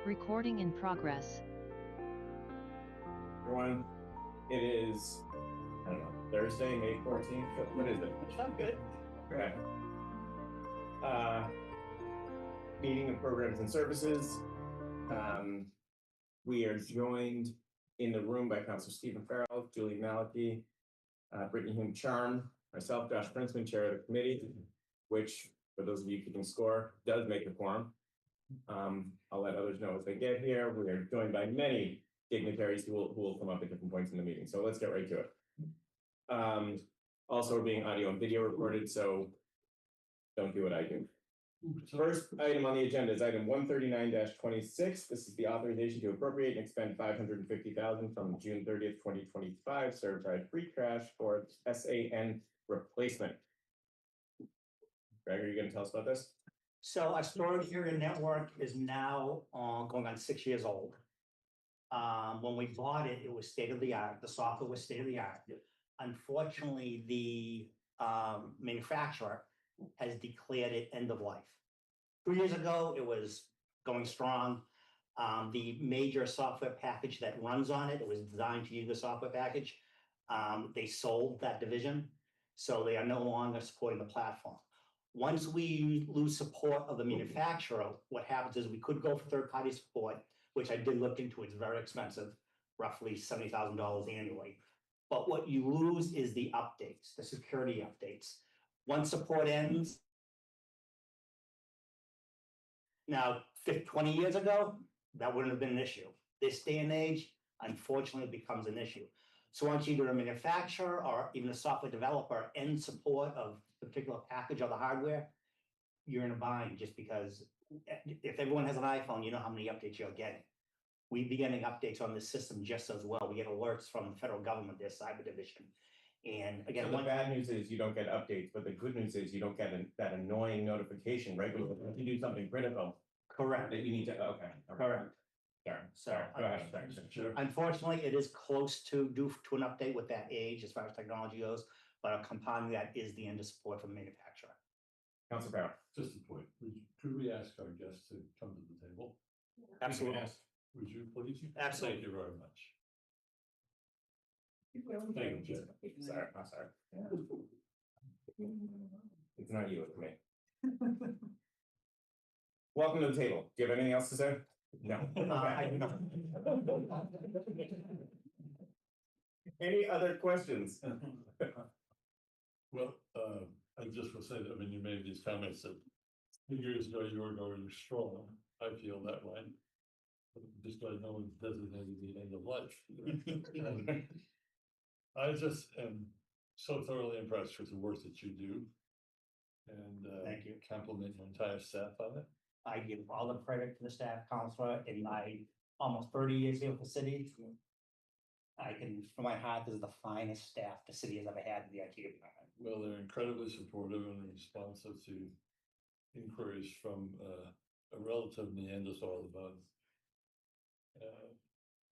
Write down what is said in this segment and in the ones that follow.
Recording in progress. Everyone, it is, I don't know, Thursday, May 14th. What is it? Sounds good. Okay. Meeting of Programs and Services. We are joined in the room by Councilor Stephen Farrell, Julie Malachy, Brittany Hume-Charm, myself, Josh Princeman, Chair of the committee, which, for those of you keeping score, does make a quorum. I'll let others know as they get here. We are joined by many dignitaries who will come up at different points in the meeting. So let's get right to it. Also, we're being audio and video recorded, so don't do what I do. First item on the agenda is item 139-26. This is the authorization to appropriate and expend $550,000 from June 30th, 2025 certified free cash for SAN replacement. Greg, are you going to tell us about this? So our storage area network is now going on 6 years old. When we bought it, it was state of the art. The software was state of the art. Unfortunately, the manufacturer has declared it end of life. 2 years ago, it was going strong. The major software package that runs on it, it was designed to use the software package. They sold that division, so they are no longer supporting the platform. Once we lose support of the manufacturer, what happens is we could go for third-party support, which I did look into. It's very expensive, roughly $70,000 annually. But what you lose is the updates, the security updates. Once support ends, now 20 years ago, that wouldn't have been an issue. This day and age, unfortunately, it becomes an issue. So once either a manufacturer or even a software developer ends support of the particular package or the hardware, you're in a bind, just because if everyone has an iPhone, you know how many updates you're getting. We'd be getting updates on this system just as well. We get alerts from the federal government, their cyber division. And again, so the bad news is you don't get updates, but the good news is you don't get that annoying notification, right? If you do something critical. Correct. That you need to, okay. Correct. Sorry, go ahead. Sure. Unfortunately, it is close to due to an update with that age as far as technology goes, but compounding that is the end of support from the manufacturer. Councilor Farrell. Just a point. Could we ask our guests to come to the table? Absolutely. Would you please? Absolutely. Thank you very much. Thank you, Chair. Sorry, I'm sorry. It's not you, it's me. Welcome to the table. Do you have anything else to say? No. I do not. Any other questions? Well, I just will say that, I mean, you made these comments that 2 years ago you were going strong. I feel that way. Just like no one's designated the end of life. I just am so thoroughly impressed with the work that you do. And Thank you. Compliment your entire staff on it. I give all the credit to the staff counselor in my almost 30 years here with the city. I can, from my heart, this is the finest staff the city has ever had in the IT department. Well, they're incredibly supportive and responsive to inquiries from a relative Neanderthal about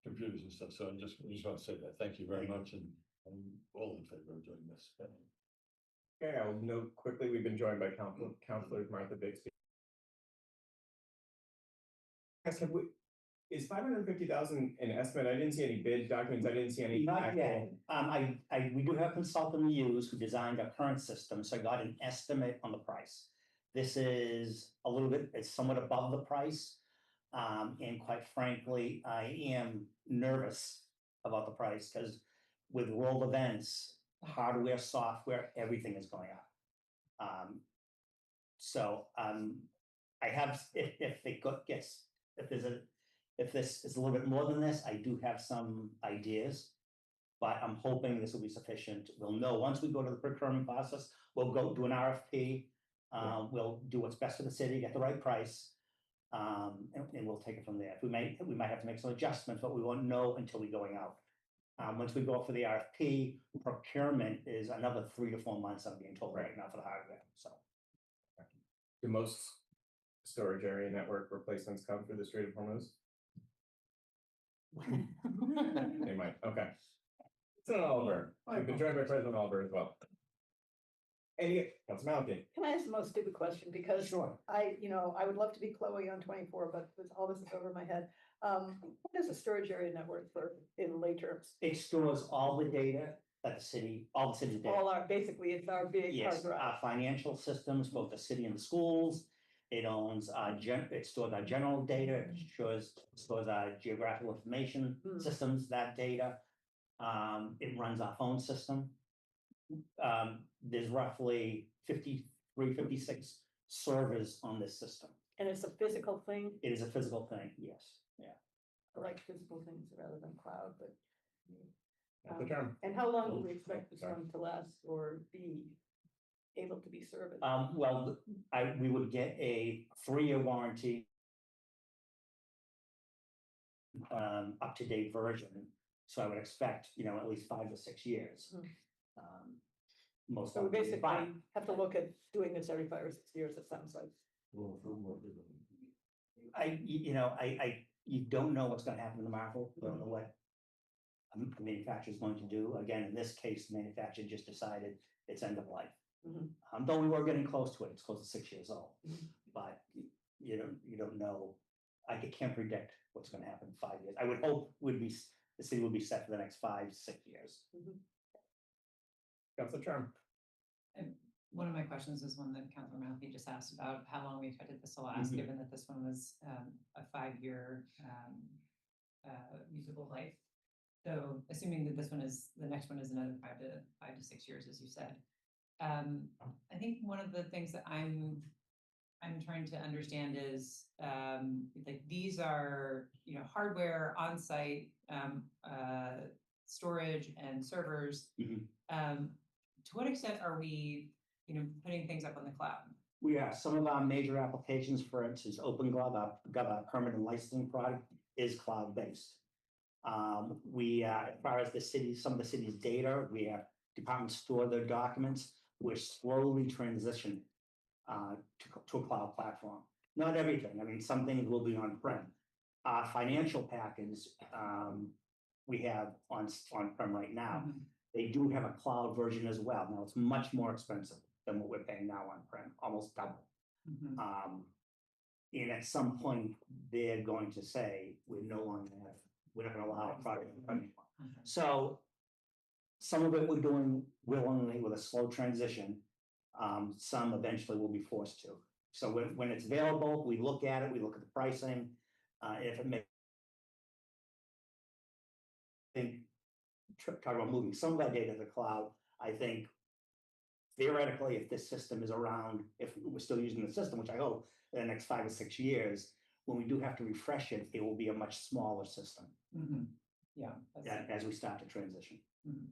computers and stuff. So I just want to say that. Thank you very much, and I'm all in favor of doing this. Okay, I'll note quickly, we've been joined by Councilor Martha Bixby. Is 550,000 an estimate? I didn't see any bid documents. I didn't see any. Not yet. We do have a consultant we use who designed our current system, so I got an estimate on the price. This is a little bit, it's somewhat above the price. And quite frankly, I am nervous about the price because with world events, hardware, software, everything is going up. I have, if this is a little bit more than this, I do have some ideas, but I'm hoping this will be sufficient. We'll know once we go to the procurement process, we'll go do an RFP. We'll do what's best for the city, get the right price, and we'll take it from there. We might have to make some adjustments, but we won't know until we're going out. Once we go for the RFP, procurement is another 3 to 4 months, I'm being told right now for the hardware. So, do most storage area network replacements come through the Strait of Hormuz? They might. Okay. President Oliver. We've been joined by President Oliver as well. Council Maliki. Can I ask the most stupid question? Because Sure. I would love to be Chloe on 24, but with all this is over my head. What is a storage area network for in lay terms? It stores all the data that the city, all the city's data. All our, basically, it's our big hard Yes, drive. our financial systems, both the city and the schools. It owns, it stores our general data, it stores our geographical information Hmm. systems, that data. It runs our phone system. There's roughly 53, 56 servers on this system. And it's a physical thing. It is a physical thing, yes, yeah. I like physical things rather than cloud, but. Council Sharm. And how long do we expect this Sorry. one to last or be able to be serviced? Well, we would get a 3-year warranty. Up-to-date version, so I would expect, at least 5 to 6 years. Hmm. Most So we likely, basically but have to look at doing this every 5 or 6 years, it sounds like. you don't know what's gonna happen in the market, you don't know what the manufacturer's going to do. Again, in this case, the manufacturer just decided it's end of life. Mhm. Though we were getting close to it, it's close to 6 years old, Mhm. but you don't know. I can't predict what's gonna happen in 5 years. I would hope the city would be set for the next 5, 6 years. Council Sharm. One of my questions is one that Councilor Malfi just asked about how long we expected this to last, Mhm. given that this one was a 5-year usable life. So assuming that the next one is another 5 to 6 years, as you said. I think one of the things that I'm trying to understand is like these are hardware on-site storage and servers. Mhm. To what extent are we putting things up on the cloud? We are, some of our major applications, for instance, OpenGov, our permanent licensing product is cloud-based. As far as some of the city's data, we have departments store their documents. We're slowly transitioning to a cloud platform. Not everything. I mean, some things will be on-prem. Our financial package, we have on-prem right now. Mhm. They do have a cloud version as well. Now, it's much more expensive than what we're paying now on-prem, almost double. Mhm. And at some point, they're going to say, we're not gonna allow a product anymore. Okay. So some of it we're doing willingly with a slow transition. Some eventually will be forced to. So when it's available, we look at it, we look at the pricing, if it makes. Talk about moving some of that data to the cloud, I think theoretically, if this system is around, if we're still using the system, which I hope in the next 5 or 6 years, when we do have to refresh it, it will be a much smaller system Mhm. Yeah. that's- as we start to transition. Mhm.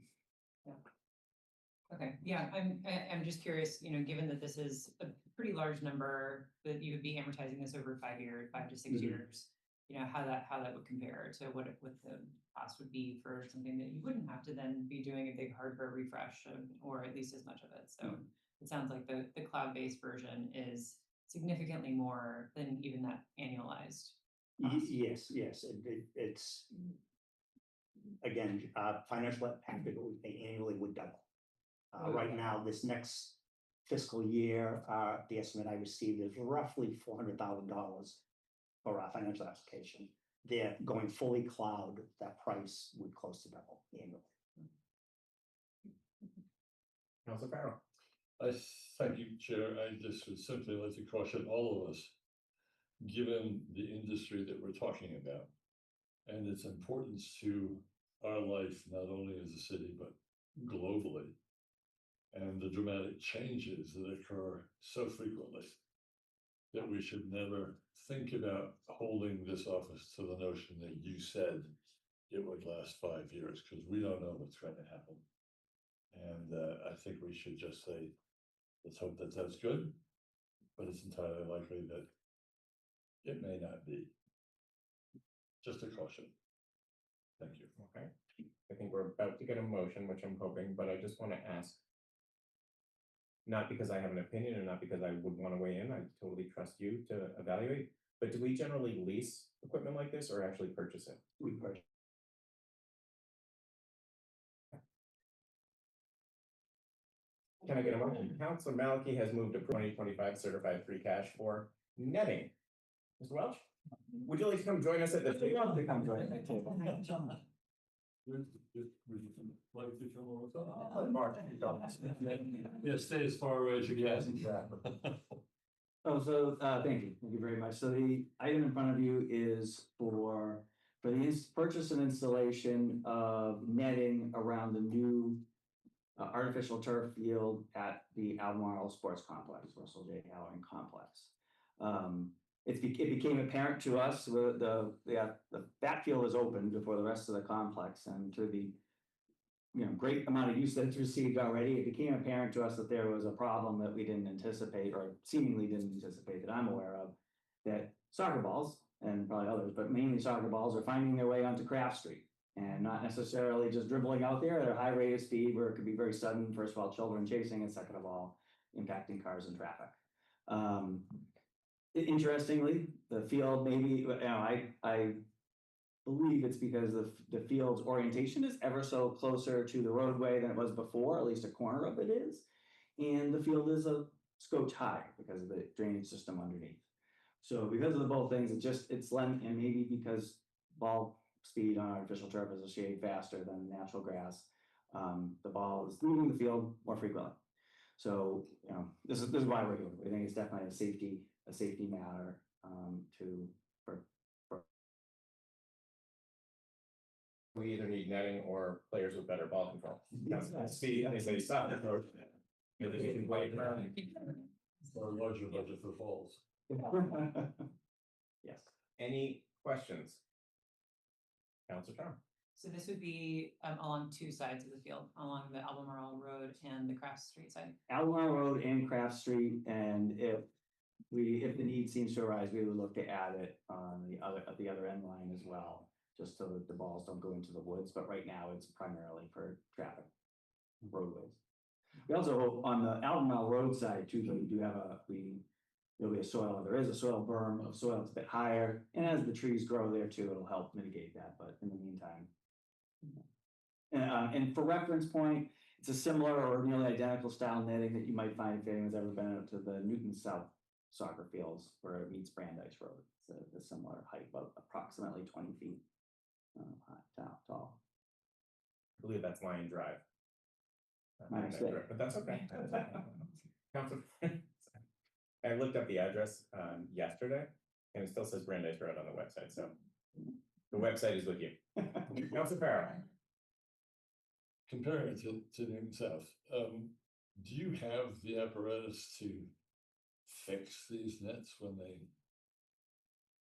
Yeah. Okay, yeah, I'm just curious, given that this is a pretty large number, that you would be amortizing this over 5 years, 5 to 6 Mhm. years. How that would compare to what the cost would be for something that you wouldn't have to then be doing a big hardware refresh or at least as much of it. So it sounds like the cloud-based version is significantly more than even that annualized cost. Yes, it's. Again, financial package that we pay annually would double. Right now, this next fiscal year, the estimate I received is roughly $400,000 for our financial application. They're going fully cloud, that price would close to double annually. Council Farrell. Thank you, Chair. I just would simply like to caution all of us, given the industry that we're talking about and its importance to our life, not only as a city, but globally, and the dramatic changes that occur so frequently, that we should never think about holding this office to the notion that you said it would last 5 years, because we don't know what's going to happen. And I think we should just say, let's hope that that's good, but it's entirely likely that it may not be. Just a caution. Thank you. Okay, I think we're about to get a motion, which I'm hoping, but I just want to ask. Not because I have an opinion and not because I would want to weigh in, I totally trust you to evaluate, but do we generally lease equipment like this or actually purchase it? We purchase. Can I get a motion? Councilor Maliki has moved to 2025 certified free cash for netting. Mr. Welch, would you like to come join us at the table? To come join the table. Yeah, stay as far away as you can. Thank you very much. So the item in front of you is for the purchase and installation of netting around the new artificial turf field at the Albemarle Sports Complex, Russell J. Halloran Complex. It became apparent to us, the backfield is open before the rest of the complex, and to the great amount of use that it's received already, it became apparent to us that there was a problem that we didn't anticipate, or seemingly didn't anticipate, that I'm aware of, that soccer balls, and probably others, but mainly soccer balls, are finding their way onto Craft Street, and not necessarily just dribbling out there at a high rate of speed, where it could be very sudden, first of all, children chasing, and second of all, impacting cars and traffic. Interestingly, the field maybe, I believe it's because the field's orientation is ever so closer to the roadway than it was before, at least a corner of it is. And the field is a scotch high because of the drainage system underneath. So because of the both things, it's lent, and maybe because ball speed on artificial turf is a shade faster than natural grass, the ball is leaving the field more frequently. So, this is why we're here. We think it's definitely a safety matter, We either need netting or players with better ball control. See, they say stop it. They can play around. Or a larger budget for falls. Yes. Any questions? Councilor Charm. So this would be along two sides of the field, along the Albemarle Road and the Craft Street side. Albemarle Road and Craft Street, and if the need seems to arise, we would look to add it on at the other end line as well, just so that the balls don't go into the woods, but right now it's primarily for traffic roadways. We also hope on the Albemarle Road side too, that we do have there'll be a soil, there is a soil berm of soil that's a bit higher, and as the trees grow there too, it'll help mitigate that, but in the meantime. And for reference point, it's a similar or nearly identical style netting that you might find if anyone's ever been out to the Newton South soccer fields where it meets Brandeis Road. It's a similar height, about approximately 20 feet tall. I believe that's Lion Drive. My mistake. But that's okay. Councilor, I looked up the address yesterday, and it still says Brandeis Road on the website, so the website is with you. Councilor Farrell. Comparing it to Newton South, do you have the apparatus to fix these nets when they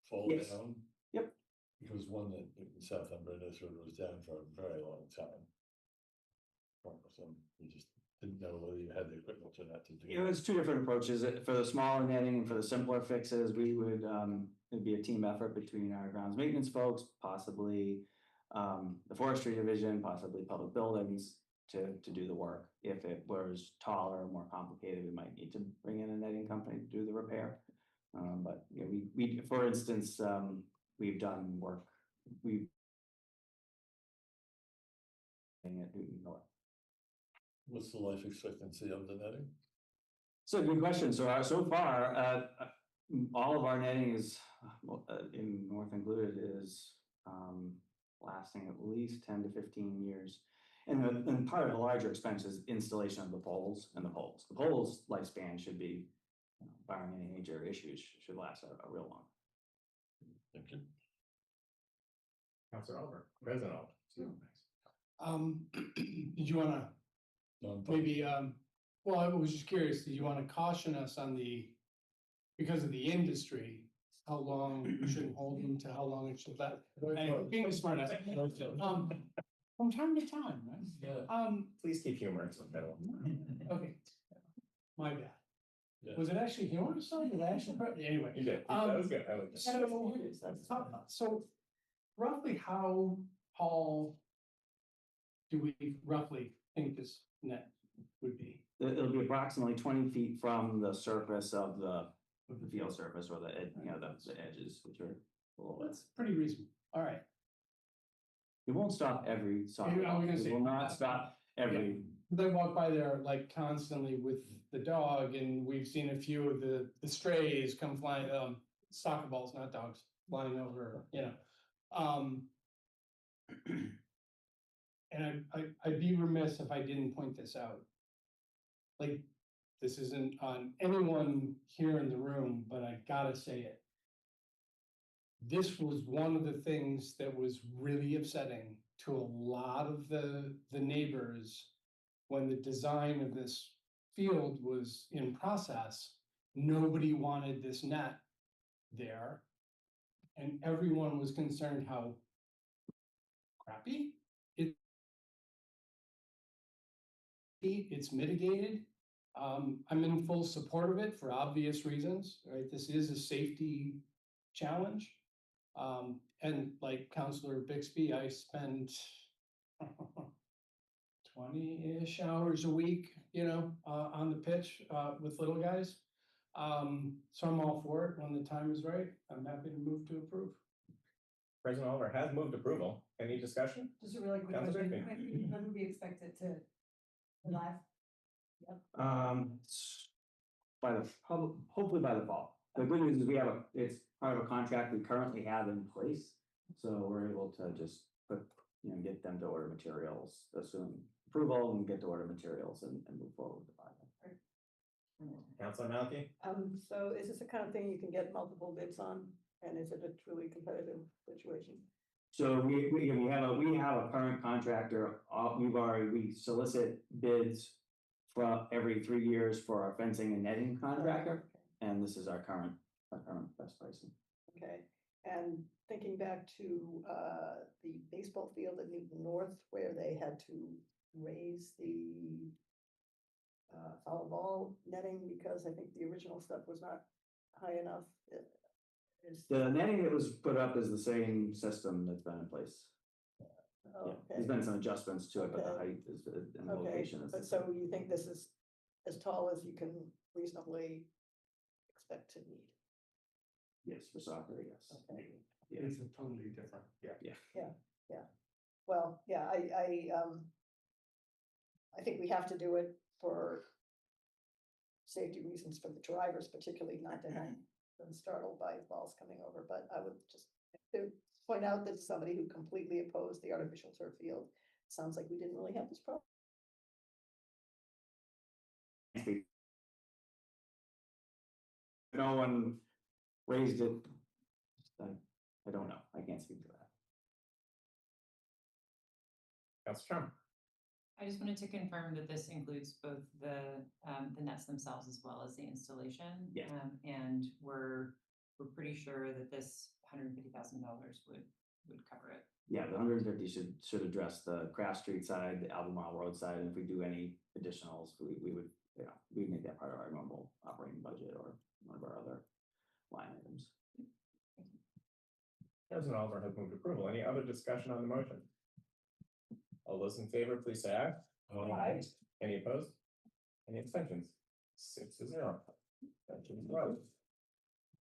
fall Yes. down? Yep. Because one that Newton South on Brandeis Road was down for a very long time. So we just didn't know whether you had the equipment or not to do It was two different approaches. For the smaller netting and for the simpler fixes, we would, it'd be a team effort between our grounds maintenance folks, possibly the forestry division, possibly public buildings to do the work. If it was taller, more complicated, we might need to bring in a netting company to do the repair. But yeah, we, for instance, we've done work, at Newton North. What's the life expectancy of the netting? So good question. So far, all of our netting is, in North included, is lasting at least 10 to 15 years. And part of the larger expense is installation of the poles and the poles. The poles lifespan should be, barring any major issues, should last a real long. Thank you. Councilor Oliver, President Oliver. Did you wanna maybe, well, I was just curious, did you wanna caution us on because of the industry, how long we shouldn't hold them to how long it should let? Being a smart ass. From time to time, right? Yeah. Please keep humor in the middle. Okay. My bad. Yeah. Was it actually humorous? Did I actually, anyway. You did. That was good. I like that. So roughly how tall do we roughly think this net would be? It'll be approximately 20 feet from the surface of the field surface, or the edges, which are a little bit. That's pretty reasonable. All right. It won't stop every soccer. Maybe I'm ball. gonna It say- will not stop every They walk by there like constantly with the dog, and we've seen a few of the strays come flying, soccer balls, not dogs, flying over, you know. And I'd be remiss if I didn't point this out. Like, this isn't on anyone here in the room, but I gotta say it. This was one of the things that was really upsetting to a lot of the neighbors when the design of this field was in process. Nobody wanted this net there. And everyone was concerned how crappy it's mitigated. I'm in full support of it for obvious reasons, right? This is a safety challenge. And like Counselor Bixby, I spend 20-ish hours a week, you know, on the pitch, with little guys. So I'm all for it when the time is right. I'm happy to move to approve. President Oliver has moved approval. Any discussion? Just a really quick Councilor question, Bigby. when would we expect it to live? By the, hopefully by the fall. The good news is it's part of a contract we currently have in place. So we're able to just get them to order materials, assume approval and get to order materials and move forward with the project. Councilor Malky? So is this the kind of thing you can get multiple bids on? And is it a truly competitive situation? So we have a current contractor, we solicit bids for every 3 years for our fencing and netting contractor, and this is our current best pricing. Okay, and thinking back to the baseball field at Newton North, where they had to raise the foul ball netting because I think the original stuff was not high enough. The netting that was put up is the same system that's been in place. Yeah, there's been some adjustments to it, but the height is, and the Okay, location is. but so you think this is as tall as you can reasonably expect to need? Yes, for soccer, yes. Okay. Yeah. It's a totally different, yeah. Well, yeah, I think we have to do it for safety reasons for the drivers, particularly not to have been startled by balls coming over, but I would just to point out that somebody who completely opposed the artificial turf field, sounds like we didn't really have this problem. No one raised it. I don't know. I can't speak to that. Councilor Trump? I just wanted to confirm that this includes both the nets themselves as well as the installation. Yeah. And we're pretty sure that this $150,000 would cover it. Yeah, the 150 should address the Craft Street side, the Albemarle Road side, and if we do any additionals, we would, we'd make that part of our normal operating budget or one of our other line items. President Oliver has moved approval. Any other discussion on the motion? All those in favor, please say aye. Aye. Any opposed? Any abstentions? 6-0. Thank you, Rose.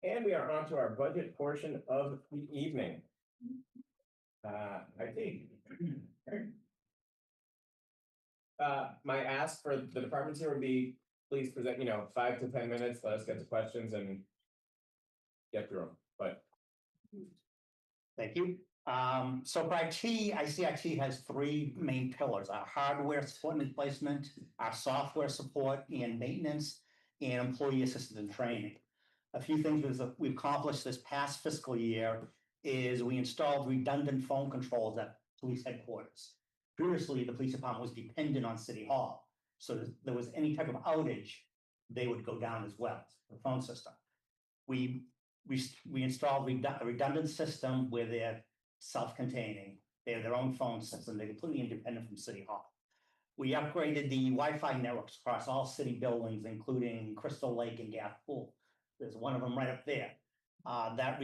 And we are on to our budget portion of the evening. I think. My ask for the departments here would be, please present, 5 to 10 minutes, let us get to questions and get through them, but. Thank you. So for IT, I see IT has 3 main pillars: our hardware support and replacement, our software support and maintenance, and employee assistance and training. A few things we've accomplished this past fiscal year is we installed redundant phone controls at police headquarters. Previously, the police department was dependent on City Hall. So if there was any type of outage, they would go down as well, the phone system. We installed a redundant system where they're self-containing. They have their own phone system. They're completely independent from City Hall. We upgraded the Wi-Fi networks across all city buildings, including Crystal Lake and Gap Pool. There's one of them right up there. That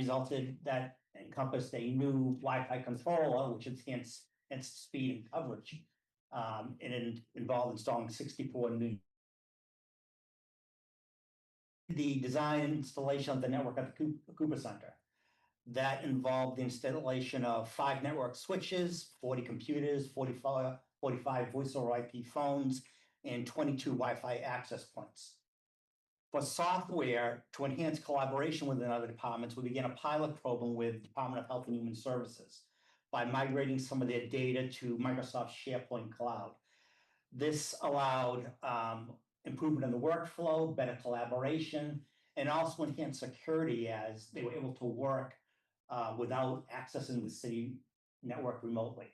encompassed a new Wi-Fi controller, which enhanced speed and coverage. And it involved installing 64 new. The design and installation of the network at the Cooper Center. That involved the installation of 5 network switches, 40 computers, 45 voice over IP phones, and 22 Wi-Fi access points. For software to enhance collaboration within other departments, we began a pilot program with Department of Health and Human Services by migrating some of their data to Microsoft SharePoint Cloud. This allowed improvement in the workflow, better collaboration, and also enhanced security as they were able to work without accessing the city network remotely.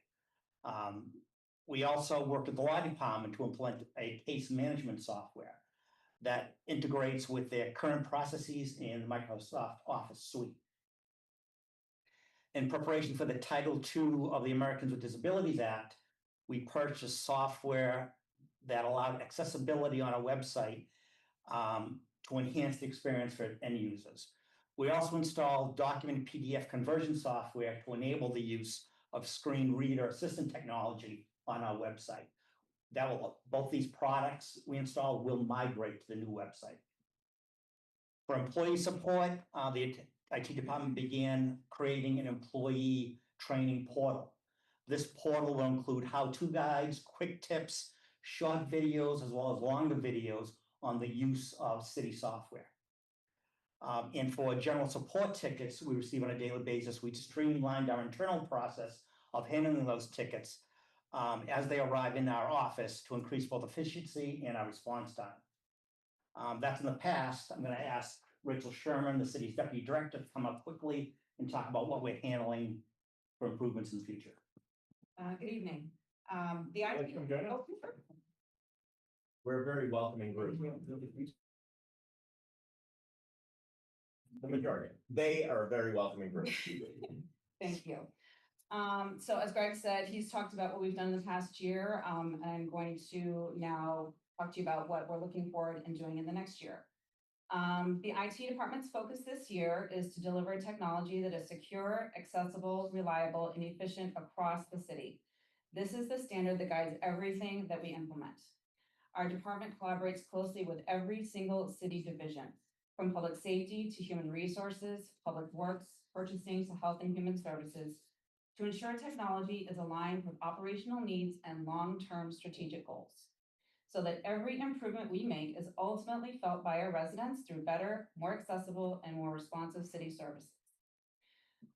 We also worked with the law department to implement a case management software that integrates with their current processes in the Microsoft Office suite. In preparation for the Title II of the Americans with Disabilities Act, we purchased software that allowed accessibility on a website to enhance the experience for end users. We also installed document PDF conversion software to enable the use of screen reader assistant technology on our website. Both these products we installed will migrate to the new website. For employee support, the IT department began creating an employee training portal. This portal will include how-to guides, quick tips, short videos, as well as longer videos on the use of city software. And for general support tickets we receive on a daily basis, we streamlined our internal process of handling those tickets as they arrive in our office to increase both efficiency and our response time. That's in the past. I'm going to ask Rachel Sherman, the city's deputy director, to come up quickly and talk about what we're handling for improvements in the future. Good evening. The IT. Welcome, Jenna. Oh, sure. We're a very welcoming group. The majority. They are a very welcoming group. Thank you. So as Greg said, he's talked about what we've done in the past year. I'm going to now talk to you about what we're looking forward and doing in the next year. The IT department's focus this year is to deliver technology that is secure, accessible, reliable, and efficient across the city. This is the standard that guides everything that we implement. Our department collaborates closely with every single city division, from public safety to human resources, public works, purchasing to health and human services, to ensure technology is aligned with operational needs and long-term strategic goals, so that every improvement we make is ultimately felt by our residents through better, more accessible, and more responsive city services.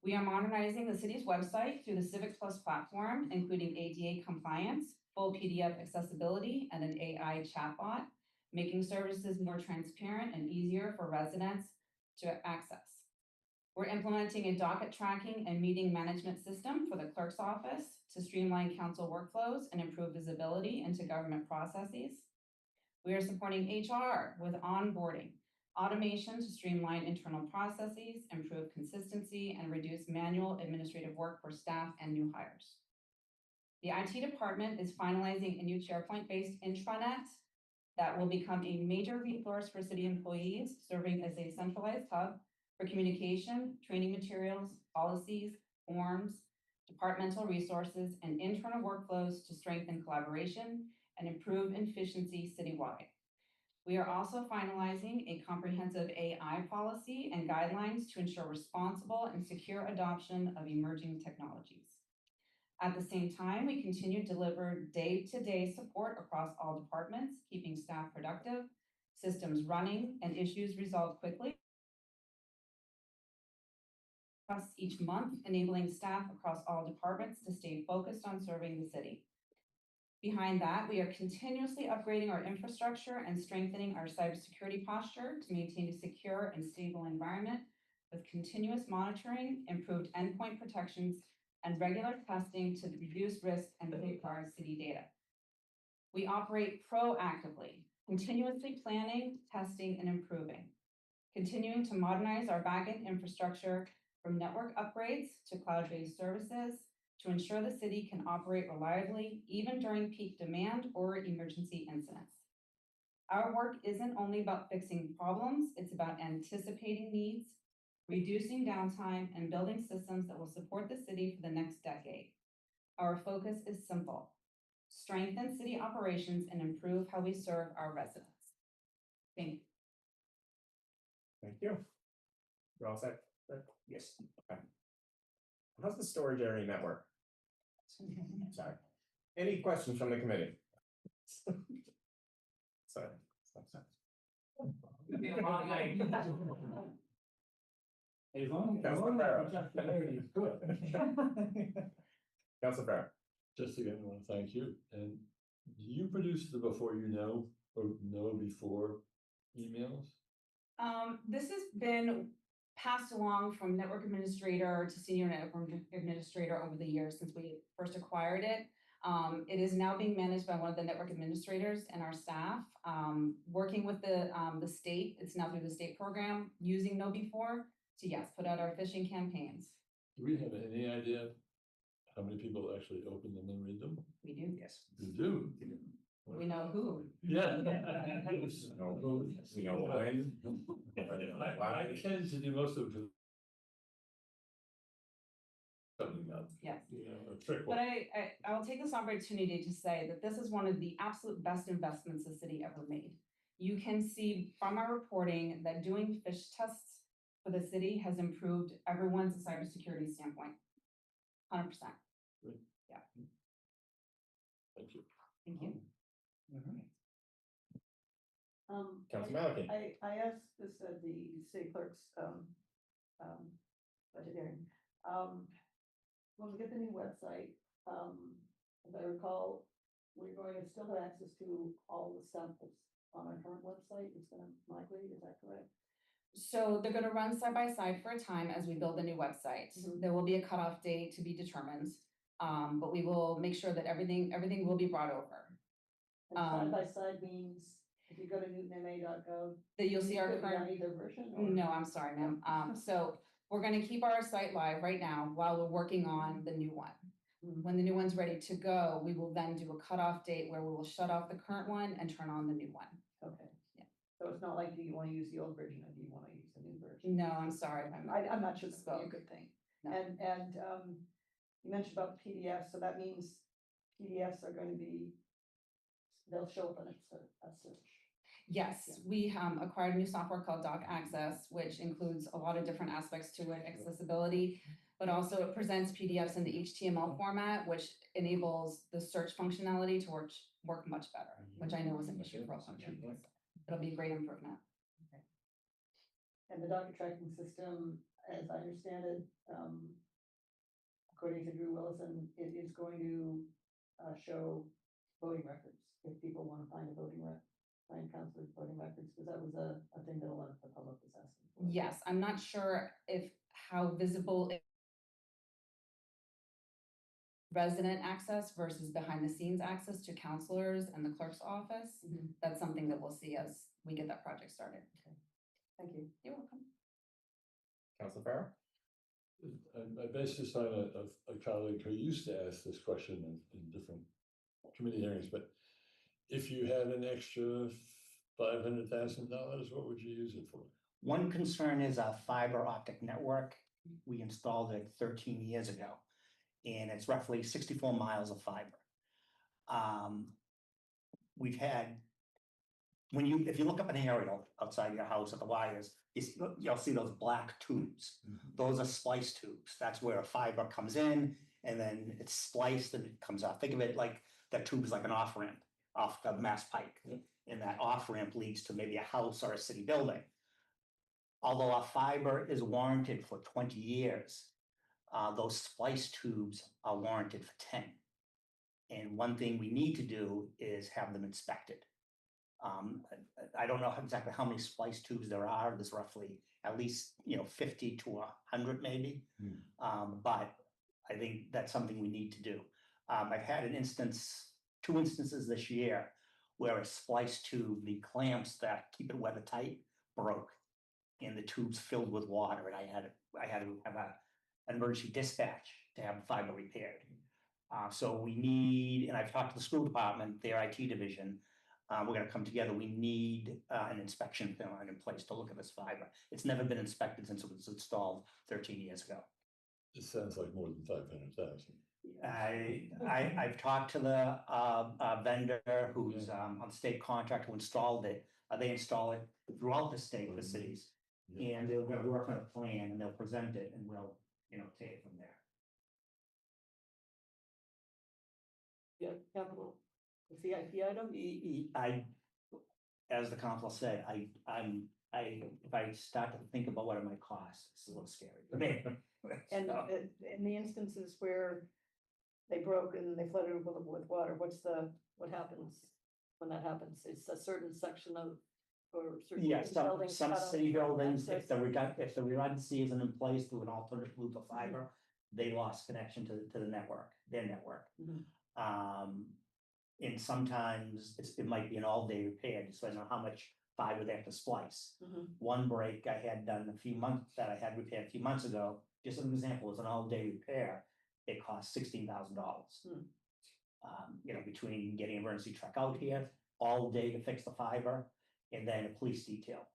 We are modernizing the city's website through the Civic Plus platform, including ADA compliance, full PDF accessibility, and an AI chatbot, making services more transparent and easier for residents to access. We're implementing a docket tracking and meeting management system for the clerk's office to streamline council workflows and improve visibility into government processes. We are supporting HR with onboarding, automation to streamline internal processes, improve consistency, and reduce manual administrative work for staff and new hires. The IT department is finalizing a new SharePoint-based intranet that will become a major resource for city employees, serving as a centralized hub for communication, training materials, policies, forms, departmental resources, and internal workflows to strengthen collaboration and improve efficiency citywide. We are also finalizing a comprehensive AI policy and guidelines to ensure responsible and secure adoption of emerging technologies. At the same time, we continue to deliver day-to-day support across all departments, keeping staff productive, systems running, and issues resolved quickly each month, enabling staff across all departments to stay focused on serving the city. Behind that, we are continuously upgrading our infrastructure and strengthening our cybersecurity posture to maintain a secure and stable environment with continuous monitoring, improved endpoint protections, and regular testing to reduce risk and safeguard city data. We operate proactively, continuously planning, testing, and improving, continuing to modernize our backend infrastructure from network upgrades to cloud-based services to ensure the city can operate reliably even during peak demand or emergency incidents. Our work isn't only about fixing problems, it's about anticipating needs, reducing downtime, and building systems that will support the city for the next decade. Our focus is simple: strengthen city operations and improve how we serve our residents. Thank you. Thank you. You're all set? Yes. Okay. How's the storage area network? Sorry. Any questions from the committee? Sorry. It'd be a long night. As long as Councilor Farrell. the lady is good. Council Farrell. Just again, I want to thank you. And do you produce the before you know or know before emails? This has been passed along from network administrator to senior network administrator over the years since we first acquired it. It is now being managed by one of the network administrators and our staff, working with the state. It's now through the state program using KnowBe4 to, yes, put out our phishing campaigns. Do we have any idea how many people actually open them and read them? We do. Yes. You do? We know who. Yeah. We know when. I tend to do most of it. Something up. Yes. You know, a trick But one. I'll take this opportunity to say that this is one of the absolute best investments the city ever made. You can see from our reporting that doing fish tests for the city has improved everyone's cybersecurity standpoint. 100%. Thank you. Thank you. Councilor Maliki. I asked this at the city clerk's, budget hearing. When we get the new website, as I recall, we're going to still have access to all the stuff that's on our current website. It's gonna migrate, is that correct? So they're gonna run side by side for a time as we build a new website. Mhm. There will be a cutoff date to be determined. But we will make sure that everything will be brought over. And side by side means if you go to newtonma.gov. That you'll see our it'll be on current. either version or? No, I'm sorry, ma'am. So we're gonna keep our site live right now while we're working on the new one. Mhm. When the new one's ready to go, we will then do a cutoff date where we will shut off the current one and turn on the new one. Okay. Yeah. So it's not like, do you wanna use the old version or do you wanna use the new version? No, I'm sorry. I'm not sure that's a Spoke. good thing. No. And you mentioned about the PDF, so that means PDFs are going to be, they'll show up on a search. Yes, we acquired a new software called Doc Access, which includes a lot of different aspects to it, accessibility, but also it presents PDFs in the HTML format, which enables the search functionality to work much better, which I know was an issue for a long time. It'll be a great improvement. And the docket tracking system, as I understand it, according to Drew Willison, it is going to show voting records. If people want to find find counselors' voting records, because that was a thing that a lot of the public was asking for. Yes, I'm not sure how visible resident access versus behind the scenes access to counselors and the clerk's office. Mhm. That's something that we'll see as we get that project started. Thank you. You're welcome. Council Farrell. I based this on a colleague who used to ask this question in different committee hearings, but if you had an extra $500,000, what would you use it for? One concern is a fiber optic network. We installed it 13 years ago, and it's roughly 64 miles of fiber. We've had, if you look up an aerial outside your house at the wires, you'll see those black tubes. Those are splice tubes. That's where a fiber comes in and then it's spliced and it comes out. Think of it like that tube is like an off ramp off the Mass Pike. And that off ramp leads to maybe a house or a city building. Although our fiber is warranted for 20 years, those splice tubes are warranted for 10. And one thing we need to do is have them inspected. I don't know exactly how many splice tubes there are. There's roughly at least 50 to 100 maybe. But I think that's something we need to do. I've had two instances this year where a splice tube, the clamps that keep it weathertight, broke, and the tubes filled with water, and I had to have an emergency dispatch to have the fiber repaired. So we need, and I've talked to the school department, their IT division. We're going to come together. We need an inspection plan in place to look at this fiber. It's never been inspected since it was installed 13 years ago. It sounds like more than 500,000. I've talked to the vendor who's on state contract who installed it. They install it throughout the state, the cities, and they're going to work on a plan and they'll present it and we'll take it from there. Yeah, capital, the CIP item? as the council said, if I start to think about what it might cost, it's a little scary for me. And So, in the instances where they broke and they flooded with water, what happens when that happens? It's a certain section of, or certain yeah, buildings some cut off city buildings, access? if the redundancy isn't in place through an alternate loop of fiber, they lost connection to the network, their network. Mhm. And sometimes it might be an all-day repair, just so I know how much fiber they have to splice. Mhm. One break I had done that I had repaired a few months ago, just an example, was an all-day repair. It cost $16,000. You know, between getting an emergency truck out here, all day to fix the fiber, and then a police detail.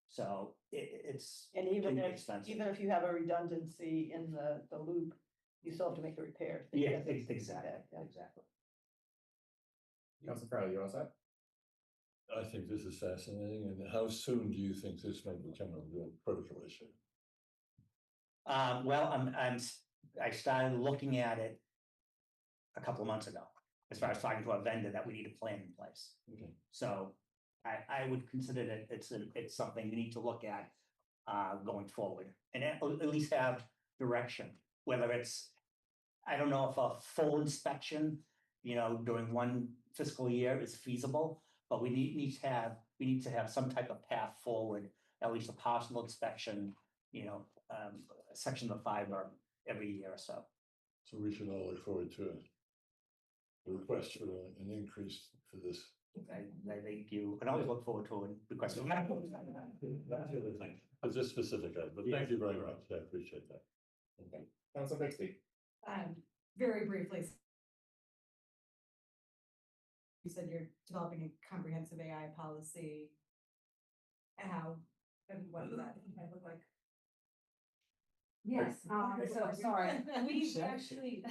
So it's And can even be if, expensive. even if you have a redundancy in the loop, you still have to make the repair. Yeah, Because- exactly, Yeah. exactly. Council Farrell, you all set? I think this is fascinating, and how soon do you think this might become a real critical issue? Well, I started looking at it a couple of months ago, as far as talking to a vendor that we need a plan in place. Okay. So I would consider that it's something we need to look at going forward, and at least have direction, whether it's, I don't know if a full inspection, you know, during one fiscal year is feasible, but we need to have some type of path forward, at least a possible inspection, you know, a section of fiber every year or so. So we should all look forward to a request for an increase for this. I think you can always look forward to a request. But this specific item, but thank you very much, I appreciate that. Okay. Council Bixby? Very briefly. You said you're developing a comprehensive AI policy. How, and what does that look like? Yes, so sorry, we actually.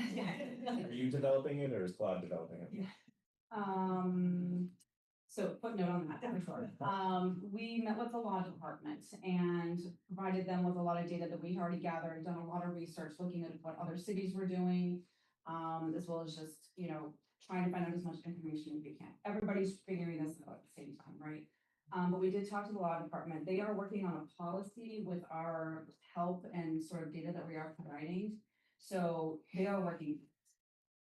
Are you developing it or is Claude developing it? So footnote on that, for sure. We met with the law department and provided them with a lot of data that we already gathered, done a lot of research, looking at what other cities were doing. As well as just, you know, trying to find out as much information as we can. Everybody's figuring this out at the same time, right? But we did talk to the law department. They are working on a policy with our help and sort of data that we are providing. So they are working.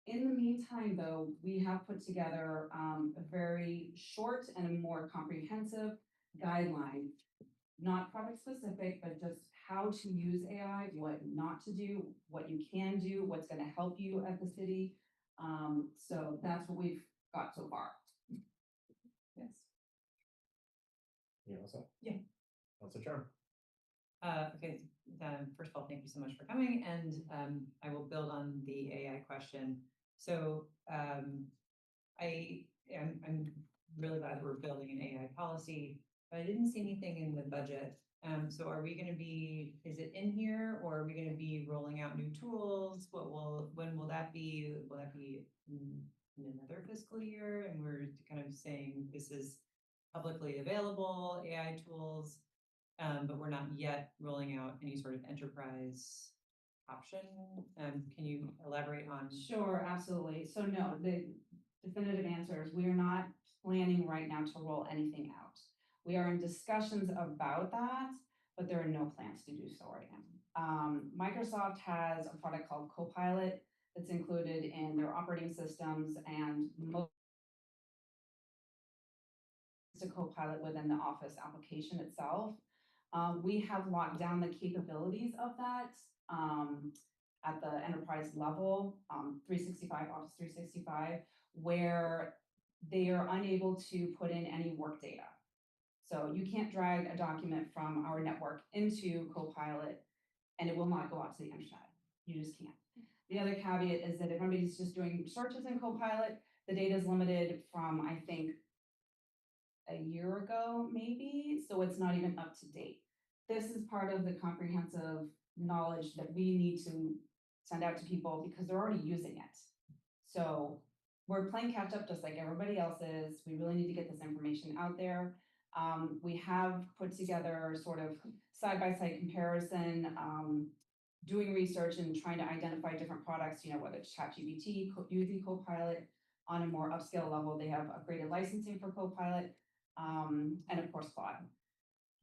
In the meantime, though, we have put together a very short and a more comprehensive guideline, not product specific, but just how to use AI, what not to do, what you can do, what's going to help you at the city. So that's what we've got so far. Yes. You all set? Yeah. Council Charm? Okay, first of all, thank you so much for coming, and I will build on the AI question. So I'm really glad that we're building an AI policy, but I didn't see anything in the budget. So are we gonna be, is it in here, or are we gonna be rolling out new tools? When will that be? Will that be in another fiscal year? And we're kind of saying this is publicly available AI tools, but we're not yet rolling out any sort of enterprise option. Can you elaborate on? Sure, absolutely. So no, the definitive answer is we are not planning right now to roll anything out. We are in discussions about that, but there are no plans to do so right now. Microsoft has a product called Copilot that's included in their operating systems, and most a Copilot within the Office application itself. We have locked down the capabilities of that at the enterprise level, 365, Office 365, where they are unable to put in any work data. So you can't drag a document from our network into Copilot and it will not go out to the internet. You just can't. The other caveat is that if anybody's just doing searches in Copilot, the data is limited from, I think, a year ago, maybe, so it's not even up to date. This is part of the comprehensive knowledge that we need to send out to people because they're already using it. So we're playing catch up just like everybody else is. We really need to get this information out there. We have put together sort of side-by-side comparison, doing research and trying to identify different products, you know, whether it's ChatGPT, using Copilot on a more upscale level. They have upgraded licensing for Copilot. and of course Claude.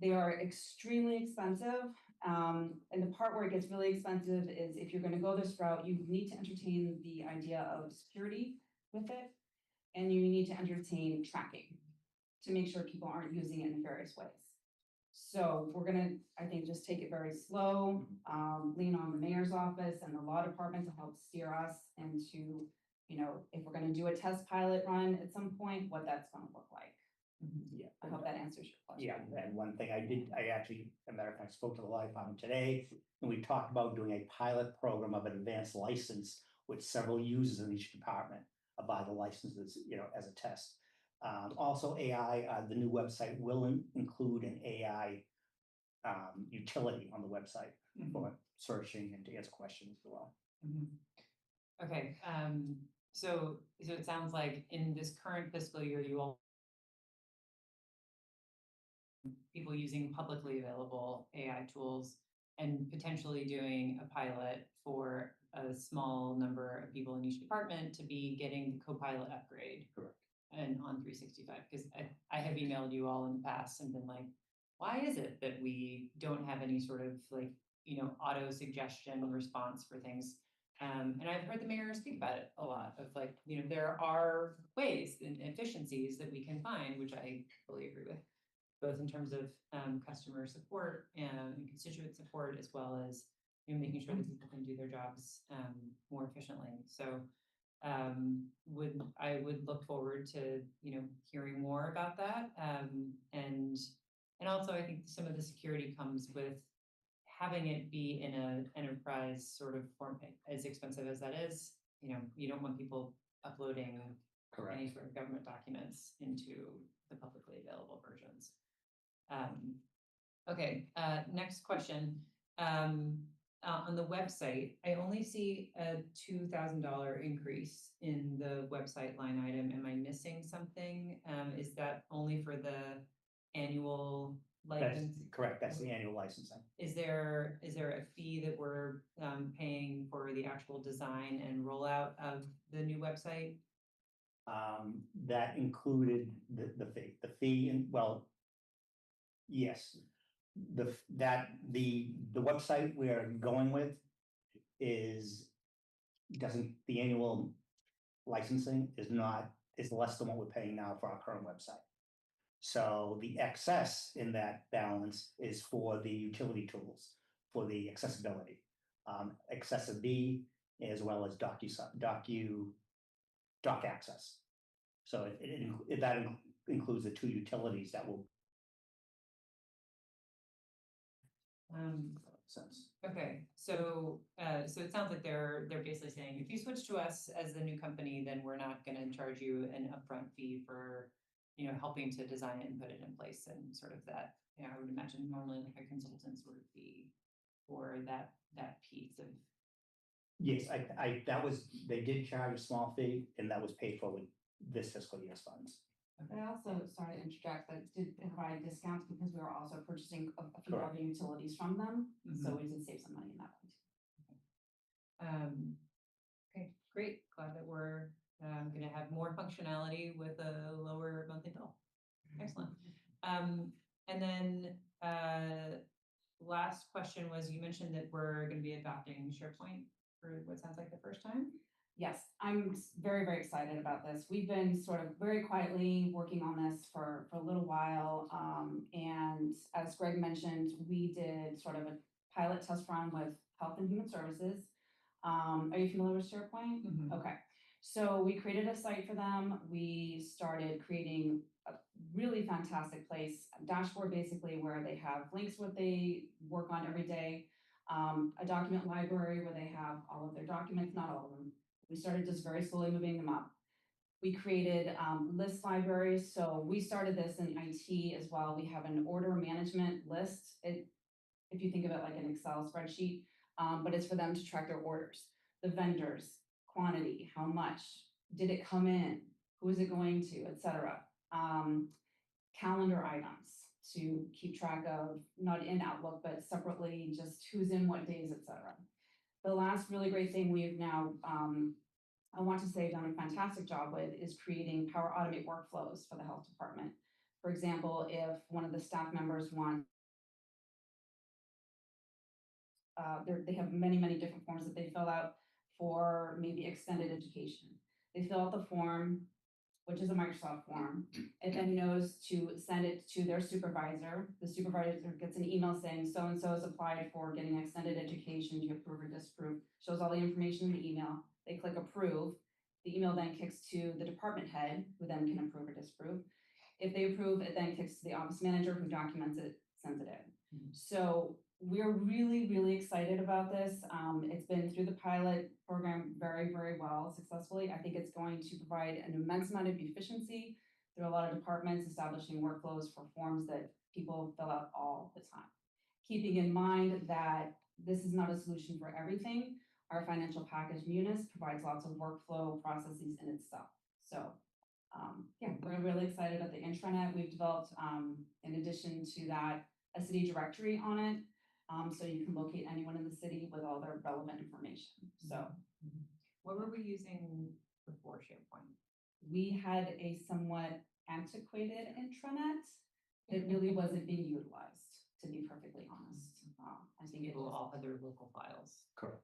They are extremely expensive. And the part where it gets really expensive is if you're gonna go this route, you need to entertain the idea of security with it. And you need to entertain tracking to make sure people aren't using it in nefarious ways. So we're gonna, I think, just take it very slow, lean on the mayor's office and the law department to help steer us into, you know, if we're gonna do a test pilot run at some point, what that's gonna look like. Yeah. I hope that answers your question. Yeah, and one thing I actually, as a matter of fact, spoke to the law department today, and we talked about doing a pilot program of an advanced license with several users in each department by the licenses, you know, as a test. Also AI, the new website will include an AI utility on the website for searching and to answer questions as well. Okay, so it sounds like in this current fiscal year, you all people using publicly available AI tools and potentially doing a pilot for a small number of people in each department to be getting the Copilot upgrade. Correct. And on 365, because I have emailed you all in the past and been like, why is it that we don't have any sort of like, you know, auto suggestion response for things? And I've heard the mayor speak about it a lot of like, you know, there are ways and efficiencies that we can find, which I fully agree with, both in terms of customer support and constituent support, as well as, you know, making sure that people can do their jobs more efficiently. So I would look forward to, you know, hearing more about that. And also I think some of the security comes with having it be in an enterprise sort of form, as expensive as that is. You know, you don't want people uploading any sort of government documents into the publicly available versions. Okay, next question. On the website, I only see a $2,000 increase in the website line item. Am I missing something? Is that only for the annual That's license? correct, that's the annual licensing. Is there a fee that we're paying for the actual design and rollout of the new website? That included the fee and, well, yes. The website we're going with the annual licensing is less than what we're paying now for our current website. So the excess in that balance is for the utility tools, for the accessibility, Accessibility, as well as doc access. So that includes the two utilities that will. Sense. Okay, so it sounds like they're basically saying, if you switch to us as the new company, then we're not gonna charge you an upfront fee for, you know, helping to design it and put it in place, and sort of that, you know, I would imagine normally like a consultant sort of fee for that piece of. Yes, they did charge a small fee, and that was paid for with this fiscal year's funds. I also, sorry to interject, but did provide discounts because we were also purchasing a few other utilities from them. So we did save some money in that one. Okay, great. Glad that we're gonna have more functionality with a lower monthly bill. Excellent. And then last question was, you mentioned that we're gonna be adopting SharePoint for what sounds like the first time. Yes, I'm very, very excited about this. We've been sort of very quietly working on this for a little while. And as Greg mentioned, we did sort of a pilot test run with Health and Human Services. Are you familiar with SharePoint? Okay. So we created a site for them. We started creating a really fantastic place, a dashboard basically where they have links what they work on every day, a document library where they have all of their documents, not all of them. We started just very slowly moving them up. We created list libraries. So we started this in IT as well. We have an order management list. If you think of it like an Excel spreadsheet, but it's for them to track their orders, the vendors, quantity, how much, did it come in, who is it going to, etc. Calendar items to keep track of, not in Outlook, but separately, just who's in what days, etc. The last really great thing we've now, I want to say, done a fantastic job with is creating Power Automate workflows for the health department. For example, if one of the staff members want they have many, many different forms that they fill out for maybe extended education. They fill out the form, which is a Microsoft form. It then knows to send it to their supervisor. The supervisor gets an email saying so-and-so has applied for getting extended education. Do you approve or disapprove? Shows all the information in the email. They click approve. The email then kicks to the department head, who then can approve or disapprove. If they approve, it then kicks to the office manager, who documents it, sends it in. So we're really, really excited about this. It's been through the pilot program very, very well successfully. I think it's going to provide an immense amount of efficiency through a lot of departments, establishing workflows for forms that people fill out all the time. Keeping in mind that this is not a solution for everything. Our financial package Munis provides lots of workflow processes in itself. So yeah, we're really excited about the intranet. We've developed, in addition to that, a city directory on it. So you can locate anyone in the city with all their relevant information. So What were we using before SharePoint? we had a somewhat antiquated intranet. It really wasn't being utilized, to be perfectly honest. I think it People was all had their local files. Correct.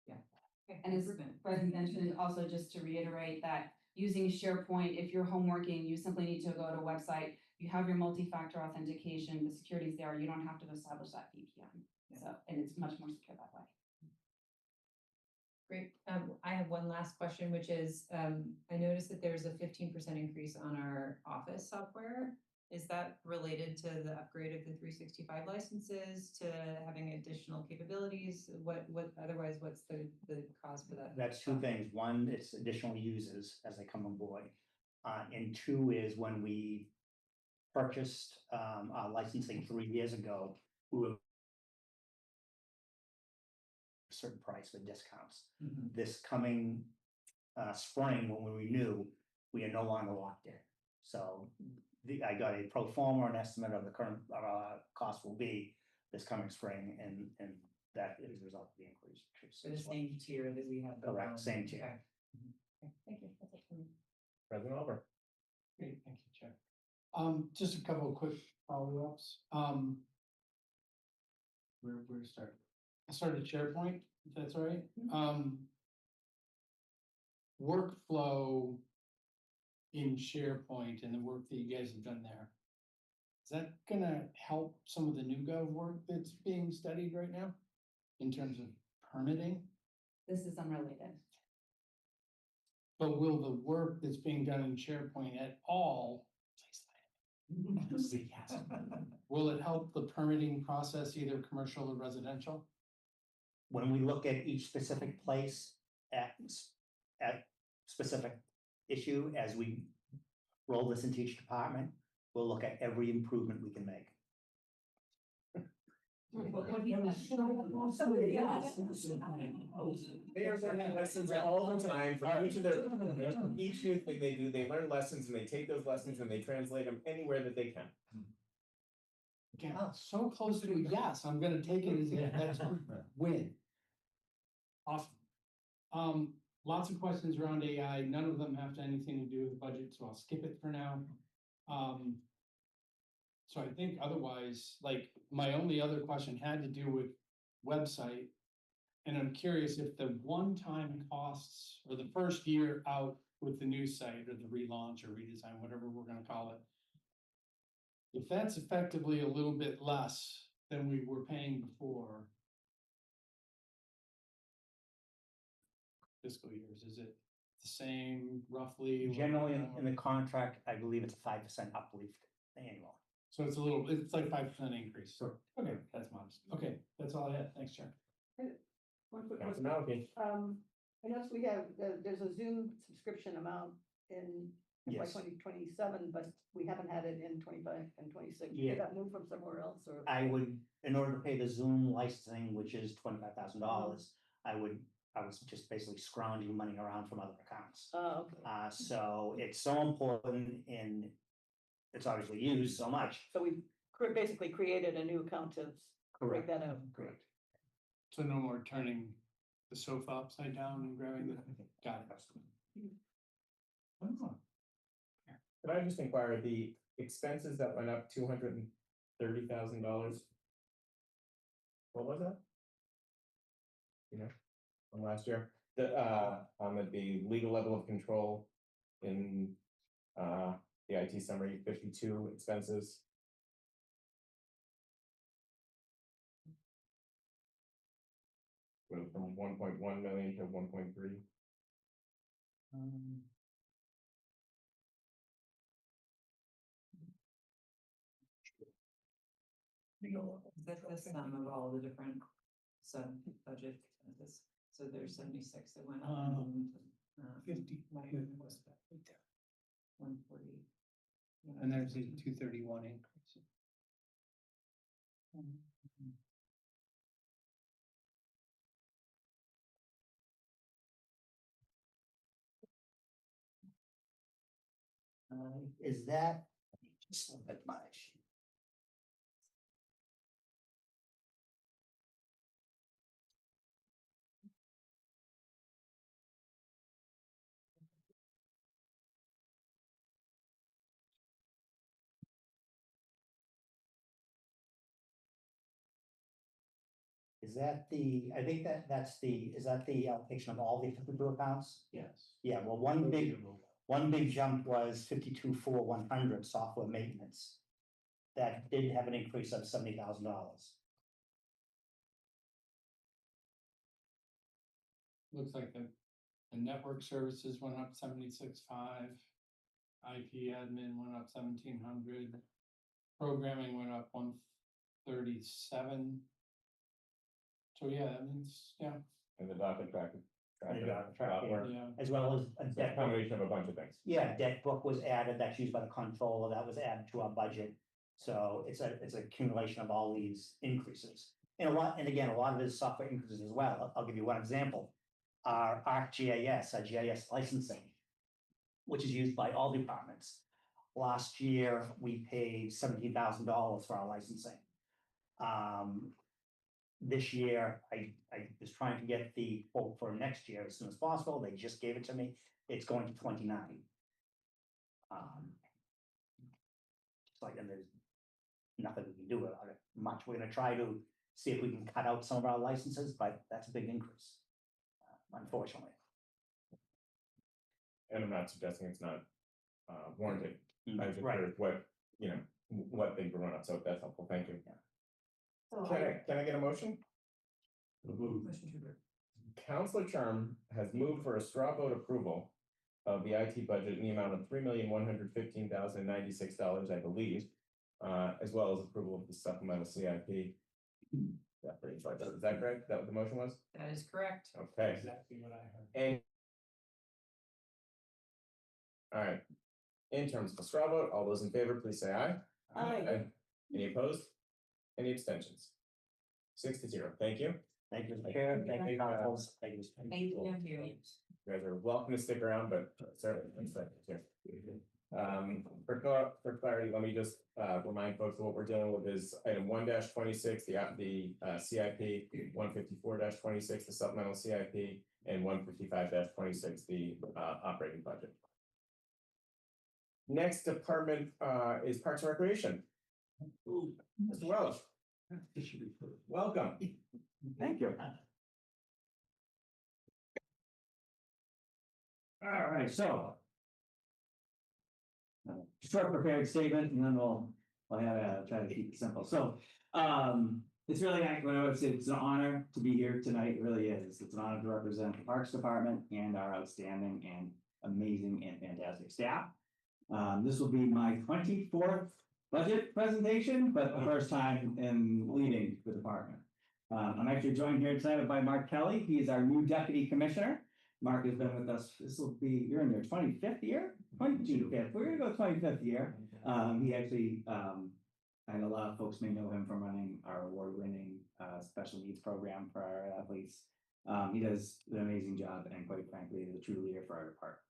Okay, And as improvement. President mentioned, also just to reiterate that using SharePoint, if you're home working, you simply need to go to a website. You have your multi-factor authentication, the security's there. You don't have to establish that VPN. So, and it's much more secure that way. Great. I have one last question, which is, I noticed that there's a 15% increase on our Office software. Is that related to the upgrade of the 365 licenses, to having additional capabilities? Otherwise, what's the cause for that? That's two things. One, it's additional users as they come on board. And two is when we purchased our licensing 3 years ago, we were a certain price with discounts. This coming spring, when we renew, we are no longer locked in. So I got a pro forma, an estimate of the current cost will be this coming spring, and that is a result of the increase. For the same tier that we have. Correct, same tier. Okay. Okay, thank you. That's it for me. President Oliver. Great, thank you, Chair. Just a couple of quick follow-ups. Where to start? I started SharePoint, if that's all right. Workflow in SharePoint and the work that you guys have done there. Is that gonna help some of the new gov work that's being studied right now in terms of permitting? This is unrelated. But will the work that's being done in SharePoint at all? Will it help the permitting process, either commercial or residential? When we look at each specific place at specific issue, as we roll this into each department, we'll look at every improvement we can make. They are learning lessons all the time from each new thing they do. They learn lessons and they take those lessons and they translate them anywhere that they can. Yeah, so close to a yes, I'm gonna take it as a that's a win. Awesome. Lots of questions around AI, none of them have anything to do with the budget, so I'll skip it for now. So I think otherwise, like, my only other question had to do with website. And I'm curious if the one-time costs or the first year out with the new site or the relaunch or redesign, whatever we're gonna call it. If that's effectively a little bit less than we were paying before. Fiscal years, is it the same roughly? Generally, in the contract, I believe it's a 5% uplift annual. So it's it's like 5% increase. Sure. Okay, that's modest. Okay, that's all I had. Thanks, Chair. One quick Councilor question. Malky. I noticed we have, there's a Zoom subscription amount in FY Yes. 2027, but we haven't had it in 25 and 26. Yeah. Did that move from somewhere else or? I would, in order to pay the Zoom licensing, which is $25,000, I was just basically scrounging money around from other accounts. Oh, okay. So it's so important and it's obviously used so much. So we basically created a new account to break that out. Correct. So no more turning the sofa upside down and grabbing the, got it. Could I just inquire, the expenses that went up $230,000? What was that? You know, from last year, on the legal level of control in, the IT summary 52 expenses. Went from 1.1 million to 1.3. That's the sum of all the different sub-budget expenses. So there's 76 that went up. And, 50. 140. And there's a 231 increase. Is that? Just look at my sheet. Is that I think that's is that the allocation of all the 52 accounts? Yes. Yeah, well, one big jump was 52,400 software maintenance. That did have an increase of $70,000. Looks like the network services went up 76.5. IT admin went up 1,700. Programming went up 137. So yeah, that means, yeah, And the docket track. And the docket track, software. yeah. As well as a It's a debt book. combination of a bunch of things. Yeah, debt book was added, that's used by the controller, that was added to our budget. So it's a accumulation of all these increases. And a lot of it is software increases as well. I'll give you one example. Our ArcGIS, our GIS licensing, which is used by all departments. Last year, we paid $17,000 for our licensing. This year, I was trying to get the quote for next year as soon as possible. They just gave it to me. It's going to 29. It's like, and there's nothing we can do about it much. We're gonna try to see if we can cut out some of our licenses, but that's a big increase, unfortunately. And I'm not suggesting it's not warranted. I just Right. heard what they were run up, so that's helpful, thank you. So Can I get a motion? Counselor Charm has moved for a straw vote approval of the IT budget in the amount of $3,115,096, I believe, as well as approval of the supplemental CIP. Is that correct? That what the motion was? That is correct. Okay. Exactly what I heard. And all right, in terms of a straw vote, all those in favor, please say aye. Aye. Any opposed? Any abstentions? 6-0, thank you. Thank you, Mr. Chair. Thank you, councils. Thank you. Mr. Thank you. You guys are welcome to stick around, but certainly, thanks, too. For clarity, let me just remind folks of what we're dealing with is item 1-26, the CIP, 154-26, the supplemental CIP, and 155-26, the operating budget. Next department is Parks and Recreation. Mr. Welch. Welcome. Thank you. All right, so. Short prepared statement, and then we'll have try to keep it simple. So, it's really, it's an honor to be here tonight. It really is. It's an honor to represent the Parks Department and our outstanding and amazing and fantastic staff. This will be my 24th budget presentation, but the first time in leading the department. I'm actually joined here tonight by Mark Kelly. He is our new deputy commissioner. Mark has been with us. You're in your 25th year? 25th. We're gonna go 25th year. He actually, and a lot of folks may know him from running our award-winning special needs program for our athletes. He does an amazing job, and quite frankly, is a true leader for our department.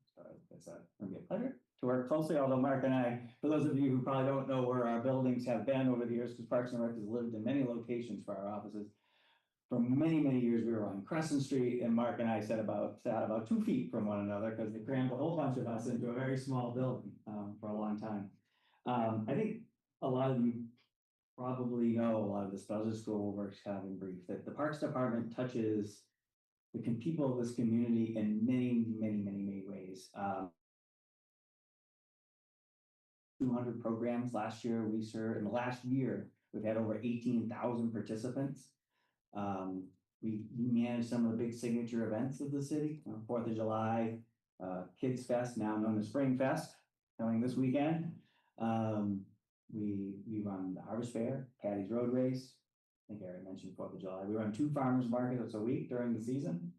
So it's gonna be a pleasure to work closely. Although Mark and I, for those of you who probably don't know where our buildings have been over the years, because Parks and Rec has lived in many locations for our offices. for many, many years, we were on Crescent Street, and Mark and I sat about 2 feet from one another, because they crammed a whole bunch of us into a very small building, for a long time. I think a lot of you probably know a lot of this, but I'll just go over kind of in brief, that the Parks Department touches the people of this community in many, many, many, many ways. 200 programs last year we served. In the last year, we've had over 18,000 participants. We manage some of the big signature events of the city, 4th of July, Kids Fest, now known as Spring Fest, coming this weekend. We run the Harvest Fair, Patty's Road Race. I think I already mentioned 4th of July. We run 2 farmers markets a week during the season.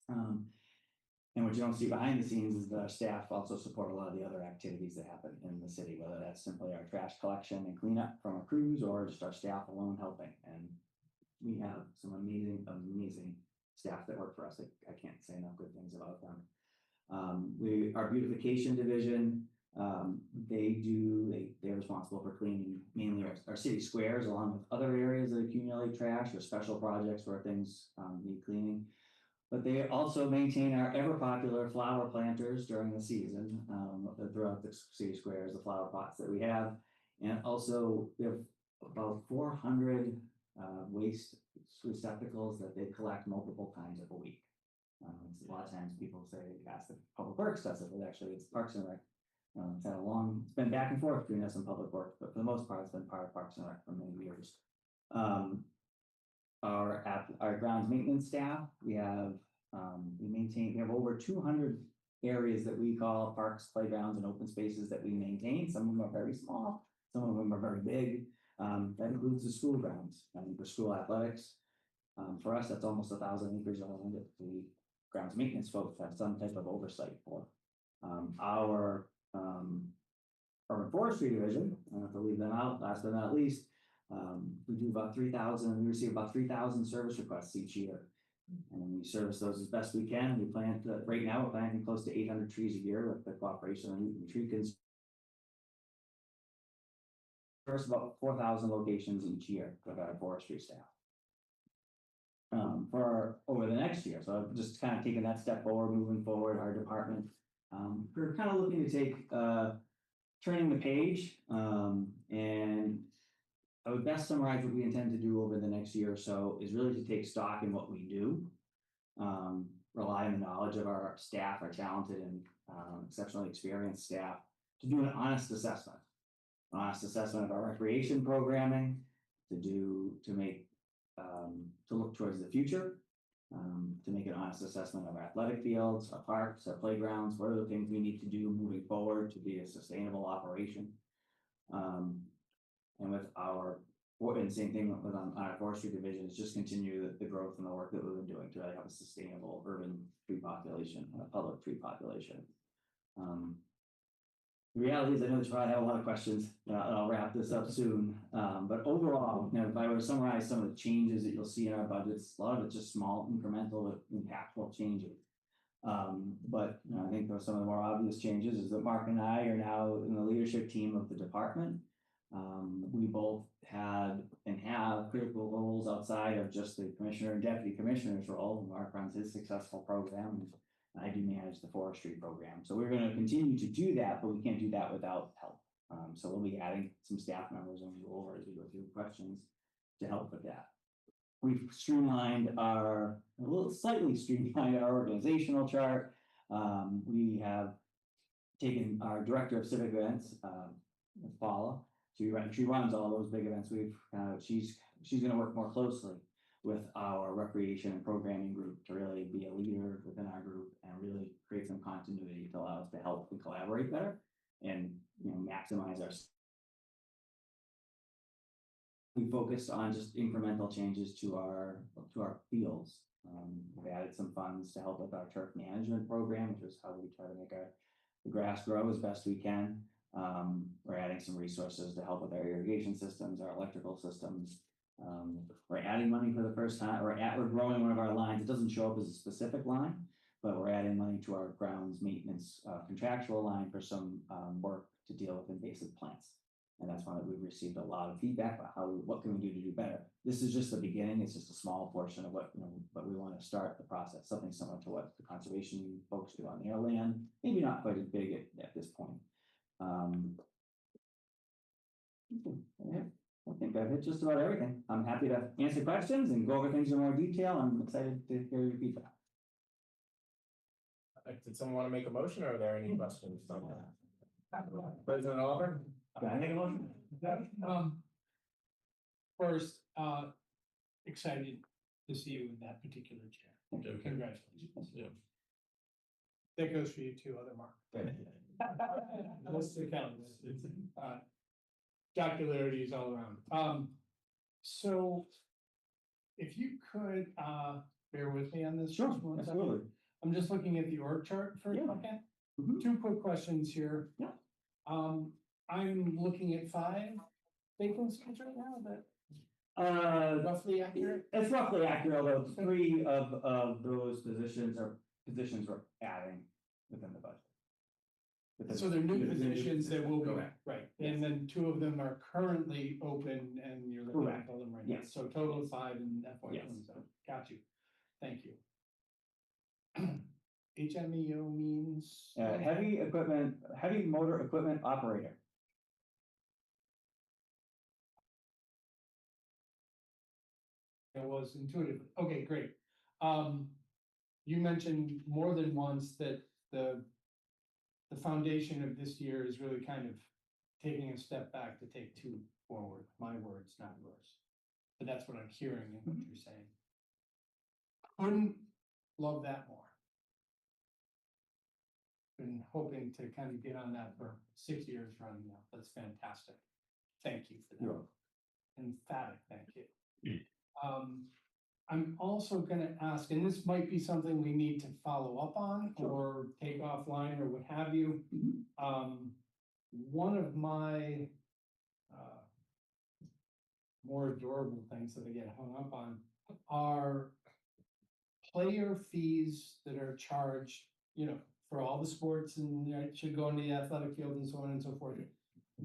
And what you don't see behind the scenes is that our staff also support a lot of the other activities that happen in the city, whether that's simply our trash collection and cleanup from our crews, or just our staff alone helping. And we have some amazing, amazing staff that work for us. I can't say enough good things about them. Our beautification division, they're responsible for cleaning mainly our city squares, along with other areas that accumulate trash or special projects where things need cleaning. But they also maintain our ever popular flower planters during the season, throughout the city squares, the flower pots that we have. And also we have about 400 waste receptacles that they collect multiple times a week. A lot of times people say, ask the Public Works does it, but actually it's Parks and Rec. It's been back and forth between us and Public Works, but for the most part, it's been part of Parks and Rec for many years. Our grounds maintenance staff, we have over 200 areas that we call parks, playgrounds, and open spaces that we maintain. Some of them are very small, some of them are very big. That includes the school grounds and for school athletics. For us, that's almost 1,000 acres of land that the grounds maintenance folks have some type of oversight for. Our urban forestry division, I don't have to leave them out, last but not least, we receive about 3,000 service requests each year. And we service those as best we can. We plant, right now, we're planting close to 800 trees a year with the cooperation of Newton Tree Cons. First, about 4,000 locations each year with our forestry staff. For over the next year, so just kind of taking that step forward, moving forward, our department, we're kind of looking to take, turning the page, and I would best summarize what we intend to do over the next year or so is really to take stock in what we do, rely on the knowledge of our staff, our talented and exceptionally experienced staff, to do an honest assessment of our recreation programming, to look towards the future, to make an honest assessment of our athletic fields, our parks, our playgrounds, what are the things we need to do moving forward to be a sustainable operation. And same thing with our forestry division, is just continue the growth and the work that we've been doing to really have a sustainable urban tree population and a public tree population. The reality is, I know that you probably have a lot of questions, and I'll wrap this up soon. But overall, if I were to summarize some of the changes that you'll see in our budgets, a lot of it's just small, incremental, but impactful changes. But I think some of the more obvious changes is that Mark and I are now in the leadership team of the department. We both had and have critical roles outside of just the commissioner and deputy commissioner's role. Mark runs his successful program, and I do manage the forestry program. So we're going to continue to do that, but we can't do that without help. So we'll be adding some staff members and we'll go over as we go through questions to help with that. We've slightly streamlined our organizational chart. We have taken our director of civic events, Paula. She runs all those big events. She's going to work more closely with our recreation and programming group to really be a leader within our group and really create some continuity to allow us to help and collaborate better and maximize our. We focused on just incremental changes to our fields. We've added some funds to help with our turf management program, which is how we try to make the grass grow as best we can. We're adding some resources to help with our irrigation systems, our electrical systems. We're adding money for the first time. We're growing one of our lines. It doesn't show up as a specific line, but we're adding money to our grounds maintenance contractual line for some work to deal with invasive plants. And that's why we've received a lot of feedback about what can we do to do better. This is just the beginning, it's just a small portion of what, but we want to start the process, something similar to what the conservation folks do on their land, maybe not quite as big at this point. Yeah, I think I've hit just about everything. I'm happy to answer questions and go over things in more detail. I'm excited to hear your feedback. Did someone want to make a motion or are there any questions? President Oliver? Can I make a motion? First, excited to see you in that particular chair. Okay. Congratulations. Yeah. That goes for you too, other Mark. Most of the counts. Jocularities all around. So if you could, bear with me on this. Sure, just one second. absolutely. I'm just looking at the org chart for a Yeah. second. Mhm. Two quick questions here. Yeah. I'm looking at 5 vacancies right now, that roughly accurate? It's roughly accurate, although 3 of those positions we're adding within the budget. So they're new positions that will be, Correct. right, Yes. and then 2 of them are currently open and you're looking Correct. at fill them right now. Yes. So total of 5 in FY Yes. 27. Got you. Thank you. HMEO means? Heavy motor equipment operator. It was intuitive. Okay, great. You mentioned more than once that the foundation of this year is really kind of taking a step back to take 2 forward. My words, not yours. But that's what I'm hearing in what you're saying. Couldn't love that more. Been hoping to kind of get on that for 6 years running now. That's fantastic. Thank you for You're that. welcome. Emphatic, thank you. I'm also gonna ask, and this might be something we need to follow up on or take offline or what have you. One of my more adorable things that I get hung up on are player fees that are charged, for all the sports and it should go into the athletic field and so on and so forth.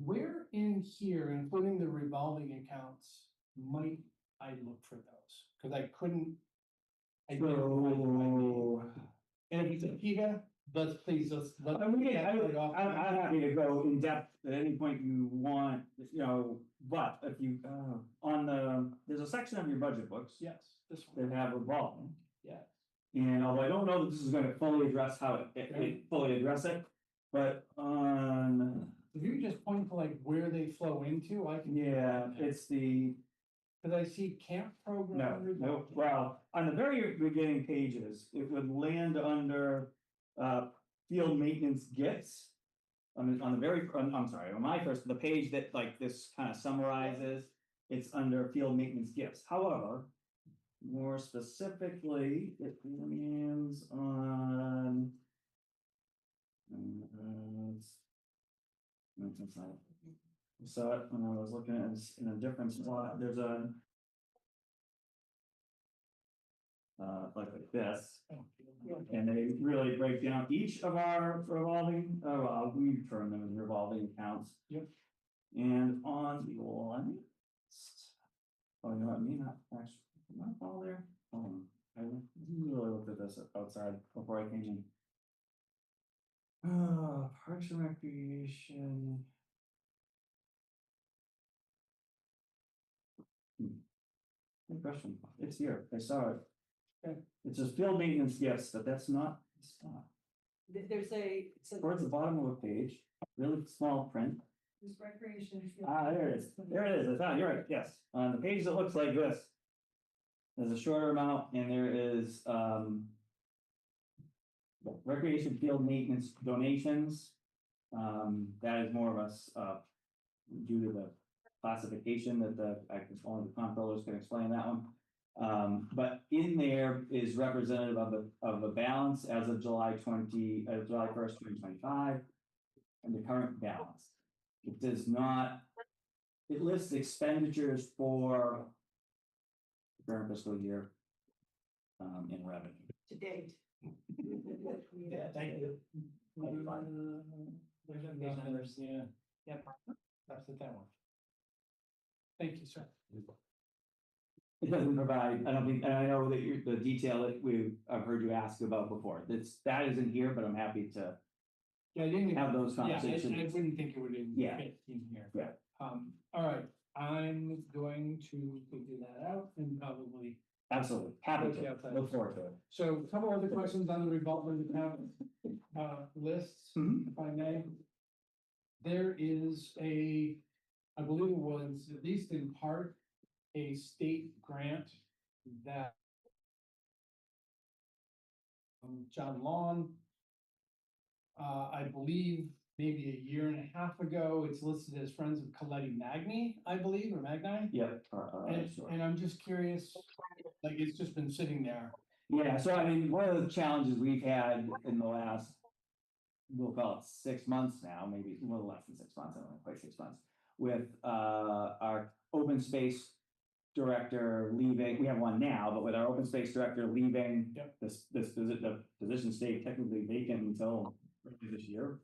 Where in here, including the revolving accounts, might I look for those? Cause I couldn't. I didn't find my- And if it's a Pega, let's. I'm happy to go in depth at any point you want, but if you, there's a section of your budget books Yes, this one, that have revolving. yeah. And although I don't know that this is gonna fully address how it fully address it, but If you could just point to like where they flow into, I can. yeah, it's the, Cause I see camp program. no, revolving. well, on the very beginning pages, it would land under, field maintenance gifts. On the very, I'm sorry, on my first, the page that like this kind of summarizes, it's under field maintenance gifts. However, more specifically, it lands on. I saw it when I was looking at it in a different spot, there's a. Like this, and they really break down each of our revolving, we term them as revolving accounts. Yep. And on the one. Oh, you know what I mean, not actually, not all there, I really looked at this outside before I came in. Parks and Recreation. Good question, it's here, I saw it. Okay. It says field maintenance gifts, but that's not, it's not. There's Towards the bottom of the page, really small print. there's recreation. There it is, I found, you're right, yes, on the page that looks like this. There's a shorter amount and there is, recreation field maintenance donations. That is more of us, due to the classification that only the comptrollers can explain that one. But in there is representative of the balance as of July 1st, 2025. And the current balance. It does not. It lists expenditures for. The current fiscal year. In revenue. To date. Yeah, thank you. Those numbers. Yeah. Yep. That's the that one. Thank you, sir. It doesn't provide, I don't think, and I know that you, the detail that I've heard you ask about before, that isn't here, but I'm happy to Yeah, I didn't have those Yeah, I conversations. wouldn't think it would even Yeah. fit in here. Yeah. All right, I'm going to figure that out and probably, Absolutely, happy Yeah, to, look forward to it. so a couple other questions on the revolving account, lists, Mhm. if I may. There is I believe it was, at least in part, a state grant that John Long, I believe maybe a year and a half ago, it's listed as Friends of Coletti Magni, I believe, or Magni. Yep. Sure. And I'm just curious, like, it's just been sitting there. Yeah, so I mean, one of the challenges we've had in the last, we'll call it 6 months now, maybe a little less than 6 months, I don't know, quite 6 months, with our open space director leaving, we have one now, but with our open space director leaving, Yep. the position stayed technically vacant until early this year.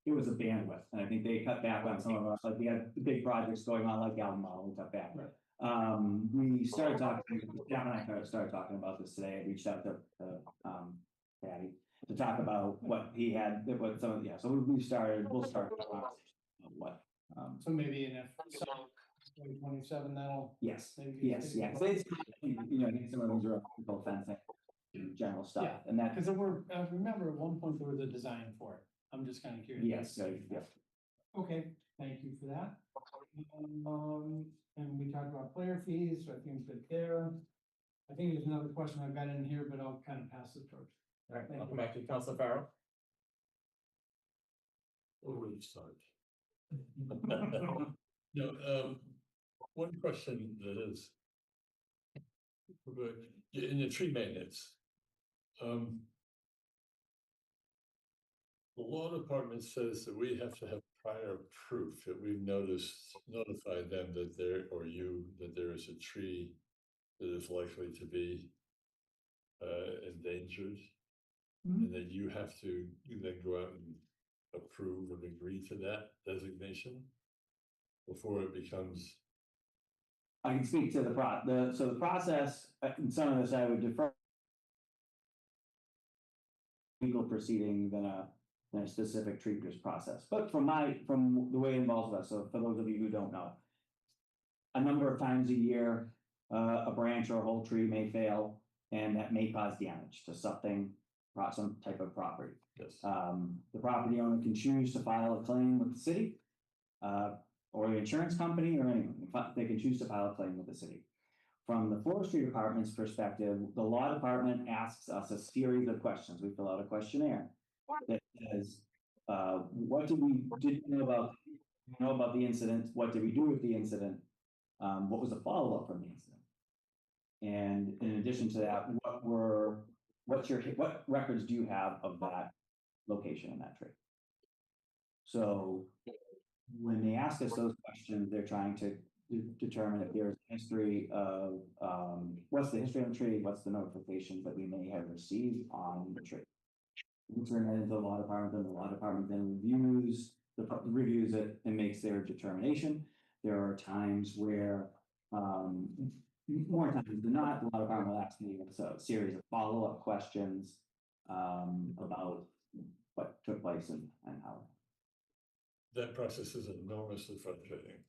It was a bandwidth, and I think they cut back on some of us, like we had the big projects going on like Alamo, we cut back. Right. We started talking, Jeff and I started talking about this today, I reached out to Patty to talk about what he had, what some of, so we'll start the conversation of what, So maybe in F 2027, that'll. yes, maybe yes, get- yes, it's, I think some of these are people fencing, general stuff, Yeah. and that, Because there were, I remember at one point there was a design for it. I'm just kind of curious. yes, so, yeah. Okay, thank you for that. And we talked about player fees, so I think it's good there. I think there's another question I've got in here, but I'll kind of pass the torch. All right, Thank I'll you. come back to you, Council Farrell. Where do we start? One question that is. In the tree maintenance. The law department says that we have to have prior proof that we've notified them that that there is a tree that is likely to be endangered. And that you then go out and approve and agree to that designation before it becomes. I can speak to the process, in some of this, I would defer. Legal proceeding than a specific treaters process, but from the way it involves us, so for those of you who don't know. A number of times a year, a branch or a whole tree may fail, and that may cause damage to something, some type of property. Yes. The property owner can choose to file a claim with the city, or the insurance company, or anyone. They can choose to file a claim with the city. From the forestry department's perspective, the law department asks us a series of questions. We fill out a questionnaire that says, what did you know about the incident? What did we do with the incident? What was the follow-up from the incident? And in addition to that, what records do you have of that location in that tree? So when they ask us those questions, they're trying to determine if there's a history of, what's the history of the tree, what's the notifications that we may have received on the tree. We turn that into the law department, then the law department then reviews it and makes their determination. There are times where, more times than not, the law department will ask me a series of follow-up questions about what took place and how. That process is enormously frustrating.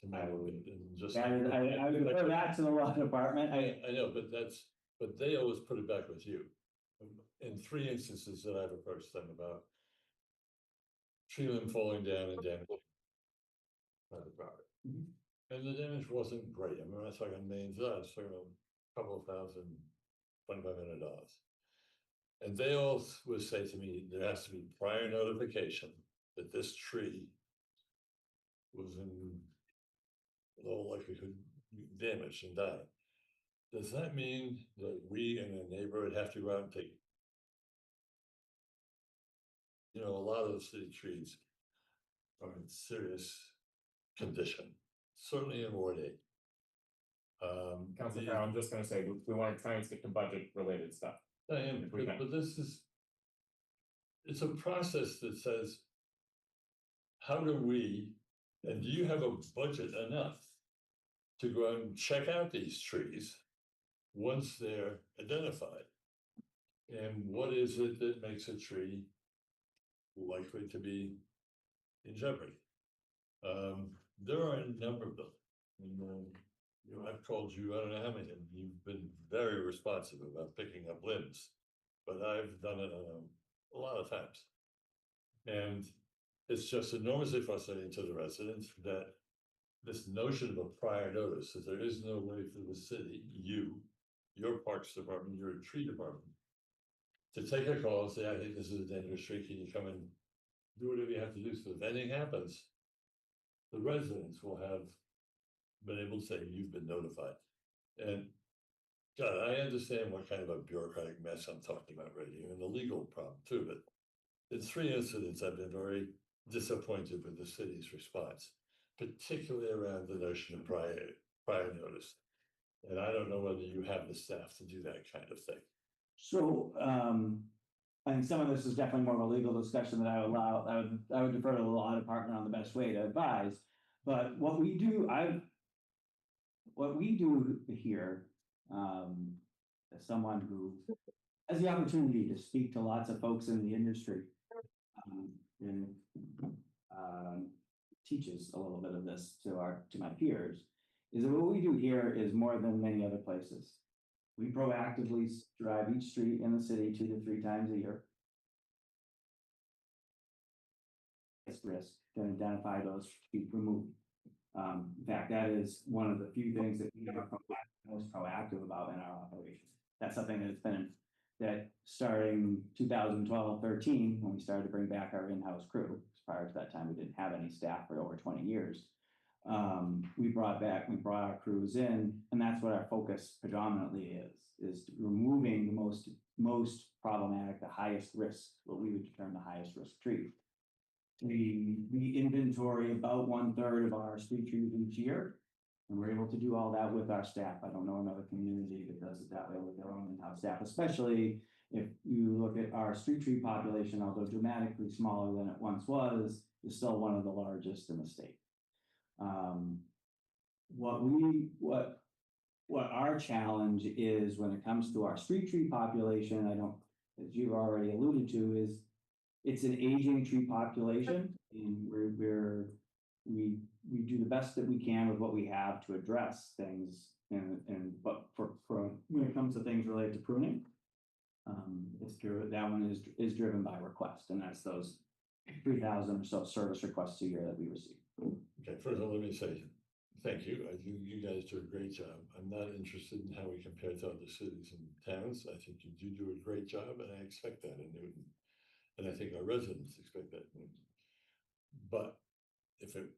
To me, and just. I would refer that to the law department. I know, but they always put it back with you. In 3 instances that I've approached them about. Tree limb falling down and damaging. Private property. And the damage wasn't great. I mean, I'm not talking millions of dollars, talking a couple of thousand, $2,500. And they all would say to me, there has to be prior notification that this tree was in low likelihood damaged and died. Does that mean that we in a neighborhood have to go out and take? A lot of those city trees are in serious condition, certainly in Ward 8. Council Farrell, I'm just gonna say, we want to try and stick to budget related stuff. I am, but it's a process that says, how do we, and do you have a budget enough to go out and check out these trees once they're identified? And what is it that makes a tree likely to be in jeopardy? There are a number of them. And, you know, I've called you, I don't know how many, and you've been very responsive about picking up limbs, but I've done it a lot of times. And it's just enormously frustrating to the residents that this notion of a prior notice, that there is no way for the city, your parks department, your tree department, to take a call and say, I think this is a dangerous tree, can you come and do whatever you have to do? So if anything happens, the residents will have been able to say, you've been notified. And God, I understand what kind of a bureaucratic mess I'm talking about right here, and the legal problem too, but in 3 incidents, I've been very disappointed with the city's response, particularly around the notion of prior notice. And I don't know whether you have the staff to do that kind of thing. So, I think some of this is definitely more of a legal discussion that I would defer to the law department on the best way to advise. But what we do here, as someone who has the opportunity to speak to lots of folks in the industry, and teaches a little bit of this to my peers, is that what we do here is more than many other places. We proactively drive each street in the city 2 to 3 times a year. It's risk to identify those to be removed. In fact, that is one of the few things that we are most proactive about in our operation. That's something that's been that starting 2012-13, when we started to bring back our in-house crew. Prior to that time, we didn't have any staff for over 20 years. We brought our crews in, and that's what our focus predominantly is removing the most problematic, the highest risk, what we would determine the highest risk tree. We inventory about 1/3 of our street trees each year, and we're able to do all that with our staff. I don't know another community that does it that way with their own in-house staff, especially if you look at our street tree population, although dramatically smaller than it once was, is still one of the largest in the state. What our challenge is when it comes to our street tree population, as you've already alluded to, is it's an aging tree population, and we do the best that we can with what we have to address things, but for when it comes to things related to pruning, that one is driven by request, and that's those 3,000 or so service requests a year that we receive. Okay, first of all, let me say thank you. I think you guys do a great job. I'm not interested in how we compare to other cities and towns. I think you do a great job, and I expect that in Newton. And I think our residents expect that in Newton. But if it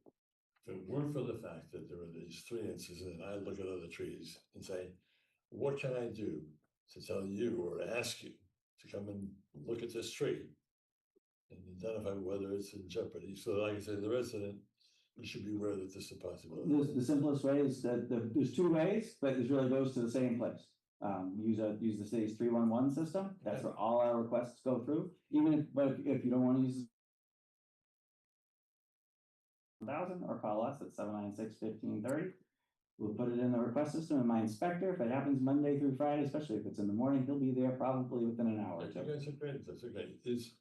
weren't for the fact that there are these 3 instances, and I look at other trees and say, what can I do to tell you or ask you to come and look at this tree and identify whether it's in jeopardy? So like I said, the resident, you should be aware that this is a possibility. The simplest way is that there's 2 ways, but it really goes to the same place. Use the city's 311 system. That's where all our requests go through. But if you don't want to use 1,000, or call us at 796-1530. We'll put it in the request system, and my inspector, if it happens Monday through Friday, especially if it's in the morning, he'll be there probably within an hour or You two. guys are great. That's okay.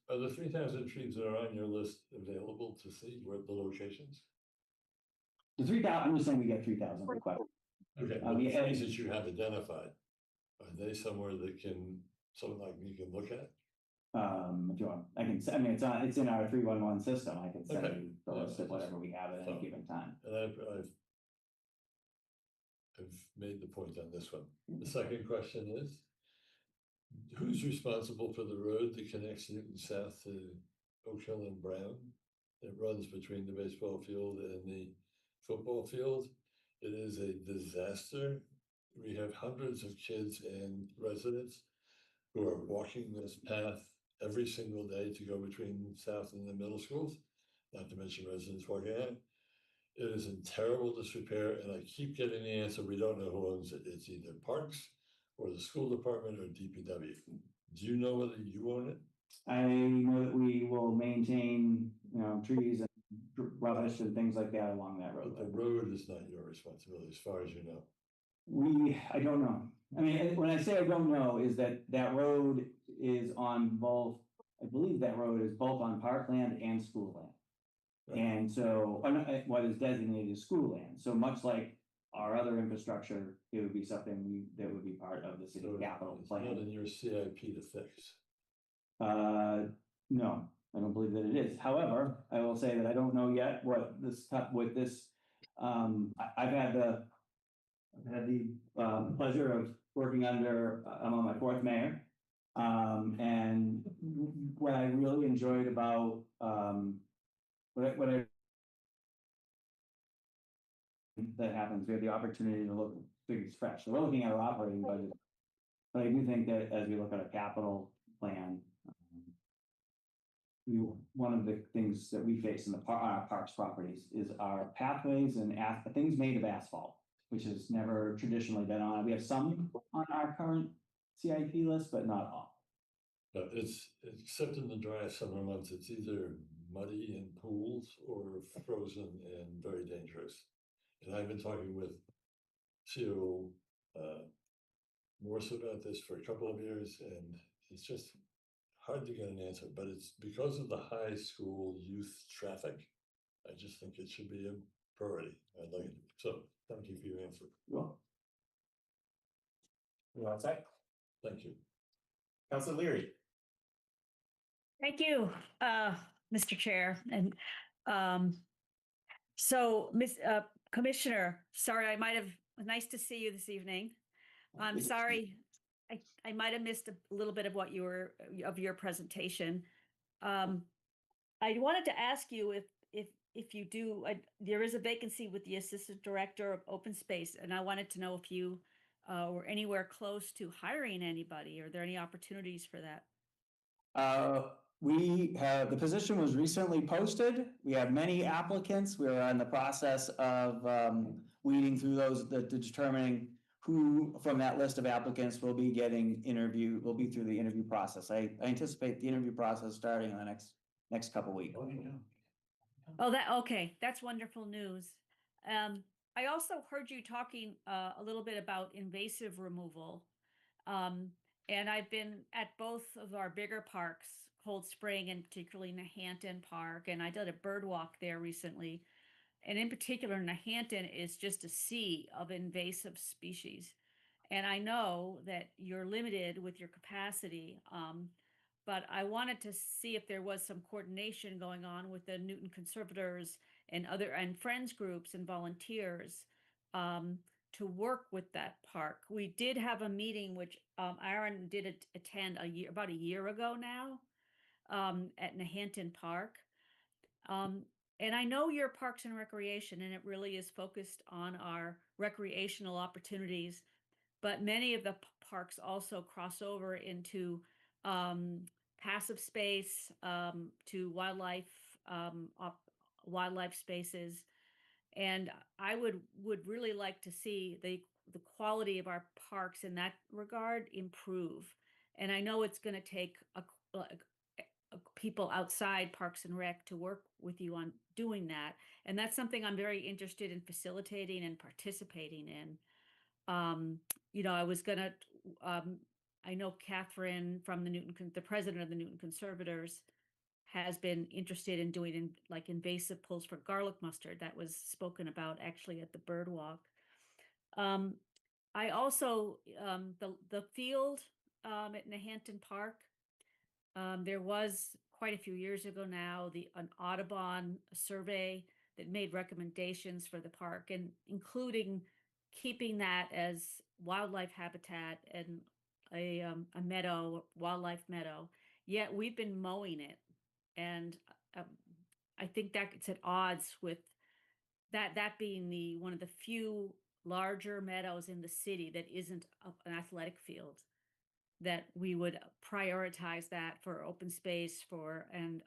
Are the 3,000 trees that are on your list available to see where the locations? The 3,000, I'm just saying we get 3,000 requests. Okay, but the trees that you have identified, are they somewhere that someone like me can look at? If you want, it's in our 311 system. I can send Okay. you the list of whatever we have at any given time. And I've made the point on this one. The second question is, who's responsible for the road that connects Newton South to Oak Hill and Brown? It runs between the baseball field and the football field. It is a disaster. We have hundreds of kids and residents who are walking this path every single day to go between South and the middle schools, not to mention residents walking out. It is in terrible disrepair, and I keep getting the answer, we don't know who owns it. It's either Parks or the school department or DPW. Do you know whether you own it? I know that we will maintain, trees and rubbish and things like that along that But the road. road is not your responsibility, as far as you know. I don't know. I mean, when I say I don't know, is that that road is on both, I believe that road is both on parkland and school land. And so, what is designated as school land, so much like our other infrastructure, it would be something that would be part of the city So capital it's not plan. in your CIP to fix. No, I don't believe that it is. However, I will say that I don't know yet what this, I've had the pleasure of working under, I'm on my fourth mayor. And what I really enjoyed about, what I that happens, we have the opportunity to look big fresh. So we're looking at our operating budget. But I do think that as we look at a capital plan, one of the things that we face in the parks properties is our pathways and things made of asphalt, which has never traditionally been on. We have some on our current CIP list, but not all. But it's, except in the dry summer months, it's either muddy in pools or frozen and very dangerous. And I've been talking with CO Morse about this for a couple of years, and it's just hard to get an answer, but it's because of the high school youth traffic. I just think it should be a priority. I'd like it. So thank you for your answer. Well, You want to say? Thank you. Councilor Leary. Thank you, Mr. Chair. And so, Commissioner, sorry, nice to see you this evening. I'm sorry, I might have missed a little bit of of your presentation. I wanted to ask you if you do, there is a vacancy with the Assistant Director of Open Space, and I wanted to know if you were anywhere close to hiring anybody. Are there any opportunities for that? The position was recently posted. We have many applicants. We're in the process of weeding through those, determining who from that list of applicants will be through the interview process. I anticipate the interview process starting in the next couple weeks. Oh, okay. That's wonderful news. I also heard you talking a little bit about invasive removal. And I've been at both of our bigger parks, Cold Spring and particularly Nahanton Park, and I did a bird walk there recently. And in particular, Nahanton is just a sea of invasive species. And I know that you're limited with your capacity, but I wanted to see if there was some coordination going on with the Newton Conservators and friends groups and volunteers to work with that park. We did have a meeting which Aaron did attend about a year ago now at Nahanton Park. And I know you're Parks and Recreation, and it really is focused on our recreational opportunities, but many of the parks also cross over into passive space, to wildlife spaces. And I would really like to see the quality of our parks in that regard improve. And I know it's going to take people outside Parks and Rec to work with you on doing that. And that's something I'm very interested in facilitating and participating in. I was going to, I know Catherine from the president of the Newton Conservators has been interested in doing invasive pulls for garlic mustard. That was spoken about actually at the bird walk. I also, the field at Nahanton Park, there was quite a few years ago now, an Audubon survey that made recommendations for the park, and including keeping that as wildlife habitat and a wildlife meadow. Yet we've been mowing it. And I think that it's at odds with that being one of the few larger meadows in the city that isn't an athletic field, that we would prioritize that for open space and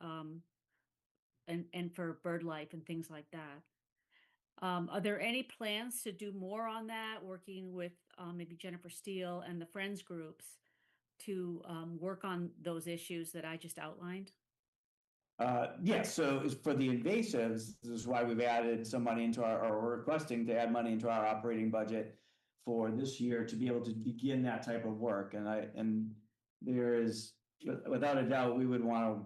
for bird life and things like that. Are there any plans to do more on that, working with maybe Jennifer Steele and the Friends groups to work on those issues that I just outlined? Yes, so as for the invasives, this is why we've added some money into or we're requesting to add money into our operating budget for this year to be able to begin that type of work. And there is, without a doubt, we would want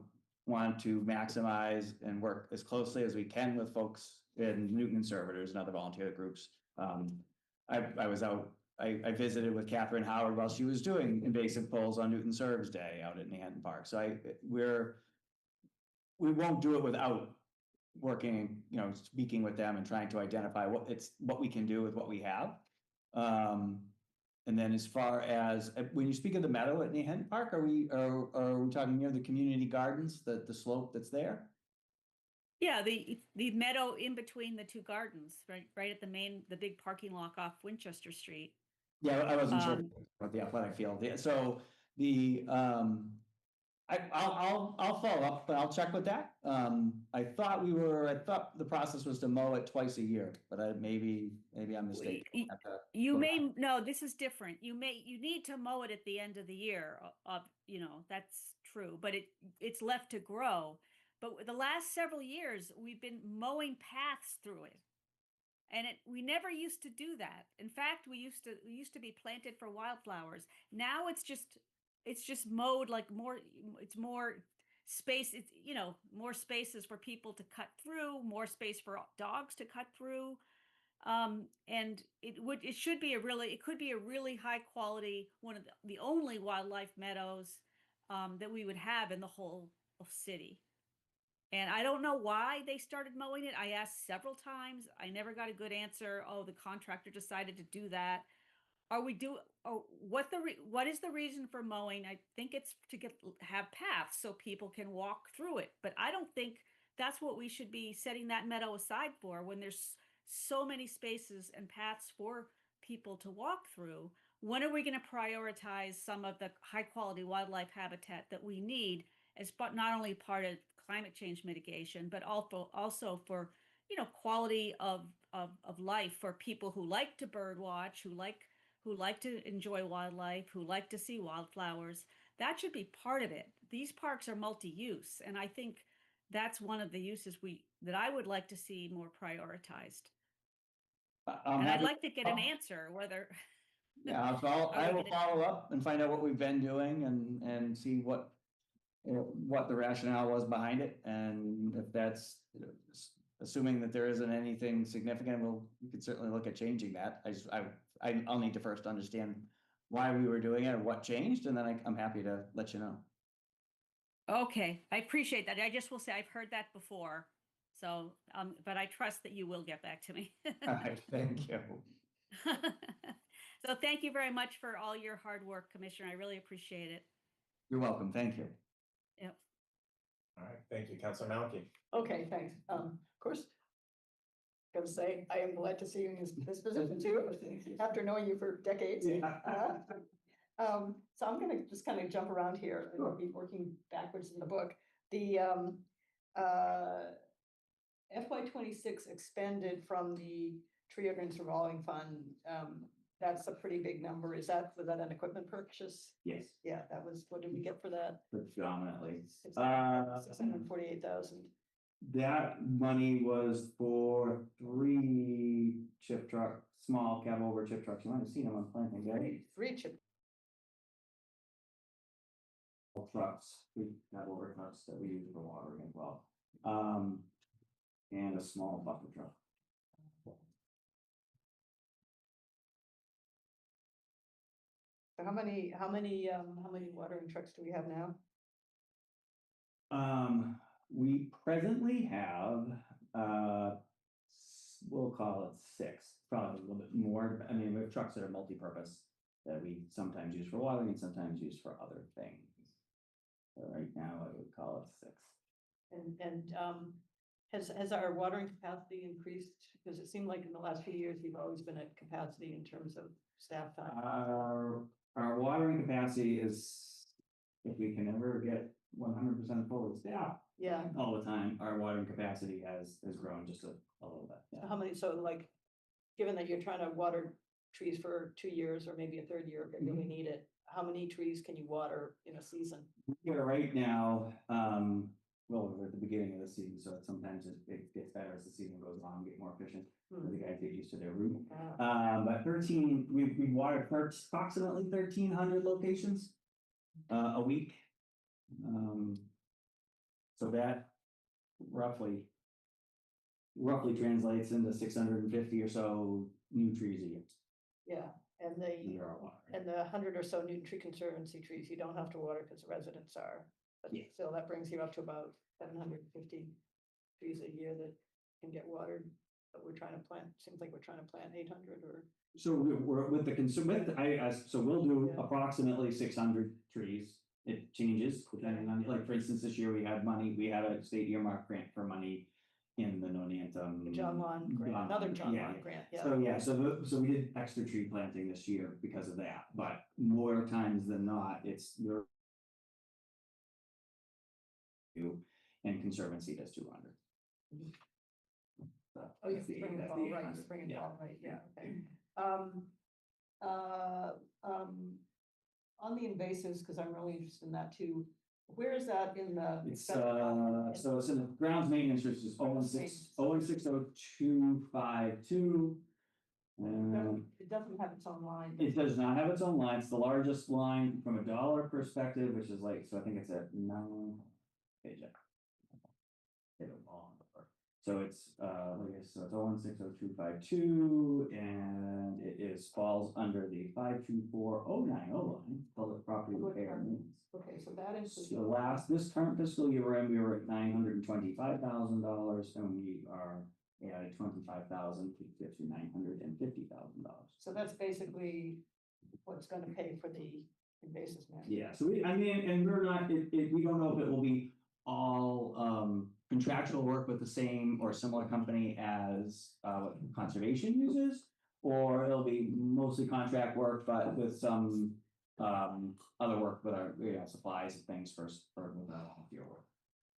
to maximize and work as closely as we can with folks in Newton Conservators and other volunteer groups. I was out, I visited with Catherine Howard while she was doing invasive polls on Newton Serves Day out at Nehanton Park. So we won't do it without working, speaking with them and trying to identify what we can do with what we have. And then as far as, when you speak of the meadow at Nehanton Park, are we talking near the community gardens, the slope that's there? Yeah, the meadow in between the two gardens, right at the big parking lot off Winchester Street. Yeah, I wasn't sure about the athletic field. Yeah, so I'll follow up, but I'll check with that. I thought the process was to mow it twice a year, but maybe I'm mistaken. No, this is different. You need to mow it at the end of the year. That's true, but it's left to grow. But the last several years, we've been mowing paths through it. And we never used to do that. In fact, we used to be planted for wildflowers. Now it's just mowed like it's more space. It's, more spaces for people to cut through, more space for dogs to cut through. And it could be a really high quality, one of the only wildlife meadows that we would have in the whole city. And I don't know why they started mowing it. I asked several times. I never got a good answer. Oh, the contractor decided to do that. What is the reason for mowing? I think it's to have paths so people can walk through it. But I don't think that's what we should be setting that meadow aside for when there's so many spaces and paths for people to walk through. When are we going to prioritize some of the high quality wildlife habitat that we need as not only part of climate change mitigation, but also for, quality of life for people who like to bird watch, who like to enjoy wildlife, who like to see wildflowers? That should be part of it. These parks are multi-use, and I think that's one of the uses that I would like to see more prioritized. And I'd like to get an answer whether. Yeah, so I will follow up and find out what we've been doing and see what the rationale was behind it, and if that's assuming that there isn't anything significant, we could certainly look at changing that. I'll need to first understand why we were doing it and what changed, and then I'm happy to let you know. Okay, I appreciate that. I just will say I've heard that before, so but I trust that you will get back to me. All right, thank you. So thank you very much for all your hard work, Commissioner. I really appreciate it. You're welcome. Thank you. Yep. All right, thank you, Councilor Malky. Okay, thanks. Of course, gotta say, I am glad to see you in this position too, after knowing you for decades. So I'm gonna just kind of jump around here and be working backwards in the book. The FY26 expended from the Tree Ordinance Revolving Fund, that's a pretty big number. Was that an equipment purchase? Yes, Yeah, that was, what did we get for that? predominantly. 648,000. That money was for 3 chip truck, small cab over chip trucks. You might have seen them on planting, right? 3 chip. Trucks, 3 cab over trucks that we use for watering as well. And a small bucket truck. So how many watering trucks do we have now? We presently have, we'll call it 6, probably a little bit more. I mean, we have trucks that are multi-purpose that we sometimes use for watering and sometimes use for other things. So right now, I would call it 6. And has our watering capacity increased? Because it seemed like in the last few years, you've always been at capacity in terms of staff time. Our watering capacity is, if we can ever get 100% full of staff. Yeah. All the time, our watering capacity has grown just a little bit. Yeah. How many, so like, given that you're trying to water trees for 2 years or maybe a third year if you really need it, how many trees can you water in a season? Yeah, right now, well, we're at the beginning of the season, so sometimes it gets better as the season goes on, get more efficient. The guys get used to their route. But 13, we water approximately 1,300 locations a week. So that roughly translates into 650 or so new trees a year. Yeah, and Year of water. and the 100 or so Newton Tree Conservancy trees, you don't have to water because the residents are. But Yeah. still, that brings you up to about 750 trees a year that can get watered. But we're trying to plant, seems like we're trying to plant 800 or, So we're with the consumer, so we'll do Yeah. approximately 600 trees. It changes depending on, like, for instance, this year we had a state earmark grant for money in the Nonantum. the John Lawn grant, another John Lawn grant, yeah. So we did extra tree planting this year because of that, but more times than not, it's your. And Conservancy does 200. Oh, yeah, spring and fall, right, spring and fall, right, yeah, okay. On the invasives, because I'm really interested in that too, where is that in the? It's so it's in the grounds maintenance, which is 0160252. And It doesn't have its own line. it does not have its own line. It's the largest line from a dollar perspective, which is like, so I think it's at 9 page up. So it's so it's 0160252, and it falls under the 524090 line, public property repair and maintenance. Okay, so that is. So this current fiscal year we're in, we were at $925,000, and we are at 25,000 to get to $950,000. So that's basically what's gonna pay for the invasive management. Yeah, so and we're not, we don't know if it will be all contractual work with the same or similar company as what conservation uses, or it'll be mostly contract work, but with some other work with our supplies and things for your work.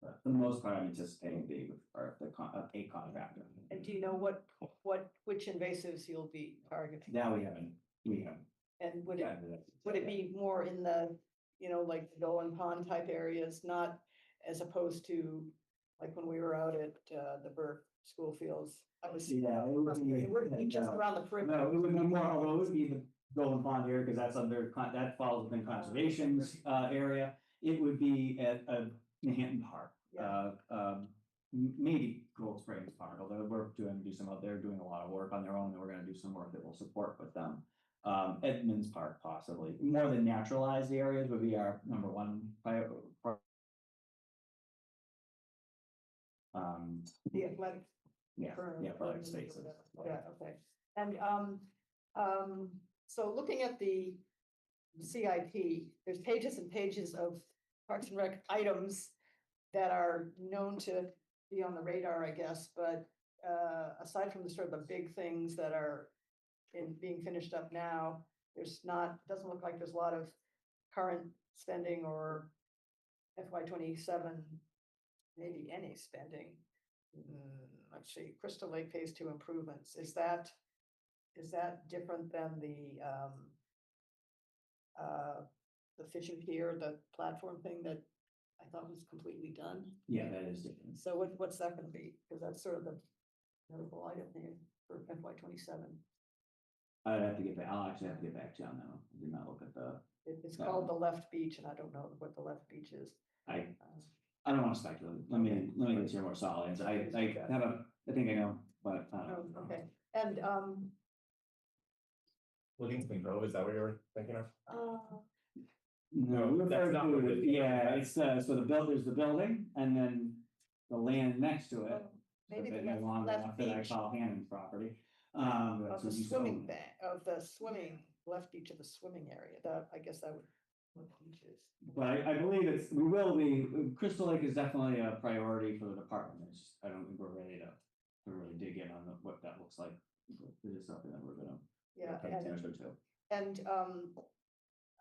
But for the most part, I'm anticipating to be with a contractor. And do you know which invasives you'll be targeting? Now we haven't. And would it be more in the, like the Dolan Pond type areas, not as opposed to like when we were out at the Burke school fields? I was. Yeah, it would be Just around the perimeter. No, it would be more, although it would be the Golden Pond area, because that's that falls within conservation's area. It would be at Hampton Park. Maybe Gold Springs Park, although we're doing they're doing a lot of work on their own, and we're gonna do some work that will support with them. Edmonds Park, possibly. More than naturalized areas would be our number one priority. The athletic. The athletic spaces. Yeah, okay. And so looking at the CIP, there's pages and pages of Parks and Rec items that are known to be on the radar, I guess, but aside from the sort of the big things that are being finished up now, doesn't look like there's a lot of current spending or FY27, maybe any spending. Let's see, Crystal Lake Phase 2 improvements. Is that different than the fishing pier, the platform thing that I thought was completely done? Yeah, that is different. So what's that gonna be? Because that's sort of the notable item here for FY27. I'll actually have to get back to you on that one. I did not look at It's called the Left Beach, and I don't know what the Left Beach is. I don't want to speculate. Let me get you more solid. I think I know, but. Okay, and Livingston Grove, is that what you were thinking of? No, we that's referred not to what it, it is. yeah, it's, so there's the building and then the land next to it. maybe So the that along Left that I Beach call Hannon's property. of that's the what you swimming own. bank, of the swimming, Left Beach of the swimming area. That, I guess that would, what beach is. But I believe we will be, Crystal Lake is definitely a priority for the department. I don't think we're ready to really dig in on what that looks like. It is something that we're gonna. Yeah, pay attention to. and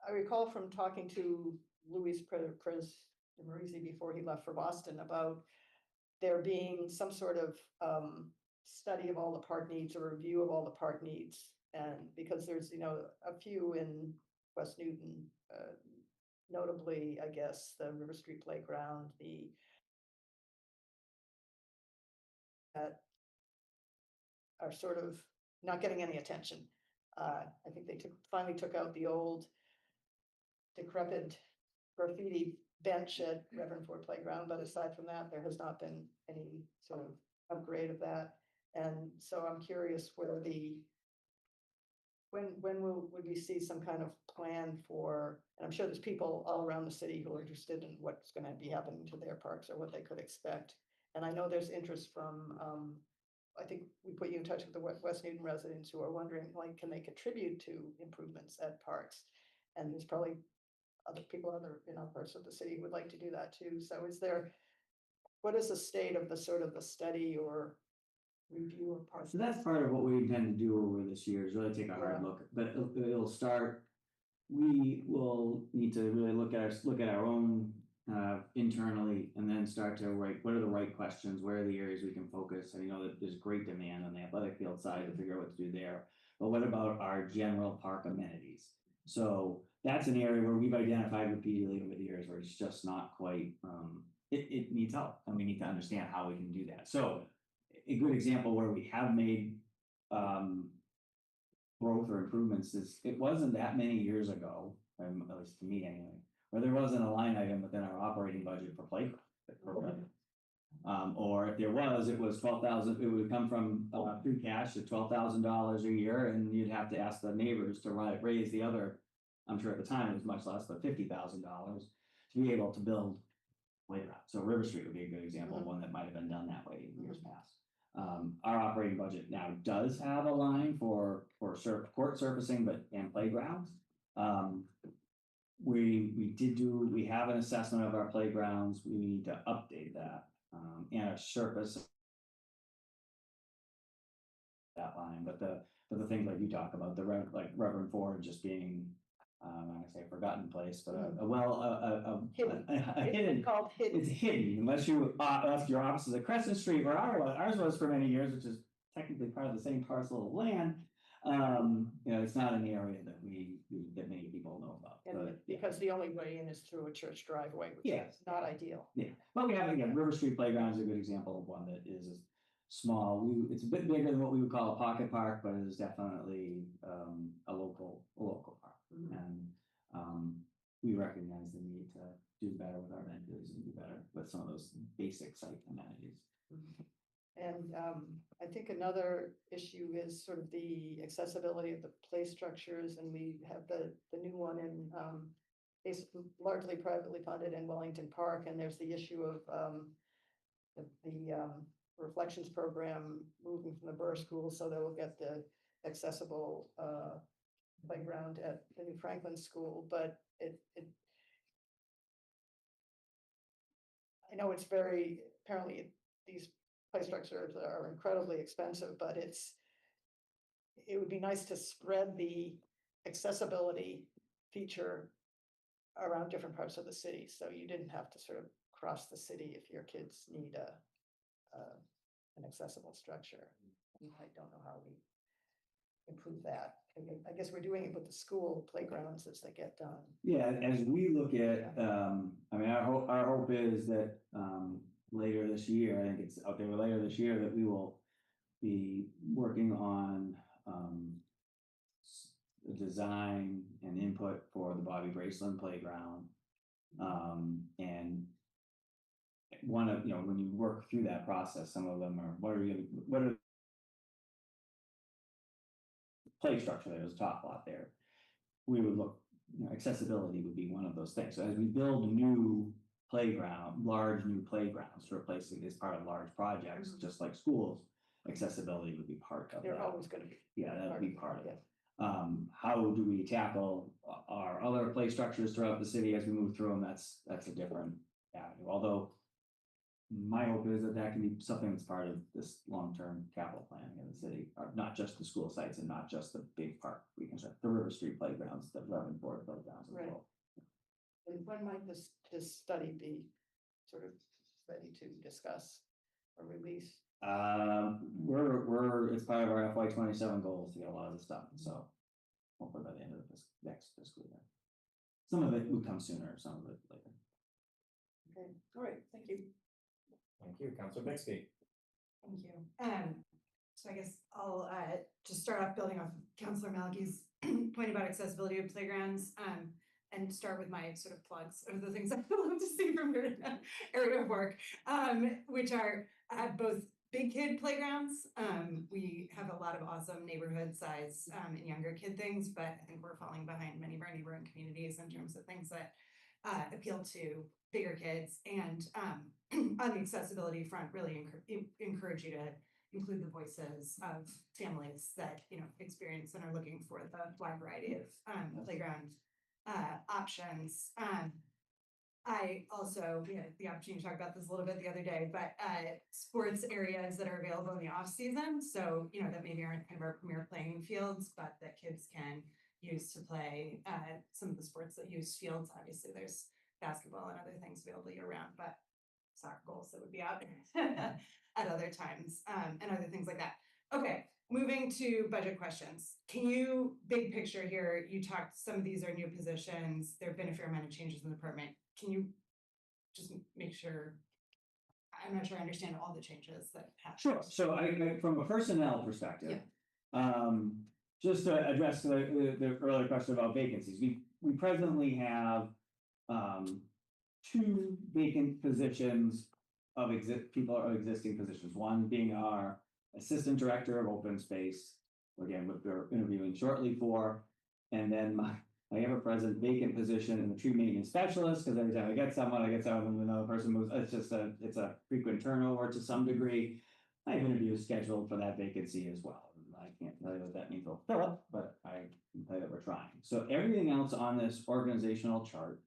I recall from talking to Luis Marisi before he left for Boston about there being some sort of study of all the park needs or review of all the park needs. And because there's, a few in West Newton, notably, I guess, the River Street Playground, the that are sort of not getting any attention. I think they finally took out the old decrepit graffiti bench at Reverend Ford Playground, but aside from that, there has not been any sort of upgrade of that. And so I'm curious whether when would we see some kind of plan for, and I'm sure there's people all around the city who are interested in what's gonna be happening to their parks or what they could expect. And I know there's interest from, I think we put you in touch with the West Newton residents who are wondering, like, can they contribute to improvements at parks? And there's probably other people, parts of the city would like to do that too. So what is the state of the sort of the study or review of parks? So that's part of what we intend to do over this year, is really take a hard Yeah. look, but it'll start. We will need to really look at our own internally, and then start to write, what are the right questions, where are the areas we can focus? And you know that there's great demand on the athletic field side to figure out what to do there. But what about our general park amenities? So that's an area where we've identified repeatedly over the years where it's just not quite, it needs help, and we need to understand how we can do that. So a good example where we have made growth or improvements is, it wasn't that many years ago, at least to me anyway, where there wasn't a line item within our operating budget for playground. Or if there was, it was 12,000, it would come from free cash to $12,000 a year, and you'd have to ask the neighbors to raise the other, I'm sure at the time it was much less, but $50,000 to be able to build playground. So River Street would be a good example of one that might have been done that way in years past. Our operating budget now does have a line for court surfacing, and playgrounds. We have an assessment of our playgrounds. We need to update that, and our surface that line. But the things like you talk about, like Reverend Ford just being, I'm not gonna say a forgotten place, but a hidden. Called hidden. It's hidden unless you ask your offices at Crescent Street, where ours was for many years, which is technically part of the same parcel of land. It's not an area that that many people know about. Because the only way in is through a church driveway, which Yeah. is not ideal. Yeah, but we have, again, River Street Playground is a good example of one that is small. It's a bit bigger than what we would call a pocket park, but it is definitely a local park. And we recognize the need to do better with our vendors and do better with some of those basic site amenities. And I think another issue is sort of the accessibility of the play structures, and we have the new one in largely privately funded in Wellington Park, and there's the issue of the Reflections program moving from the Burr School, so they will get the accessible playground at the New Franklin School, but I know it's apparently these play structures are incredibly expensive, but it would be nice to spread the accessibility feature around different parts of the city, so you didn't have to sort of cross the city if your kids need an accessible structure. I don't know how we improve that. I guess we're doing it with the school playgrounds as they get done. Yeah, as we look at, our hope is that later this year, I think it's out there later this year, that we will be working on the design and input for the Bobby Braceland playground. And one of, when you work through that process, some of them are, what are play structure, there's a top lot there. We would look, accessibility would be one of those things. So as we build large new playgrounds to replace it as part of large projects, just like schools, accessibility would be part of that. They're always going to be. Yeah, that would be part of it. How do we tackle our other play structures throughout the city as we move through them? That's a different avenue. Although my hope is that can be something that's part of this long-term capital planning of the city, not just the school sites and not just the big park reconstruct, the River Street playgrounds, the Reverend Ford playgrounds as well. And when might this study be sort of ready to discuss or release? It's part of our FY27 goals to get a lot of this stuff. So hopefully by the end of this next fiscal year. Some of it will come sooner, some of it later. Okay, all right, thank you. Thank you, Councilor Bixby. Thank you. So I guess I'll just start off building off Counselor Malaki's point about accessibility of playgrounds, and start with my sort of plugs of the things I love to see from your area of work, which are both big kid playgrounds. We have a lot of awesome neighborhood size and younger kid things, but I think we're falling behind many of our neighboring communities in terms of things that appeal to bigger kids. And on the accessibility front, really encourage you to include the voices of families that, you know, experience and are looking for the wide variety of playground options. I also, we had the opportunity to talk about this a little bit the other day, but sports areas that are available in the off season. So, you know, that maybe aren't kind of our premier playing fields, but that kids can use to play some of the sports that use fields. Obviously, there's basketball and other things available year round, but soccer goals that would be out at other times, and other things like that. Okay, moving to budget questions. Can you, big picture here, you talked, some of these are new positions, there've been a fair amount of changes in the department. Can you just make sure, I'm not sure I understand all the changes that happened. Sure, so from a personnel perspective. Just to address the earlier question about vacancies, we presently have 2 vacant positions of people of existing positions, one being our assistant director of open space, again, what we're interviewing shortly for, and then my ever-present vacant position in the tree maintenance specialist, because every time I get someone, another person moves. It's a frequent turnover to some degree. I have interviews scheduled for that vacancy as well. I can't tell you what that means will fill up, but I can tell you that we're trying. So everything else on this organizational chart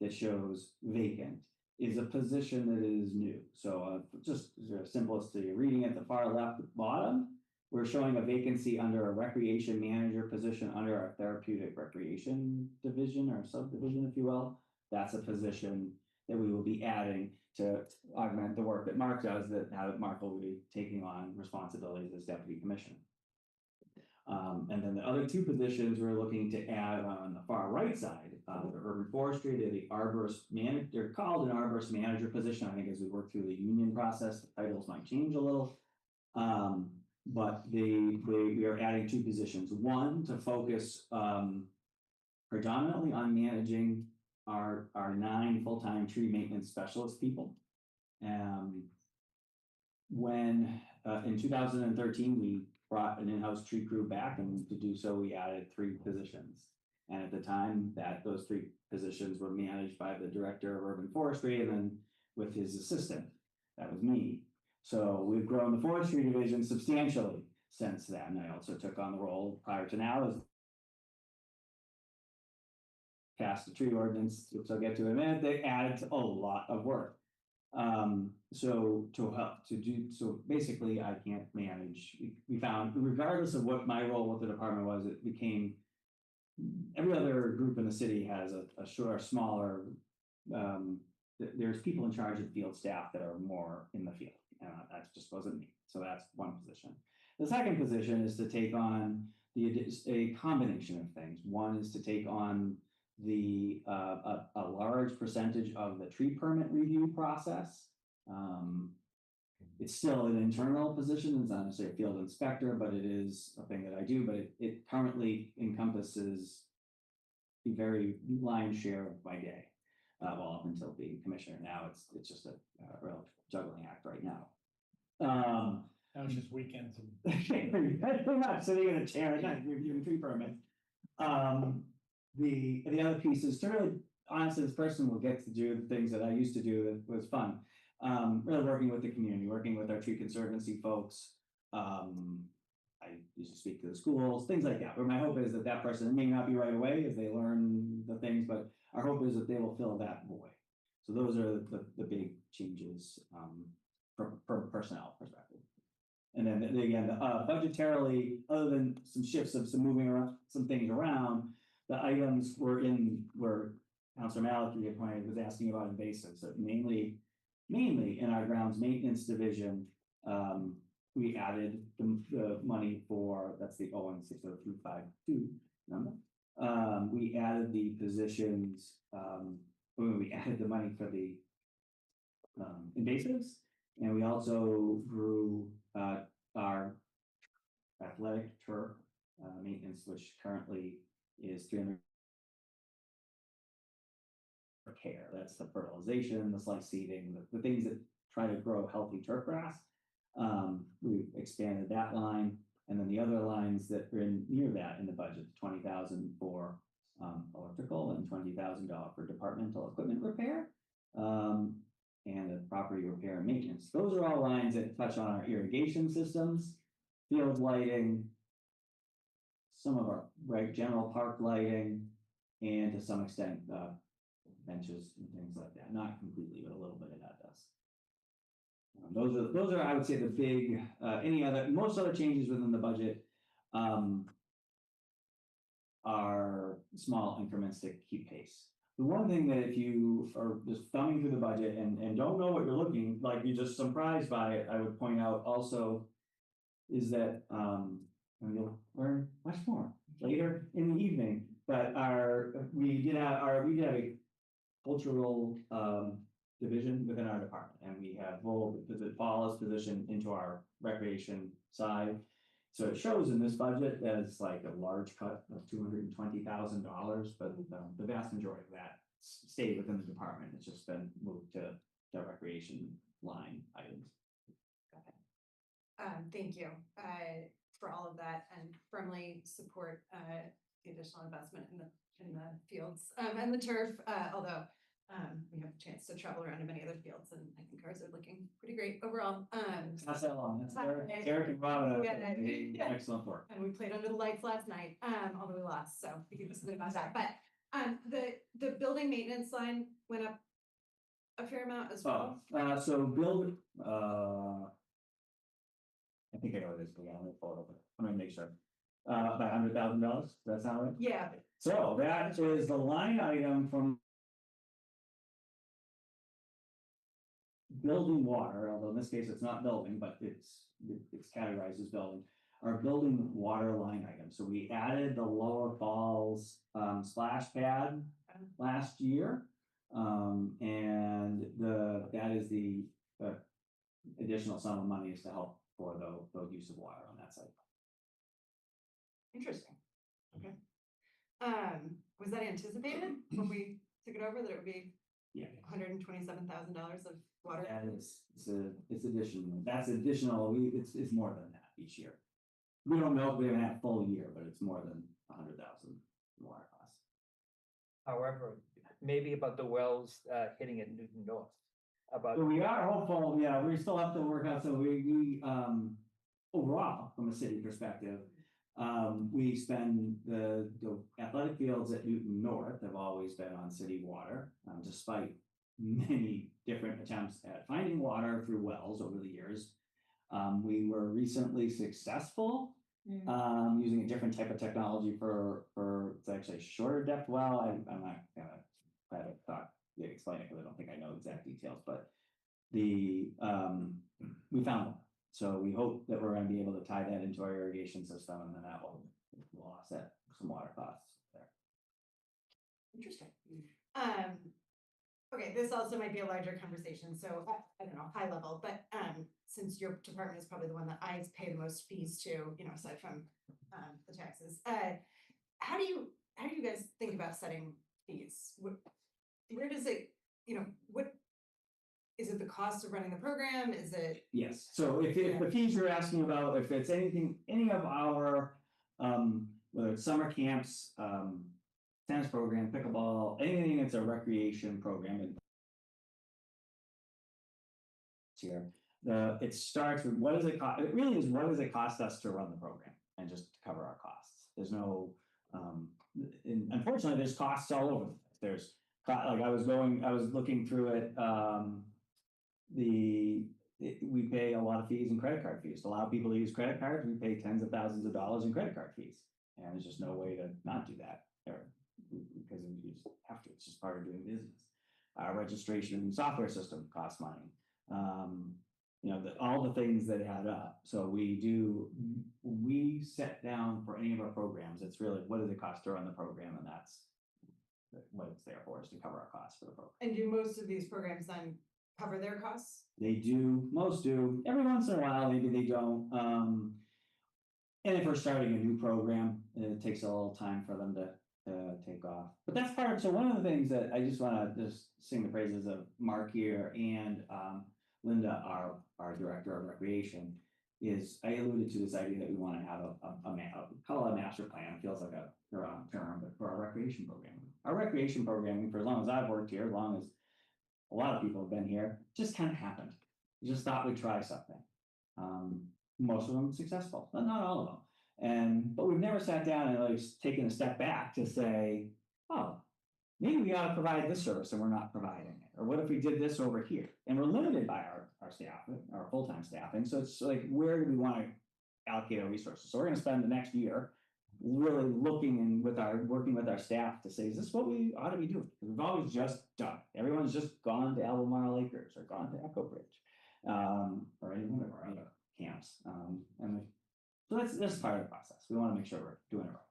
that shows vacant is a position that is new. So just simplest to your reading at the far left bottom, we're showing a vacancy under a recreation manager position under our therapeutic recreation division or subdivision, if you will. That's a position that we will be adding to augment the work that Mark does, that now that Mark will be taking on responsibilities as deputy commissioner. And then the other 2 positions we're looking to add on the far right side, the urban forestry, they're the arborist manager, they're called an arborist manager position. I think as we work through the union process, the titles might change a little. But we are adding 2 positions, one to focus predominantly on managing our 9 full-time tree maintenance specialist people. When in 2013, we brought an in-house tree crew back, and to do so, we added 3 positions. And at the time, those 3 positions were managed by the director of urban forestry, and then with his assistant, that was me. So we've grown the forestry division substantially since then. I also took on the role prior to now as passed the tree ordinance, which I'll get to in a minute. They added a lot of work. So to help to do so, basically, I can't manage. We found, regardless of what my role with the department was, it became every other group in the city has a smaller. There's people in charge of field staff that are more in the field, and that just wasn't me. So that's one position. The second position is to take on a combination of things. One is to take on a large percentage of the tree permit review process. It's still an internal position. It's not necessarily a field inspector, but it is a thing that I do. But it currently encompasses the very lion's share of my day. Well, up until being commissioner. Now it's just a real juggling act right now. Now it's just weekends. I'm not sitting in a chair at night reviewing tree permits. The other piece is to really, honestly, this person will get to do the things that I used to do that was fun. Really working with the community, working with our tree conservancy folks. I used to speak to the schools, things like that, where my hope is that person, it may not be right away as they learn the things, but our hope is that they will fill that void. So those are the big changes from personnel perspective. And then again, budgetarily, other than some shifts of some moving around, some things around, the items were where Councilor Malaki at point was asking about invasives. So mainly in our grounds maintenance division, we added the money for, that's the 0160352 number. We added the positions, we added the money for the invasives, And we also grew, our athletic turf, maintenance, which currently is 300. Care, that's the fertilization, the slice seeding, the things that try to grow healthy turf grass. We've expanded that line, and then the other lines that are near that in the budget, 20,000 for electrical and $20,000 for departmental equipment repair, and the property repair and maintenance. Those are all lines that touch on our irrigation systems, field lighting, some of our general park lighting, and to some extent benches and things like that. Not completely, but a little bit of that does. Those are I would say the big. Most other changes within the budget are small increments to keep pace. The one thing that if you are just thumbing through the budget and don't know what you're looking, like you're just surprised by it, I would point out also is that and you'll learn much more later in the evening. But we did have a cultural division within our department, and we have the Paula's position into our recreation side. So it shows in this budget as like a large cut of $220,000, but the vast majority of that stayed within the department. It's just been moved to the recreation line items. Thank you for all of that, and firmly support the additional investment in the fields and the turf. Although we have a chance to travel around to many other fields, and I think ours are looking pretty great overall. Not that long. That's Eric and Robin. Yeah. Excellent work. And we played under the lights last night, although we lost, so we can just about that. But the building maintenance line went up a fair amount as well. So build. I think I know this. Yeah, I'm gonna pull it over. I'm gonna make sure. About $100,000. Does that sound right? Yeah. So that is the line item from building water, although in this case it's not building, but it's categorized as building. Our building water line item. So we added the Lower Falls splash pad last year, and that is the additional sum of money is to help for the use of water on that site. Interesting. Okay. Was that anticipated when we took it over that it would be $127,000 of water? And it's additional. That's additional. It's more than that each year. We don't know if we haven't had a full year, but it's more than 100,000 water costs. However, maybe about the wells hitting at Newton North. About So we are hopeful. Yeah, we still have to work out. So we overall, from a city perspective, we spend the athletic fields at Newton North have always been on city water, despite many different attempts at finding water through wells over the years. We were recently successful using a different type of technology for it's actually a shorter depth well. I'm not gonna try to explain it because I don't think I know exact details, but we found one. So we hope that we're going to be able to tie that into our irrigation system, and then that will offset some water costs there. Interesting. Okay, this also might be a larger conversation, so I don't know, high level, but since your department is probably the one that I pay the most fees to, aside from the taxes, how do you guys think about setting fees? Where does it, what is it? The cost of running the program? Is it? Yes. So if the fees you're asking about, if it's any of our whether it's summer camps, tennis program, pickleball, anything that's a recreation program, and here it starts with what does it cost? It really is what does it cost us to run the program and just to cover our costs. There's no and unfortunately there's costs all over. There's like I was looking through it. We pay a lot of fees and credit card fees. To allow people to use credit cards, we pay tens of thousands of dollars in credit card fees, and there's just no way to not do that there because you just have to. It's just part of doing business. Our registration software system costs money. All the things that add up. So we set down for any of our programs. It's really what does it cost to run the program, and that's what it's there for, is to cover our costs for the program. And do most of these programs then cover their costs? They do, most do, every once in a while, maybe they don't, and if we're starting a new program, it takes a little time for them to take off. But that's part of, so one of the things that I just wanna just sing the praises of Mark here and, Linda, our director of recreation, is I alluded to this idea that we wanna have call it a master plan, feels like a wrong term, but for our recreation program. Our recreation programming, for as long as I've worked here, as long as a lot of people have been here, just kind of happened. We just thought we'd try something. Most of them successful, but not all of them. But we've never sat down and like taken a step back to say, oh, maybe we ought to provide this service and we're not providing it. Or what if we did this over here? And we're limited by our staff, our full-time staffing. So it's like, where do we want to allocate our resources? So we're going to spend the next year really looking and working with our staff to say, is this what we ought to be doing? Because we've always just done it. Everyone's just gone to Albemarle Acres or gone to Echo Bridge, or any one of our other camps. So that's part of the process. We want to make sure we're doing it right.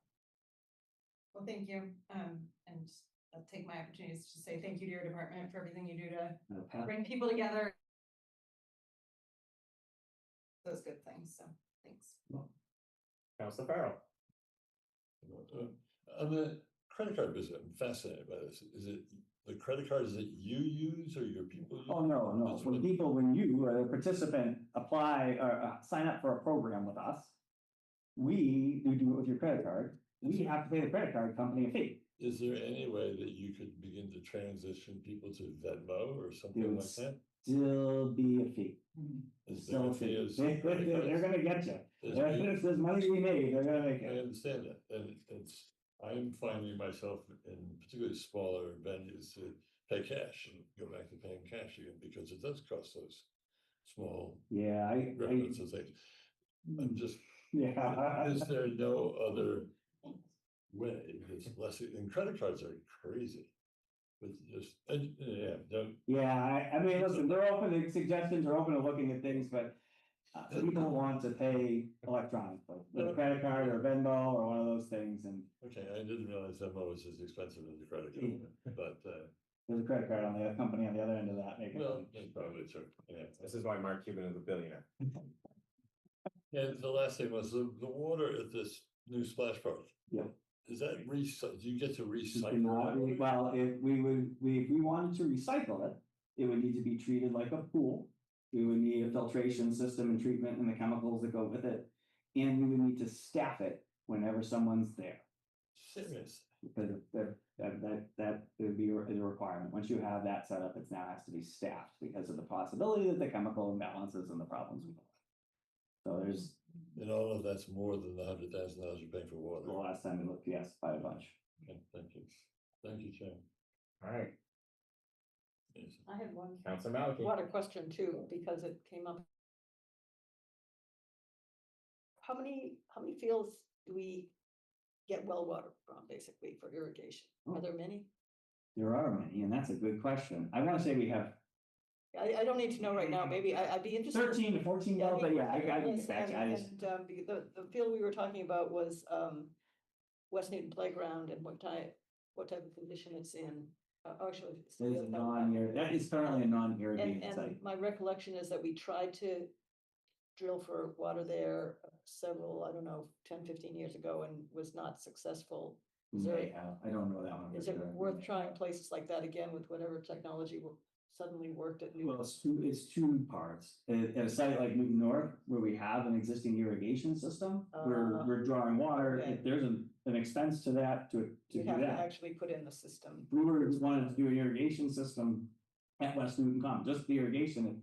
Well, thank you. And I'll take my opportunities to say thank you to your department for everything you do to bring people together. Those good things, so thanks. Councilor Farrell. On the credit card business, I'm fascinated by this. Is it the credit cards that you use or your people use? Oh, no. That's When you or the participant apply or sign up for a program with us, we do it with your credit card. We have to pay the credit card company a fee. Is there any way that you could begin to transition people to Venmo or It something would like that? still be a fee. Is there a fee as They're gonna get you. If there's money to be made, they're gonna make I it. understand that, and I'm finding myself in particularly smaller venues to pay cash and go back to paying cash again, because it does cost those small Yeah, records and things. I'm just, yeah. is there no other way that's less, and credit cards are crazy. But just, and, yeah, don't, Yeah, I mean, listen, they're open to suggestions, they're open to looking at things, but people want to pay electronically, with a credit card or Venmo or one of those things, and okay, I didn't realize Venmo was as expensive as a credit card, but, there's a credit card on the company on the other end of that. Maybe. well, that's probably true, yeah. This is why Mark Cuban is a billionaire. And the last thing was the water at this new splash park. Yeah. Is that do you get to You recycle? cannot- that water? Well, if we wanted to recycle it, it would need to be treated like a pool. We would need a filtration system and treatment and the chemicals that go with it. And we would need to staff it whenever someone's there. Serious? Because that would be a requirement. Once you have that set up, it now has to be staffed because of the possibility that the chemical imbalances and the problems we have. So there's And all of that's more than the $100,000 you're paying for water. the last time we looked, yes, by a bunch. Okay, thank you. Thank you, Chair. All right, Yes. I had one Councilor Maliki. water question too, because it came up. How many fields do we get well water from, basically, for irrigation? Are there many? There are many, and that's a good question. I want to say we have I don't need to know right now, maybe I'd be interested. 13 to 14 wells, but yeah, I can Yes, get back. I just, the field we were talking about was, West Newton Playground and what type of condition it's in. Actually. it's that is a field that is currently a non-irrigated And site. my recollection is that we tried to drill for water there several, I don't know, 10, 15 years ago and was not successful. Is there, I don't know that one. for is it sure. worth trying places like that again with whatever technology will suddenly worked at New? Well, it's two parts. At a site like Newton North, where we have an existing irrigation system, we're drawing water. okay. If there's an expense to that, to do You have to that. actually put in the system. If we wanted to do an irrigation system at West Newton Common, just the irrigation, it's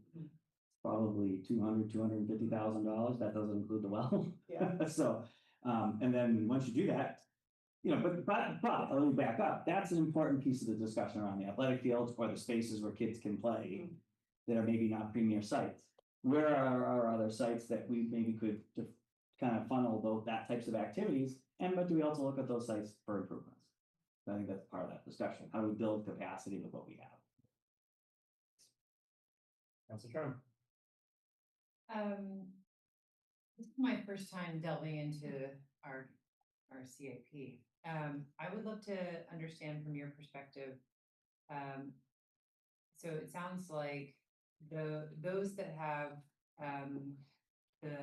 probably $250,000. That doesn't include the well. Yeah. So, and then once you do that, but let me back up. That's an important piece of the discussion around the athletic fields or the spaces where kids can play that are maybe not premier sites. Where are our other sites that we maybe could kind of funnel that types of activities? But do we also look at those sites for improvements? I think that's part of that discussion. How do we build capacity with what we have? Councilor Trump. This is my first time delving into our CIP. I would love to understand from your perspective. So it sounds like those that have, the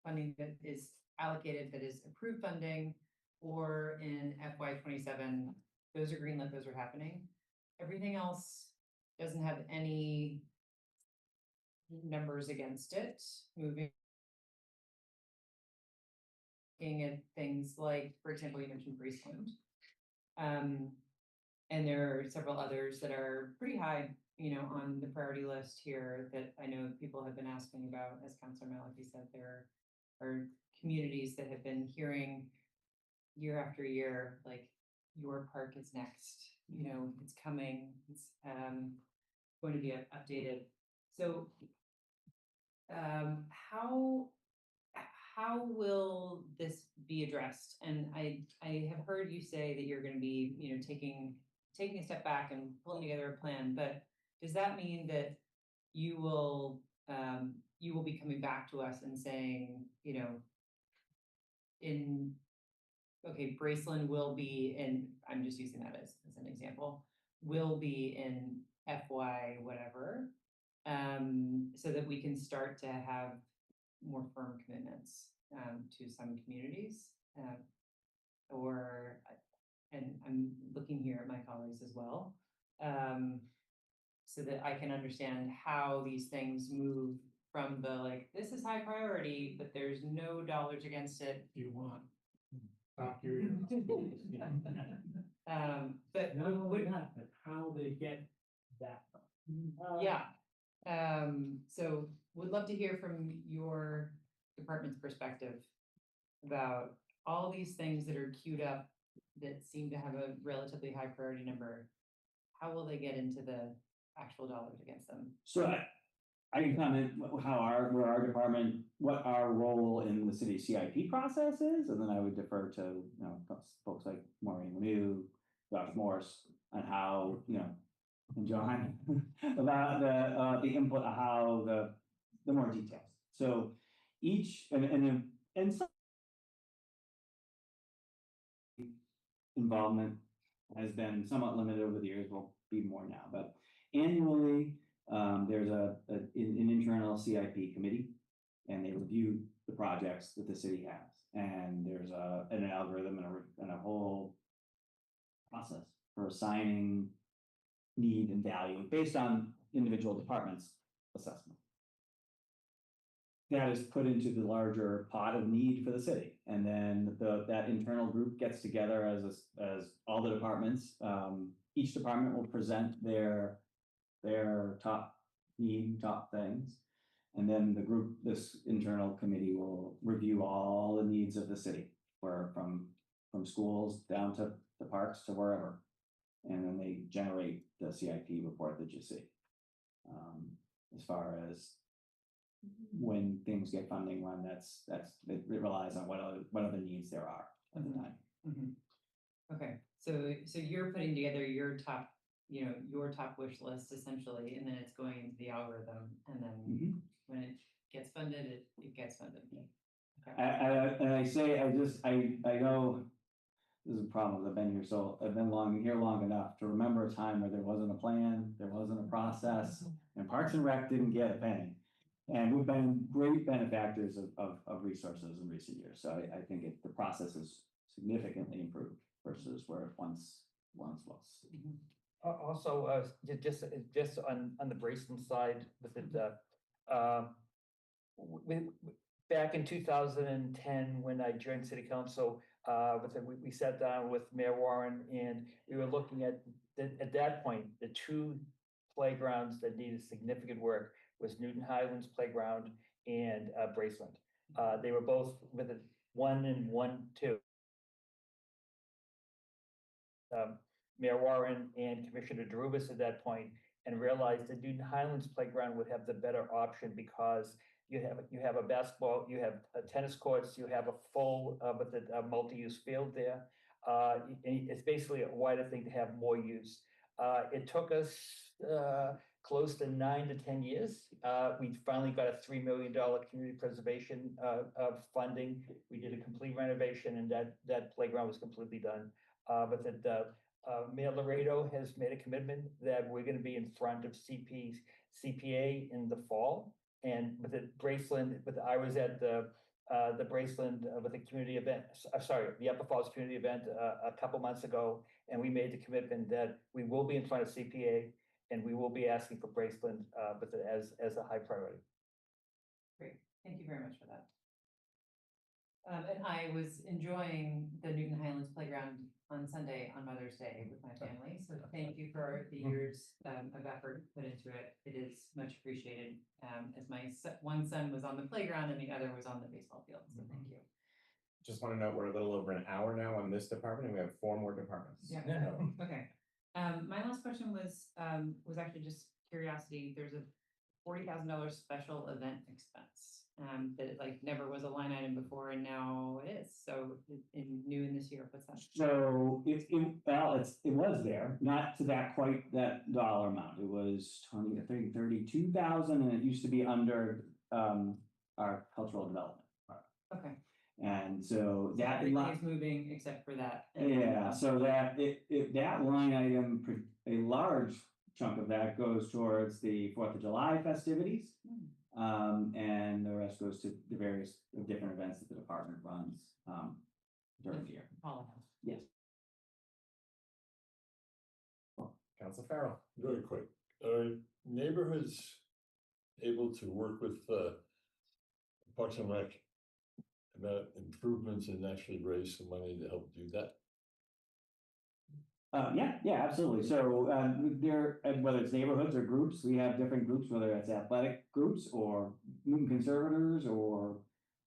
funding that is allocated, that is approved funding, or in FY 27, those are greenlit, those are happening. Everything else doesn't have any numbers against it, moving. Looking at things like, for example, you mentioned Graceland. And there are several others that are pretty high, on the priority list here that I know people have been asking about. As Councilor Maliki said, there are communities that have been hearing year after year, like, your park is next, it's coming, it's going to be updated. So how will this be addressed? And I have heard you say that you're going to be, taking a step back and pulling together a plan, but does that mean that you will be coming back to us and saying, Braceland will be in, I'm just using that as an example, will be in FY whatever, so that we can start to have more firm commitments to some communities, and I'm looking here at my colleagues as well, so that I can understand how these things move from the, like, this is high priority, but there's no dollars against it. You want. Talk your. But Not only that, but how they get that. yeah. So would love to hear from your department's perspective about all these things that are queued up that seem to have a relatively high priority number. How will they get into the actual dollars against them? So I can comment where our department, what our role in the city CIP process is, and then I would defer to, folks like Maureen Lemieux, Josh Morse, on how, and John, about the input of how the more details. So each, and some involvement has been somewhat limited over the years, will be more now, but annually, there's an internal CIP committee, and they review the projects that the city has. And there's an algorithm and a whole process for assigning need and value based on individual departments' assessment. That is put into the larger pot of need for the city, and then that internal group gets together as all the departments. Each department will present their top need, top things, and then this internal committee will review all the needs of the city, from schools down to the parks to wherever, and then they generate the CIP report that you see. As far as when things get funding, it relies on what other needs there are at the time. Mm-hmm. Okay, so you're putting together your top, your top wish list essentially, and then it's going into the algorithm, and then when it gets funded, it gets funded. Okay. And I know this is a problem. I've been here, so I've been here long enough to remember a time where there wasn't a plan, there wasn't a process, and Parks and Rec didn't get a penny. And we've been great benefactors of resources in recent years. So I think the process is significantly improved versus where it once was. Also, just on the Braceland side, with it, back in 2010, when I joined City Council, we sat down with Mayor Warren, and we were looking at that point, the two playgrounds that needed significant work was Newton Highlands Playground and Braceland. They were both with it 1 and 1-2. Mayor Warren and Commissioner Derubis at that point, and realized that Newton Highlands Playground would have the better option because you have a basketball, you have tennis courts, you have a full multi-use field there. And it's basically a wider thing to have more use. It took us close to 9 to 10 years. We finally got a $3 million community preservation funding. We did a complete renovation, and that playground was completely done. Mayor Laredo has made a commitment that we're gonna be in front of CPA in the fall. And with the Braceland, I was at the Braceland, with the community event, sorry, the Upper Falls community event, a couple months ago. And we made the commitment that we will be in front of CPA and we will be asking for Braceland, as a high priority. Great, thank you very much for that. And I was enjoying the Newton Highlands Playground on Sunday on Mother's Day with my family, so thank you for the years of effort put into it. It is much appreciated, as my one son was on the playground and the other was on the baseball field, so thank you. Just want to note, we're a little over an hour now on this department, and we have 4 more departments. Yeah. Okay. My last question was actually just curiosity. There's a $40,000 special event expense that like never was a line item before, and now it is. So new in this year, what's that? So it was there, not to that quite that dollar amount. It was 32,000, and it used to be under our cultural development. Okay. And so that Everything is moving except for that. yeah, so that that line item, a large chunk of that goes towards the 4th of July festivities. And the rest goes to the various different events that the department runs during the year. Yes. Council Farrell. Very quick, are neighborhoods able to work with Parks and Rec about improvements and actually raise some money to help do that? Yeah, absolutely. So there, whether it's neighborhoods or groups, we have different groups, whether it's athletic groups or Newton Conservators or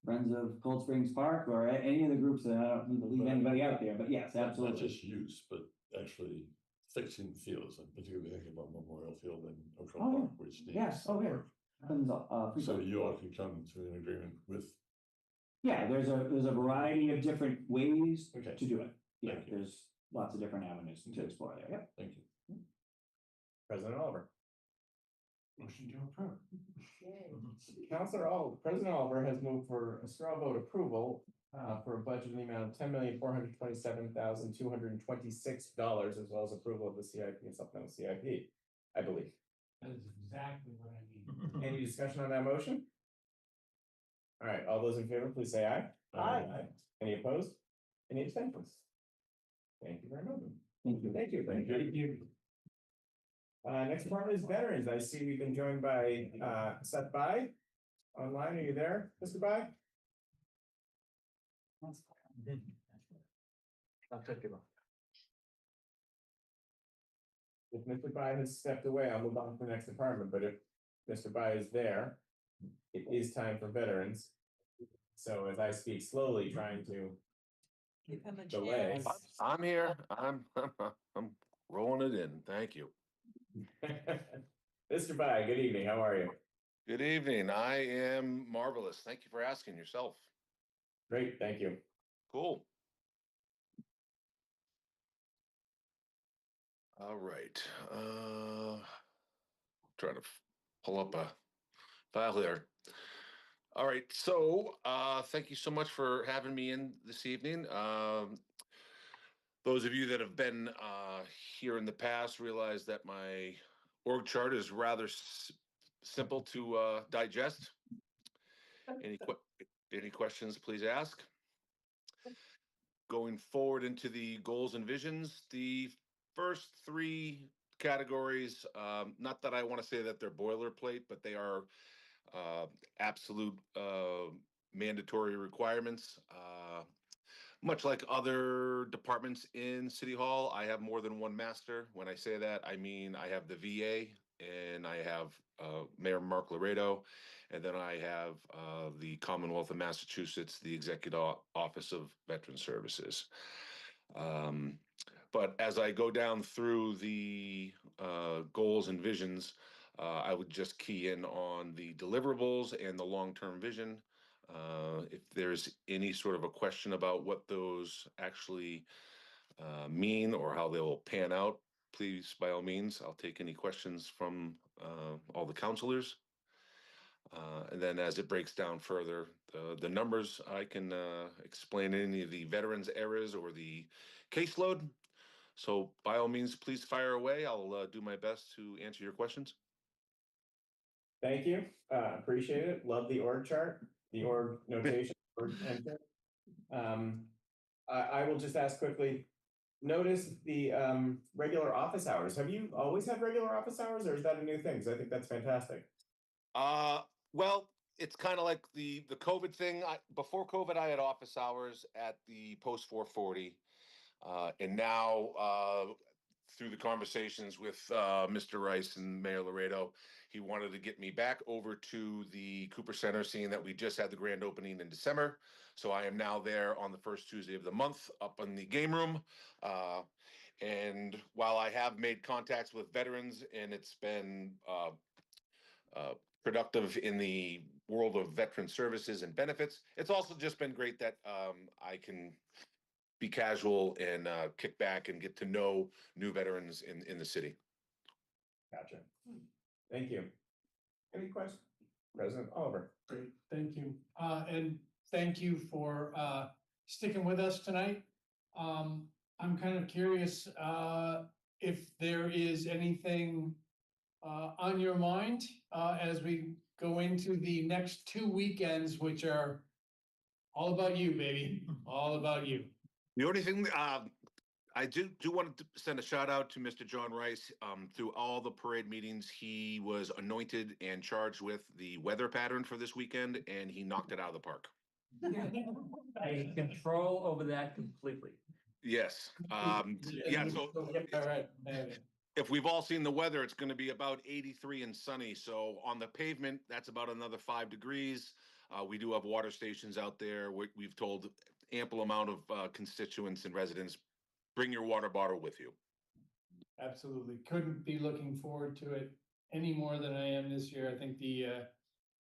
Friends of Cold Springs Park or any of the groups that I don't need to leave anybody out there, but yes, absolutely. Not just use, but actually fixing fields, and particularly thinking about Memorial Field and Oak Hill Park, which needs Yes, some work. Happens, So frequently. you all can come to an agreement with, Yeah, there's a variety of different ways okay, to do it. Yeah, Thank you. there's lots of different avenues to explore there. Yep. thank you. President Oliver. Motion to approve. Councilor President Oliver has moved for a straw vote approval for a budget in the amount of $10,427,226, as well as approval of the CIP and supplemental CIP, I believe. That is exactly what I need. Any discussion on that motion? All right, all those in favor, please say aye. Aye. Any opposed? Any abstentions? Thank you very much. Thank you. Thank you. Thank you. Next department is veterans. I see we've been joined by Seth Bai online. Are you there, Mr. Bai? If Mr. Bai has stepped away, I'll move on to the next department, but if Mr. Bai is there, it is time for veterans. So as I speak slowly, trying to delay. I'm here. I'm rolling it in. Thank you. Mr. Bai, good evening. How are you? Good evening. I am marvelous. Thank you for asking yourself. Great, thank you. Cool. All right. Trying to pull up a file here. All right. So thank you so much for having me in this evening. Those of you that have been here in the past realize that my org chart is rather simple to digest. Any questions, please ask. Going forward into the goals and visions, the first 3 categories, not that I want to say that they're boilerplate, but they are absolute mandatory requirements. Much like other departments in City Hall, I have more than one master. When I say that, I mean I have the VA, and I have Mayor Mark Laredo, and then I have the Commonwealth of Massachusetts, the Executive Office of Veteran Services. But as I go down through the goals and visions, I would just key in on the deliverables and the long-term vision. If there's any sort of a question about what those actually mean or how they'll pan out, please, by all means, I'll take any questions from all the counselors. And then as it breaks down further, the numbers, I can explain any of the veterans errors or the caseload. So by all means, please fire away. I'll do my best to answer your questions. Thank you. Appreciate it. Love the org chart, the org notation. Org enter. I will just ask quickly, notice the regular office hours. Have you always had regular office hours, or is that a new thing? 'Cause I think that's fantastic. Well, it's kind of like the COVID thing. Before COVID, I had office hours at the Post 440. And now, through the conversations with Mr. Rice and Mayor Laredo, he wanted to get me back over to the Cooper Center, seeing that we just had the grand opening in December. So I am now there on the first Tuesday of the month up in the game room. And while I have made contacts with veterans and it's been productive in the world of veteran services and benefits, it's also just been great that I can be casual and kick back and get to know new veterans in the city. Gotcha. Thank you. Any questions? President Oliver. Great, thank you. And thank you for sticking with us tonight. I'm kind of curious if there is anything on your mind as we go into the next 2 weekends, which are all about you, baby, all about you. The only thing I do want to send a shout out to Mr. John Rice. Through all the parade meetings, he was anointed and charged with the weather pattern for this weekend, and he knocked it out of the park. I control over that completely. Yes. Yeah. So All right. if we've all seen the weather, it's going to be about 83 and sunny. So on the pavement, that's about another 5 degrees. We do have water stations out there. We've told ample amount of constituents and residents, bring your water bottle with you. Absolutely. Couldn't be looking forward to it any more than I am this year. I think the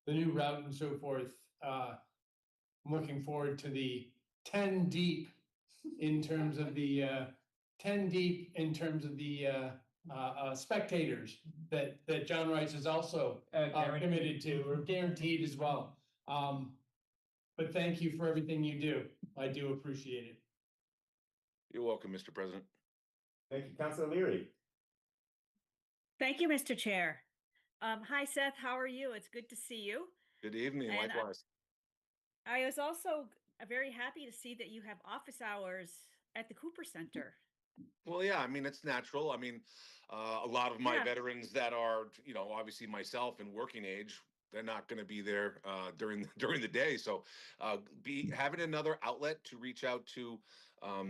new route and so forth, I'm looking forward to the 10 deep in terms of the 10 deep in terms of the spectators that John Rice is also committed to or guaranteed as well. But thank you for everything you do. I do appreciate it. You're welcome, Mr. President. Thank you, Councilor Leary. Thank you, Mr. Chair. Hi, Seth. How are you? It's good to see you. Good evening. And, Likewise. I was also very happy to see that you have office hours at the Cooper Center. Well, yeah, I mean, it's natural. I mean, a lot of my Yeah. veterans that are, obviously myself and working age, they're not going to be there during the day. So having another outlet to reach out to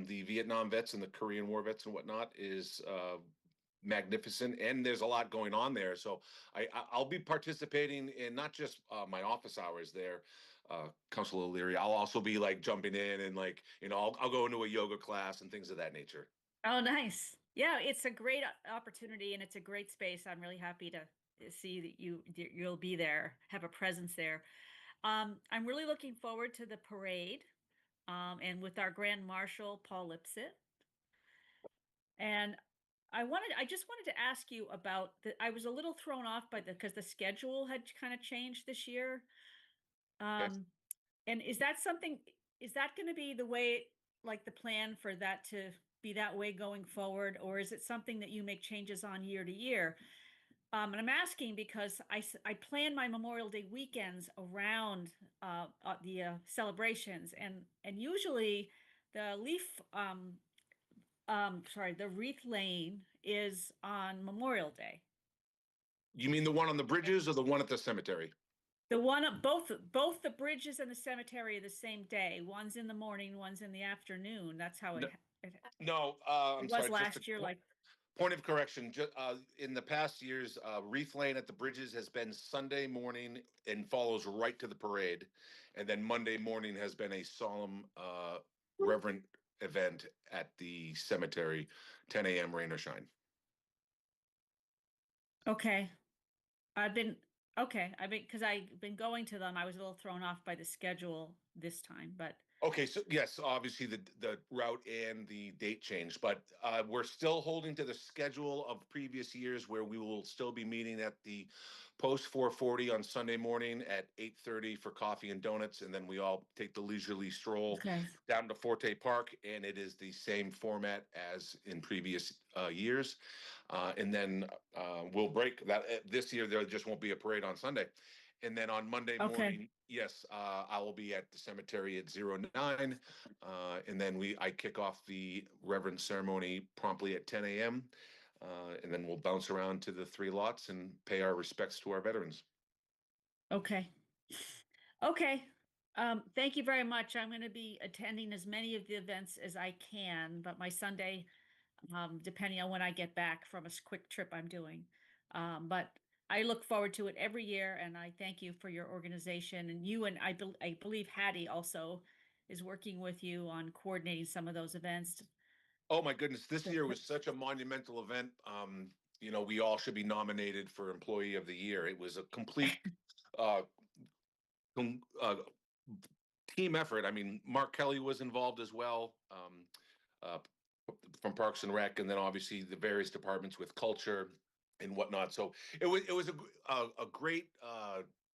the Vietnam vets and the Korean War vets and whatnot is magnificent. And there's a lot going on there. So I'll be participating in not just my office hours there, Councilor O'Leary. I'll also be like jumping in and like, I'll go into a yoga class and things of that nature. Oh, nice. Yeah, it's a great opportunity and it's a great space. I'm really happy to see that you'll be there, have a presence there. I'm really looking forward to the parade and with our Grand Marshal, Paul Lipsett. And I just wanted to ask you about I was a little thrown off by because the schedule had kind of changed this year. And is that going to be the way, like the plan for that to be that way going forward? Or is it something that you make changes on year to year? And I'm asking because I plan my Memorial Day weekends around the celebrations, and usually the the wreath laying is on Memorial Day. You mean the one on the bridges or the one at the cemetery? The one both the bridges and the cemetery are the same day. One's in the morning, one's in the afternoon. That's how it No, I'm was sorry. last year. Like, point of correction, in the past years, wreath laying at the bridges has been Sunday morning and follows right to the parade. And then Monday morning has been a solemn reverent event at the cemetery, 10 a.m. rain or shine. Okay. Because I've been going to them. I was a little thrown off by the schedule this time, but Okay, so yes, obviously the route and the date changed, but we're still holding to the schedule of previous years where we will still be meeting at the post 440 on Sunday morning at 8:30 for coffee and donuts, and then we all take the leisurely stroll Okay. down to Forte Park, and it is the same format as in previous years. And then we'll break that. This year, there just won't be a parade on Sunday. And then on Monday Okay. morning, yes, I will be at the cemetery at 09. And then I kick off the reverend ceremony promptly at 10 a.m. And then we'll bounce around to the 3 lots and pay our respects to our veterans. Okay. Okay. Thank you very much. I'm going to be attending as many of the events as I can, but my Sunday, depending on when I get back from a quick trip I'm doing. But I look forward to it every year, and I thank you for your organization. And you and I believe Hattie also is working with you on coordinating some of those events. Oh my goodness, this So year was th- such a monumental event. We all should be nominated for Employee of the Year. It was a complete uh, com- uh, team effort. I mean, Mark Kelly was involved as well, uh, from Parks and Rec, and then obviously the various departments with culture and whatnot. So it was a great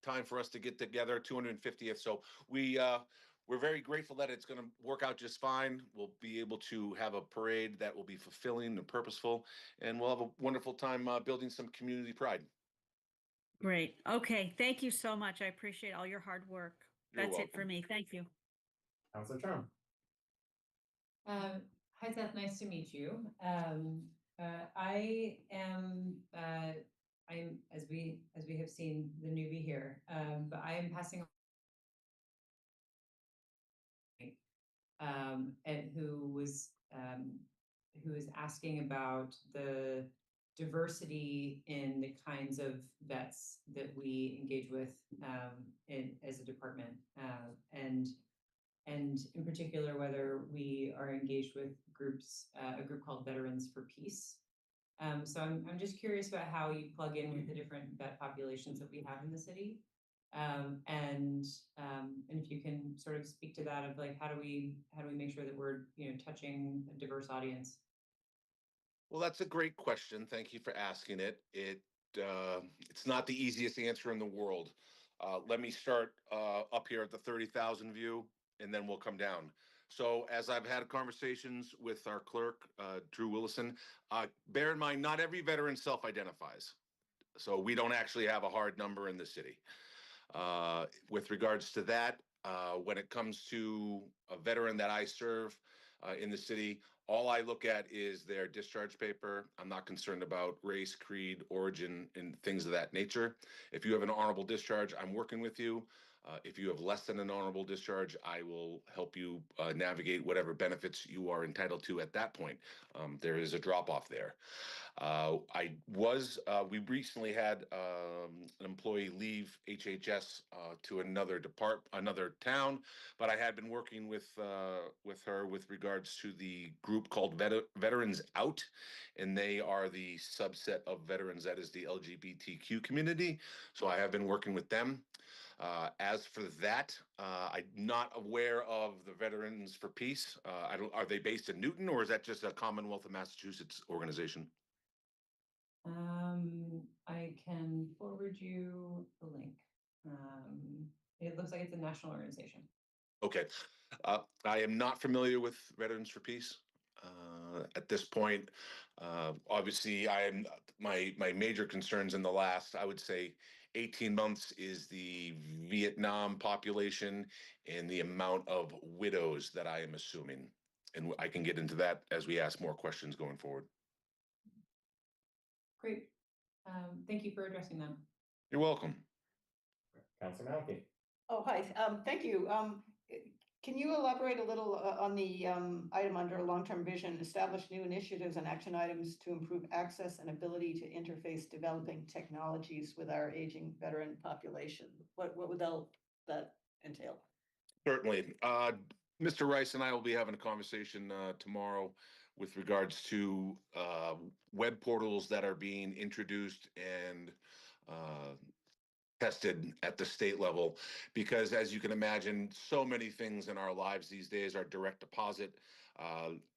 time for us to get together, 250th. So we're very grateful that it's going to work out just fine. We'll be able to have a parade that will be fulfilling and purposeful, and we'll have a wonderful time building some community pride. Great. Okay. Thank you so much. I appreciate all your hard work. You're That's it for welcome. me. Thank you. Counselor Charm. Hi Seth, nice to meet you. I am, I'm, as we have seen, the newbie here, but I am passing and who was asking about the diversity in the kinds of vets that we engage with as a department, and in particular whether we are engaged with groups, a group called Veterans for Peace. So I'm just curious about how you plug in with the different vet populations that we have in the city. And if you can sort of speak to that of like, how do we make sure that we're, touching a diverse audience? Well, that's a great question. Thank you for asking it. It's not the easiest answer in the world. Let me start up here at the 30,000 view, and then we'll come down. So as I've had conversations with our clerk, Drew Willison, bear in mind, not every veteran self-identifies. So we don't actually have a hard number in the city. With regards to that, when it comes to a veteran that I serve in the city, all I look at is their discharge paper. I'm not concerned about race, creed, origin, and things of that nature. If you have an honorable discharge, I'm working with you. If you have less than an honorable discharge, I will help you navigate whatever benefits you are entitled to at that point. There is a drop off there. We recently had an employee leave HHS to another town, but I had been working with her with regards to the group called Veterans Out, and they are the subset of veterans that is the LGBTQ community. So I have been working with them. As for that, I'm not aware of the Veterans for Peace. Are they based in Newton, or is that just a Commonwealth of Massachusetts organization? I can forward you the link. It looks like it's a national organization. Okay. I am not familiar with Veterans for Peace at this point. Obviously, my major concerns in the last, I would say, 18 months is the Vietnam population and the amount of widows that I am assuming. And I can get into that as we ask more questions going forward. Great. Thank you for addressing them. You're welcome. Counselor Malky. Oh, hi, thank you. Can you elaborate a little on the item under long-term vision, establish new initiatives and action items to improve access and ability to interface developing technologies with our aging veteran population? What would that entail? Certainly. Mr. Rice and I will be having a conversation tomorrow with regards to web portals that are being introduced and tested at the state level, because as you can imagine, so many things in our lives these days are direct deposit.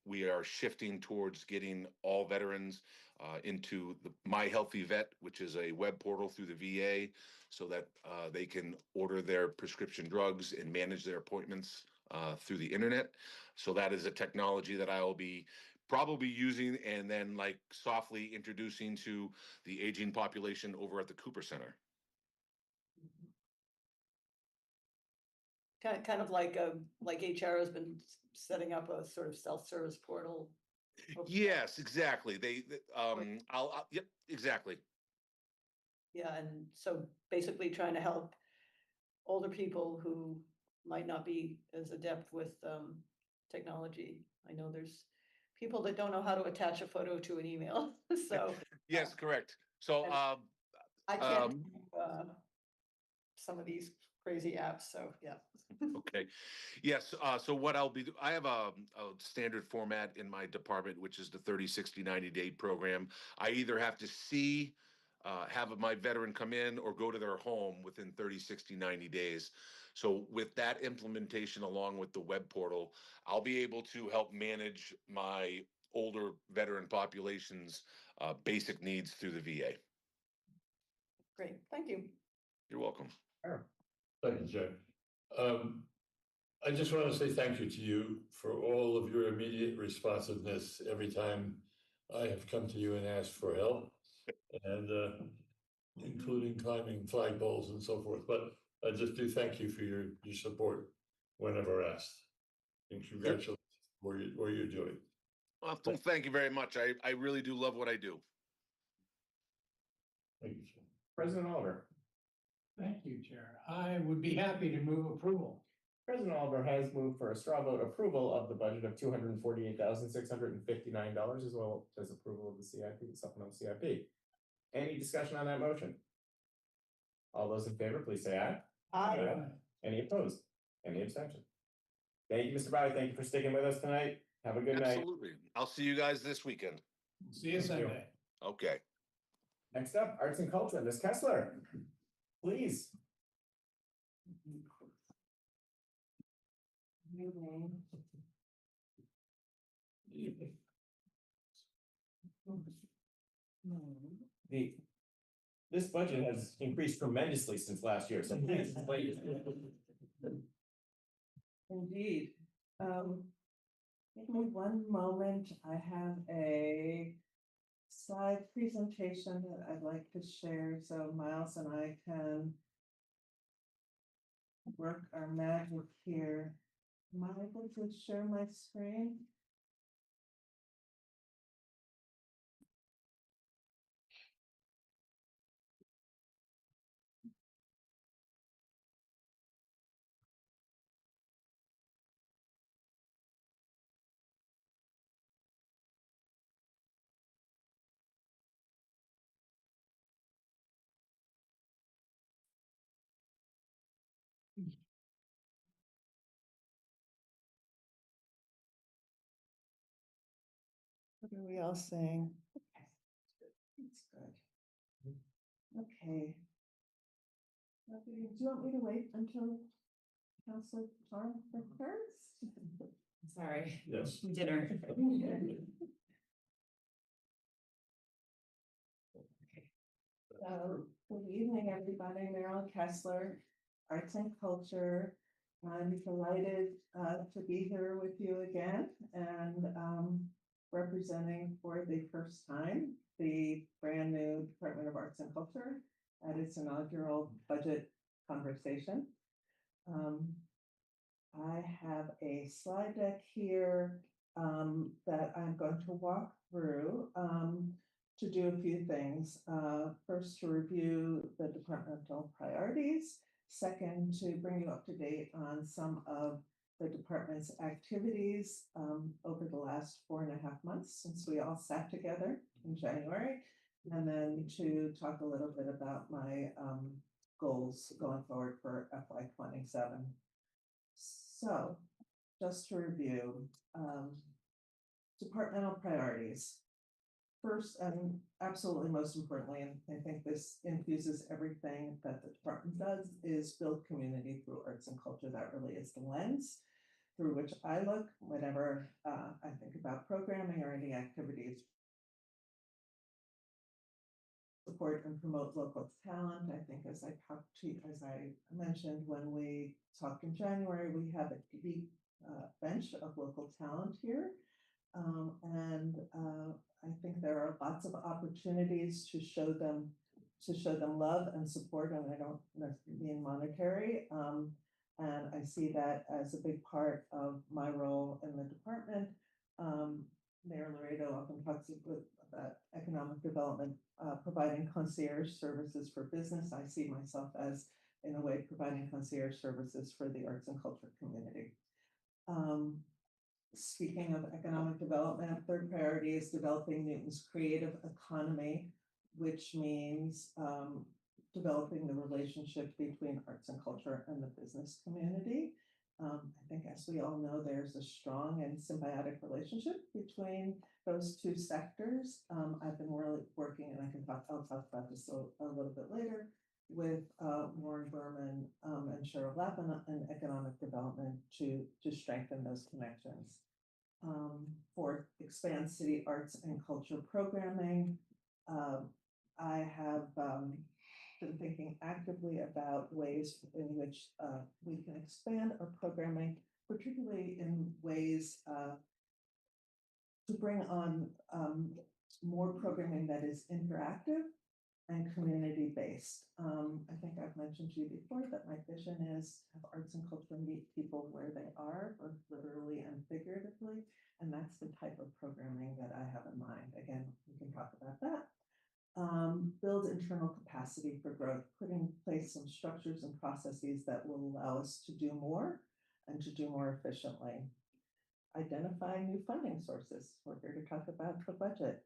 We are shifting towards getting all veterans into the My Healthy Vet, which is a web portal through the VA, so that they can order their prescription drugs and manage their appointments through the internet. So that is a technology that I will be probably using and then like softly introducing to the aging population over at the Cooper Center. Kind of like HR has been setting up a sort of self-service portal. Yes, exactly. Yep, exactly. Yeah, and so basically trying to help older people who might not be as adept with technology. I know there's people that don't know how to attach a photo to an email, so. Yes, correct. So, I can't do, some of these crazy apps, so yeah. okay. Yes, so what I have a standard format in my department, which is the 30, 60, 90-day program. I either have to have my veteran come in or go to their home within 30, 60, 90 days. So with that implementation, along with the web portal, I'll be able to help manage my older veteran population's basic needs through the VA. Great, thank you. You're welcome. Thank you, Chair. I just want to say thank you to you for all of your immediate responsiveness every time I have come to you and asked for help, and including climbing flagpoles and so forth. But I just do thank you for your support whenever asked. And congratulations for what you're doing. Well, thank you very much. I really do love what I do. Thank you, Chair. President Oliver. Thank you, Chair. I would be happy to move approval. President Oliver has moved for a straw vote approval of the budget of $248,659, as well as approval of the CIP, the supplemental CIP. Any discussion on that motion? All those in favor, please say aye. Aye. Any opposed? Any abstention? Thank you, Mr. Bowden. Thank you for sticking with us tonight. Have a good night. Absolutely. I'll see you guys this weekend. See you Sunday. Okay. Next up, Arts and Culture, Ms. Kessler, please. This budget has increased tremendously since last year, so please. Indeed. Give me one moment. I have a slide presentation that I'd like to share so Miles and I can work our magic here. Am I able to share my screen? What are we all saying? Okay, that's good. Okay. Do you want me to wait until Councilor Torn first? Sorry. Yes. Dinner. Good evening, everybody. Meryl Kessler, Arts and Culture. I'm delighted to be here with you again and representing for the first time the brand new Department of Arts and Culture at its inaugural budget conversation. I have a slide deck here that I'm going to walk through to do a few things. First, to review the departmental priorities. Second, to bring you up to date on some of the department's activities over the last 4.5 months since we all sat together in January. And then to talk a little bit about my goals going forward for FY27. So just to review, departmental priorities. first and absolutely most importantly, and I think this infuses everything that the department does, is build community through arts and culture. That really is the lens through which I look whenever I think about programming or any activities. Support and promote local talent. I think as I mentioned when we talked in January, we have a deep bench of local talent here. I think there are lots of opportunities to show them love and support, and I don't mean monetary. And I see that as a big part of my role in the department. Mayor Laredo often talks about economic development, providing concierge services for business. I see myself as, in a way, providing concierge services for the arts and culture community. Speaking of economic development, third priority is developing Newton's creative economy, which means developing the relationship between arts and culture and the business community. I think, as we all know, there's a strong and symbiotic relationship between those two sectors. I've been really working, and I'll talk about this a little bit later, with Warren Berman and Cheryl Lappin in economic development to strengthen those connections. Fourth, expand city arts and culture programming. I have been thinking actively about ways in which we can expand our programming, particularly in ways to bring on more programming that is interactive and community-based. I think I've mentioned to you before that my vision is have arts and culture meet people where they are, both literally and figuratively, and that's the type of programming that I have in mind. Again, we can talk about that. Build internal capacity for growth, put in place some structures and processes that will allow us to do more and to do more efficiently. Identify new funding sources. We're here to talk about the budget.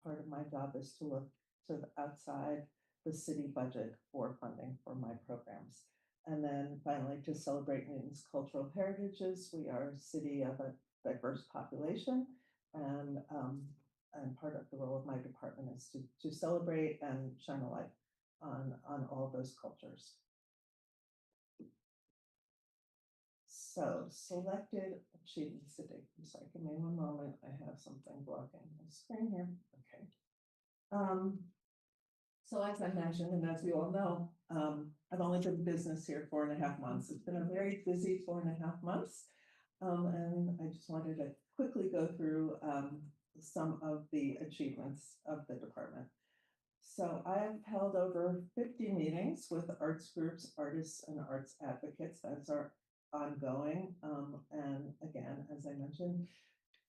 Part of my job is to look to the outside the city budget for funding for my programs. And then finally, to celebrate Newton's cultural heritages. We are a city of a diverse population, and part of the role of my department is to celebrate and shine a light on all those cultures. So, selected achievement city. I'm sorry, give me one moment. I have something blocking my screen here. Okay. So as I mentioned, and as you all know, I've only been in business here 4.5 months. It's been a very busy 4.5 months. And I just wanted to quickly go through some of the achievements of the department. So I have held over 50 meetings with arts groups, artists, and arts advocates. That's our ongoing. And again, as I mentioned,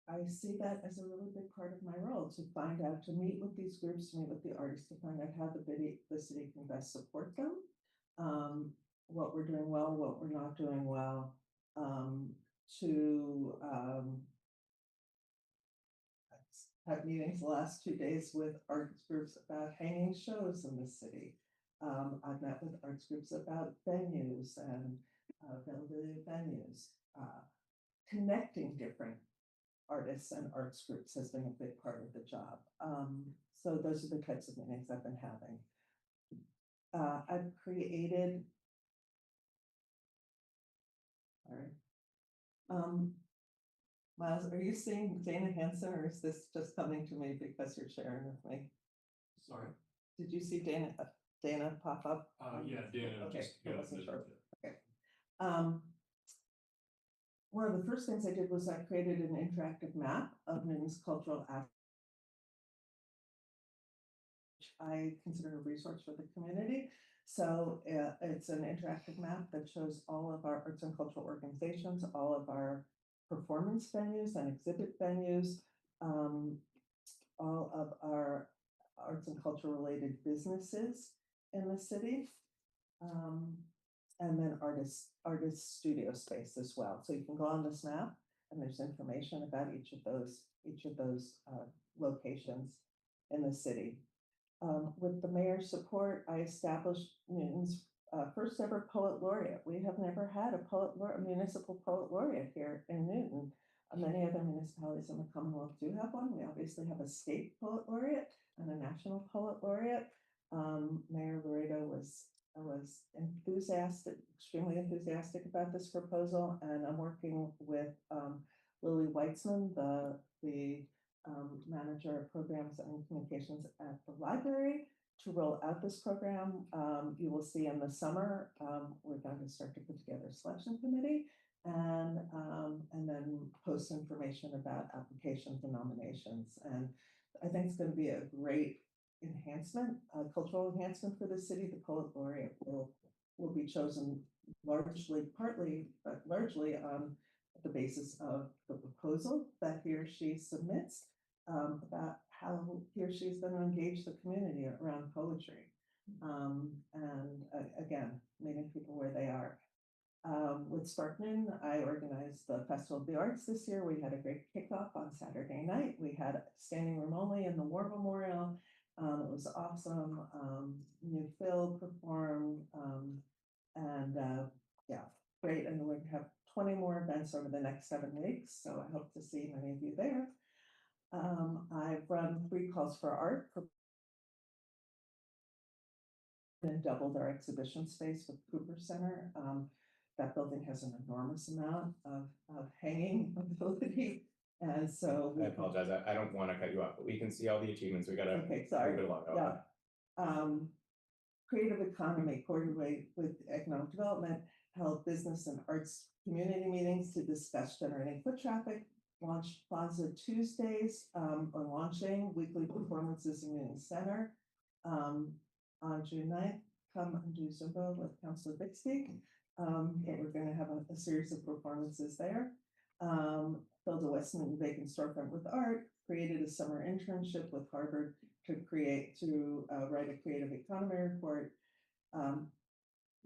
I see that as a really big part of my role, to meet with these groups, to meet with the artists, to find out how the city can best support them, what we're doing well, what we're not doing well, to have meetings the last 2 days with arts groups about hanging shows in the city. I've met with arts groups about venues and availability of venues. Connecting different artists and arts groups has been a big part of the job. So those are the types of meetings I've been having. I've created, Miles, are you seeing Dana Hansen, or is this just coming to me because you're sharing with me? Sorry. Did you see Dana pop up? Yeah, Dana. Okay, just I got wasn't it. sure. Okay. One of the first things I did was I created an interactive map of Newton's cultural act. I consider a resource for the community. So it's an interactive map that shows all of our arts and cultural organizations, all of our performance venues and exhibit venues, all of our arts and culture related businesses in the city, and then artist studio space as well. So you can go on this map and there's information about each of those locations in the city. With the mayor's support, I established Newton's first ever poet laureate. We have never had a municipal poet laureate here in Newton. Many other municipalities in the Commonwealth do have one. We obviously have a state poet laureate and a national poet laureate. Mayor Laredo was enthusiastic, extremely enthusiastic about this proposal, and I'm working with Lily Weitzman, the manager of programs and communications at the library, to roll out this program. You will see in the summer, we're going to start to put together a selection committee and then post information about applications and nominations. And I think it's going to be a great enhancement, cultural enhancement for the city. The poet laureate will be chosen partly, but largely on the basis of the proposal that he or she submits about how he or she is going to engage the community around poetry. Again, meeting people where they are. With Sparkman, I organized the Festival of the Arts this year. We had a great kickoff on Saturday night. We had standing room only in the War Memorial. It was awesome. New Phil performed, yeah, great. And we're going to have 20 more events over the next 7 weeks. So I hope to see many of you there. I've run 3 calls for art and doubled our exhibition space with Cooper Center. That building has an enormous amount of hanging ability. And so I apologize. I don't want to cut you off, but we can see all the achievements. We got to okay, sorry. move it along. Yeah. Creative economy, coordinated with economic development, held business and arts community meetings to discuss generating foot traffic, launched Plaza Tuesdays, on launching weekly performances in Union Center. On June 9th, come and do Zumba with Councilor Bixby. We're going to have a series of performances there. Filled a Westminster vacant storefront with art, created a summer internship with Harvard to write a creative economy report.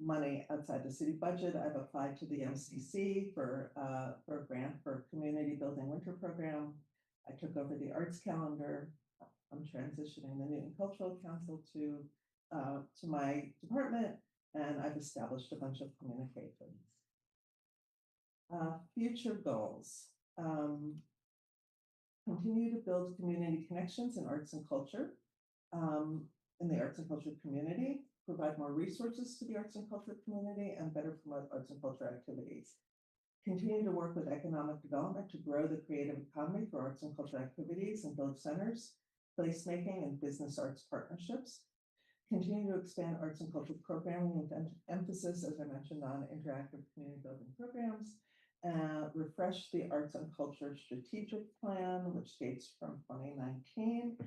Money outside the city budget. I've applied to the MCC for a grant for community building winter program. I took over the arts calendar. I'm transitioning the Newton Cultural Council to my department, and I've established a bunch of communications. Future goals. Continue to build community connections in arts and culture, in the arts and culture community, provide more resources to the arts and culture community, and better promote arts and culture activities. Continue to work with economic development to grow the creative economy for arts and culture activities and build centers, placemaking, and business arts partnerships. Continue to expand arts and culture programming with emphasis, as I mentioned, on interactive community building programs. Refresh the arts and culture strategic plan, which dates from 2019,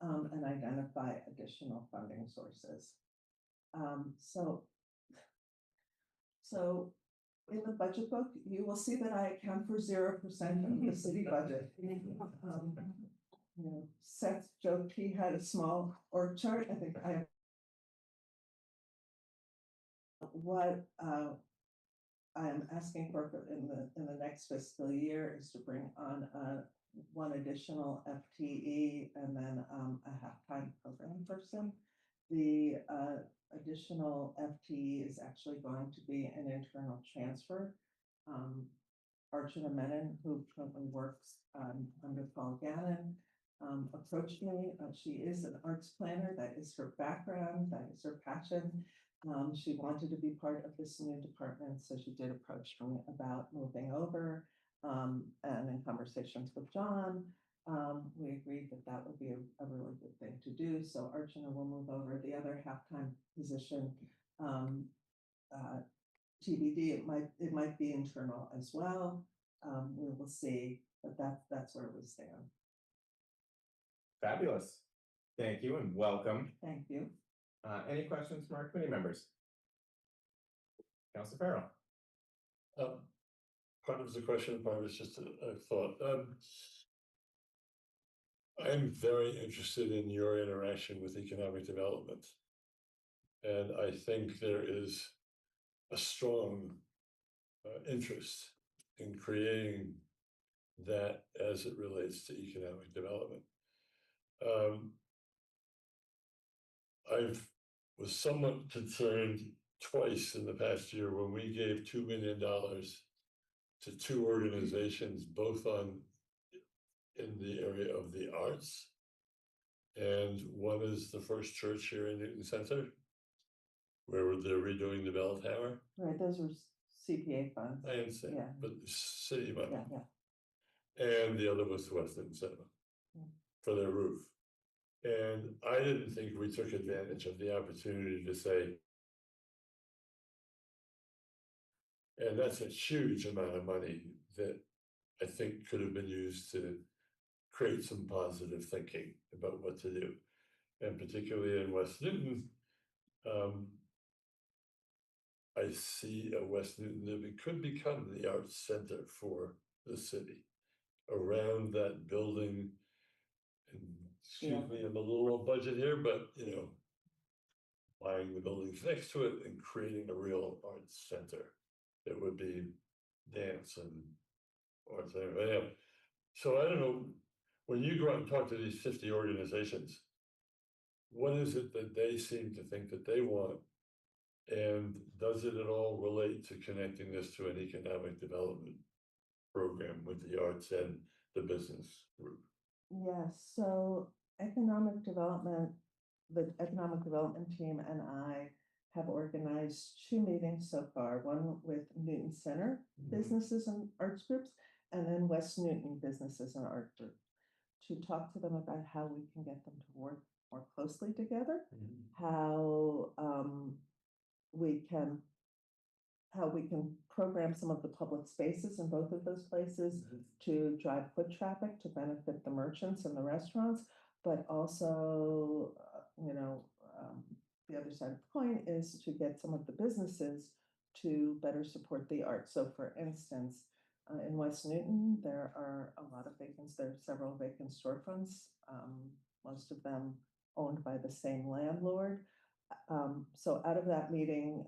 and identify additional funding sources. So in the budget book, you will see that I account for 0% of the city budget. Seth joked he had a small org chart. I think I have what I am asking for in the next fiscal year is to bring on one additional FTE and then a half-time program person. The additional FTE is actually going to be an internal transfer. Archana Menon, who currently works under Paul Gannon, approached me. She is an arts planner. That is her background. That is her passion. She wanted to be part of this new department, so she did approach me about moving over. And in conversations with John, we agreed that that would be a really good thing to do. So Archana will move over. The other half-time position, TBD, it might be internal as well. We will see, but that's where we stand. Fabulous. Thank you and welcome. Thank you. Any questions from our committee members? Councilor Farrell. Part of the question, part was just a thought. I'm very interested in your interaction with economic development. And I think there is a strong interest in creating that as it relates to economic development. I was somewhat concerned twice in the past year when we gave $2 million to two organizations, both in the area of the arts. And one is the First Church here in Newton Center, where they're redoing the bell tower. Right, those were CPA funds. I understand, Yeah. but city money. Yeah, yeah. And the other was West Newton Cinema Yeah. for their roof. And I didn't think we took advantage of the opportunity to say, and that's a huge amount of money that I think could have been used to create some positive thinking about what to do. And particularly in West Newton, I see a West Newton that could become the arts center for the city around that building. And excuse me, I'm a little low budget here, but buying the buildings next to it and creating a real arts center. It would be dance and arts. Yeah. So I don't know, when you go out and talk to these 50 organizations, what is it that they seem to think that they want? And does it at all relate to connecting this to an economic development program with the arts and the business group? Yes, so the economic development team and I have organized 2 meetings so far, one with Newton Center businesses and arts groups, and then West Newton businesses and art group, to talk to them about how we can get them to work more closely together, how we can program some of the public spaces in both of those places to drive foot traffic to benefit the merchants and the restaurants, but also, the other side of the coin is to get some of the businesses to better support the arts. So for instance, in West Newton, there are several vacant storefronts, most of them owned by the same landlord. So out of that meeting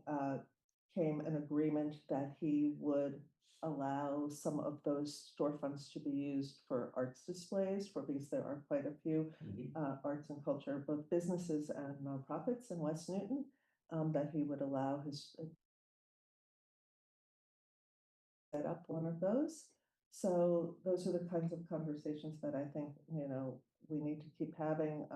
came an agreement that he would allow some of those storefronts to be used for arts displays, because there are quite a few arts and culture, both businesses and nonprofits in West Newton, that he would allow his set up one of those. So those are the kinds of conversations that I think, we need to keep having.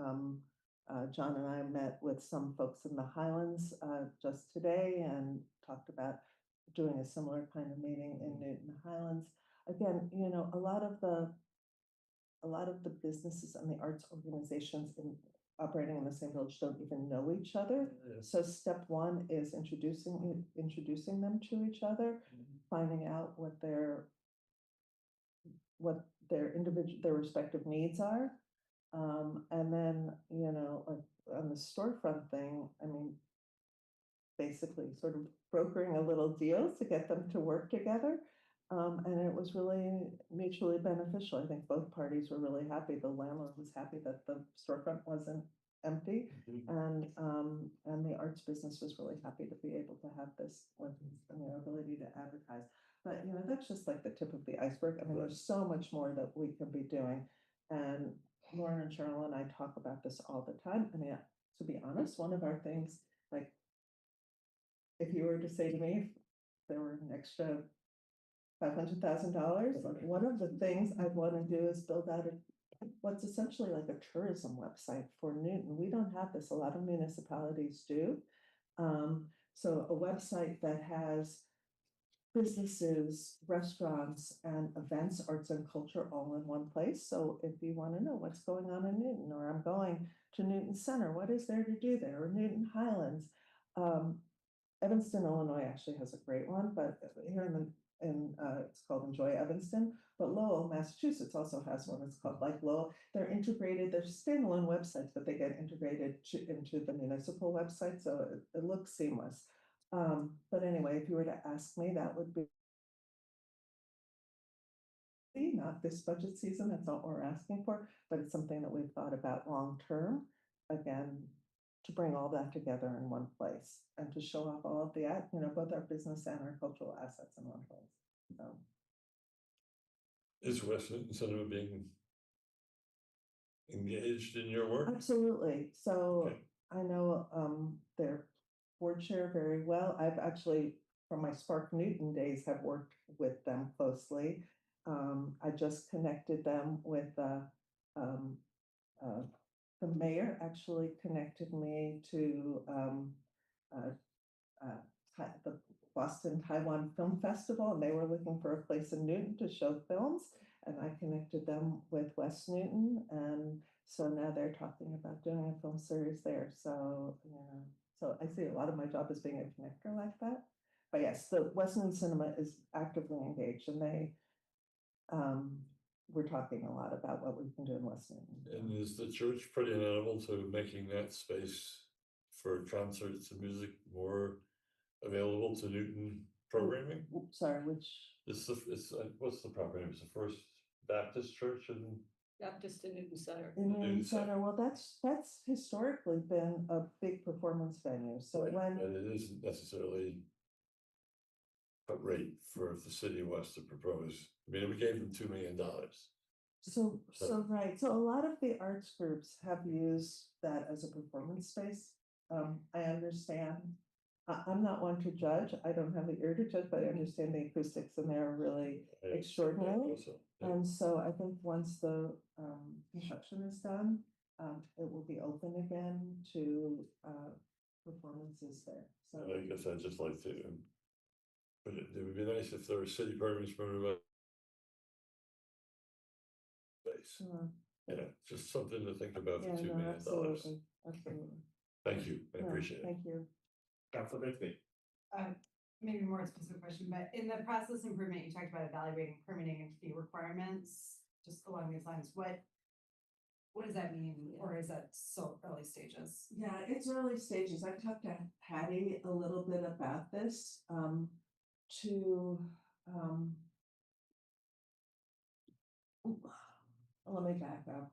John and I met with some folks in the Highlands just today and talked about doing a similar kind of meeting in Newton Highlands. Again, a lot of the businesses and the arts organizations operating in the same village don't even know each other. So step one is introducing them to each other, finding out what their respective needs are. And then, on the storefront thing, basically sort of brokering a little deal to get them to work together. And it was really mutually beneficial. I think both parties were really happy. The landlord was happy that the storefront wasn't empty. And the arts business was really happy to be able to have this ability to advertise. But that's just like the tip of the iceberg. There's so much more that we can be doing. And Lauren and Cheryl and I talk about this all the time. To be honest, one of our things, like, if you were to say to me, if there were an extra $500,000, one of the things I'd want to do is build out what's essentially like a tourism website for Newton. We don't have this. A lot of municipalities do. So a website that has businesses, restaurants, and events, arts and culture all in one place. So if you want to know what's going on in Newton, or I'm going to Newton Center, what is there to do there, or Newton Highlands. Evanston, Illinois actually has a great one, but here it's called Enjoy Evanston. But Lowell, Massachusetts also has one. It's called Like Lowell. They're integrated. They're standalone websites, but they get integrated into the municipal website, so it looks seamless. But anyway, if you were to ask me, that would be not this budget season. That's not what we're asking for, but it's something that we've thought about long term. Again, to bring all that together in one place and to show off all of the, both our business and our cultural assets in one place. So. Is West Newton Cinema being engaged in your work? Absolutely. So I know their board chair very well. I've actually from my Spark Newton days have worked with them closely. I just connected them with, the mayor actually connected me to, the Boston Taiwan Film Festival, and they were looking for a place in Newton to show films. And I connected them with West Newton, and so now they're talking about doing a film series there. So, yeah, so I see a lot of my job as being a connector like that. But yes, the West Newton Cinema is actively engaged, and they, we're talking a lot about what we can do in West Newton. And is the church pretty amenable to making that space for concerts and music more available to Newton programming? Sorry, which? It's what's the proper name? It's the First Baptist Church in Baptist in Newton Center. In Newton Newton Center. Center, well, that's historically been a big performance venue, so Right, when. but it isn't necessarily a rate for if the city wants to propose. I mean, we gave them $2 million. So right, so a lot of the arts groups have used that as a performance space. I understand. I'm not one to judge. I don't have the ear to judge, but I understand the acoustics and they're really extraordinary. Also, yeah. And so I think once the construction is done, it will be open again to performances there. So I guess I'd just like to, but it would be nice if there were city permits for space. Yeah, just something to think about yeah, for $2 no, million. absolutely, absolutely. Thank you, I No, appreciate it. Thank you. Councilor Bixby. Maybe more specific question, but in the process improvement, you talked about evaluating permitting and fee requirements, just along these lines, what does that mean, or is that still early stages? Yeah, it's early stages. I talked to Patty a little bit about this, let me back up.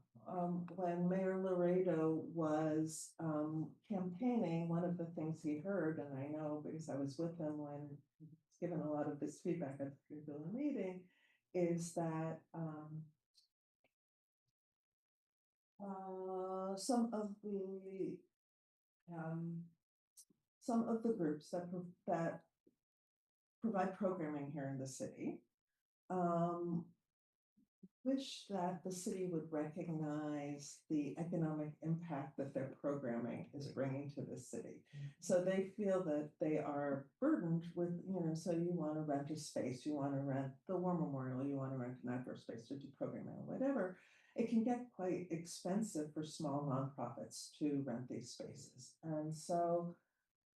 When Mayor Laredo was campaigning, one of the things he heard, and I know because I was with him when he was given a lot of this feedback at the particular meeting, is that some of the groups that provide programming here in the city wish that the city would recognize the economic impact that their programming is bringing to the city. So they feel that they are burdened with, so you want to rent a space, you want to rent the War Memorial, you want to rent an outdoor space to do programming or whatever. It can get quite expensive for small nonprofits to rent these spaces. And so,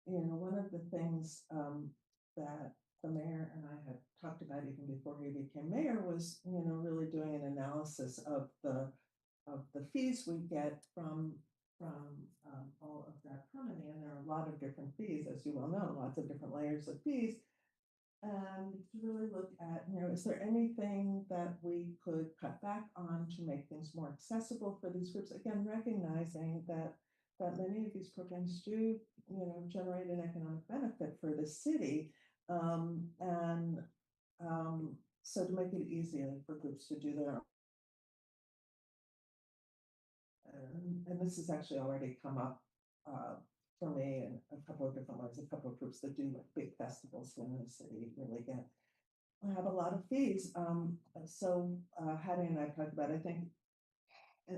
one of the things that the mayor and I had talked about even before he became mayor was, really doing an analysis of the fees we get from all of that permitting. And there are a lot of different fees, as you well know, lots of different layers of fees. And to really look at, is there anything that we could cut back on to make things more accessible for these groups? Again, recognizing that many of these programs do, generate an economic benefit for the city. So to make it easier for groups to do their own. And this has actually already come up for me in a couple of different ways. A couple of groups that do like big festivals in the city really have a lot of fees. So Hattie and I talked about, I think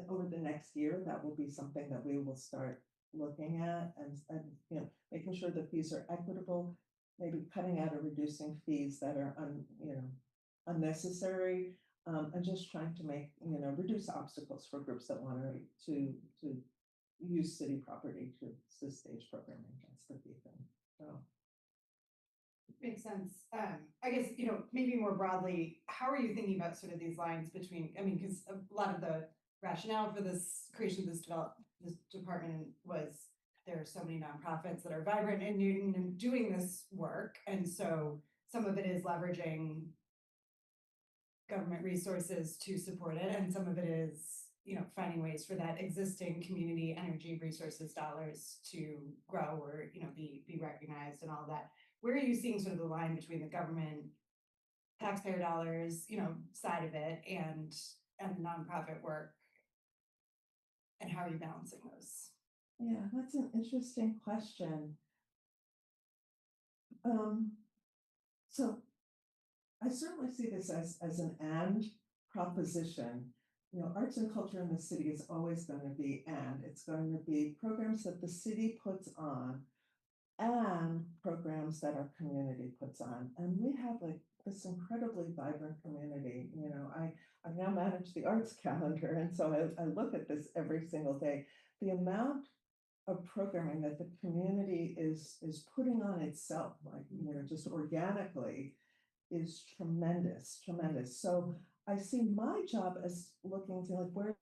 over the next year, that will be something that we will start looking at and making sure the fees are equitable, maybe cutting out or reducing fees that are unnecessary, and just trying to make, reduce obstacles for groups that want to use city property to stage programming. That's the key thing. So. Makes sense. I guess, maybe more broadly, how are you thinking about sort of these lines between, because a lot of the rationale for this creation of this department was there are so many nonprofits that are vibrant in Newton and doing this work. And so some of it is leveraging government resources to support it. And some of it is, finding ways for that existing community energy resources dollars to grow or, be recognized and all that. Where are you seeing sort of the line between the government taxpayer dollars, side of it and the nonprofit work? And how are you balancing those? Yeah, that's an interesting question. So I certainly see this as an and proposition. You know, arts and culture in the city is always going to be and. It's going to be programs that the city puts on and programs that our community puts on. And we have like this incredibly vibrant community. You know, I now manage the arts calendar. And so I look at this every single day. The amount of programming that the community is putting on itself, like, you know, just organically, is tremendous, tremendous. So I see my job as looking to like where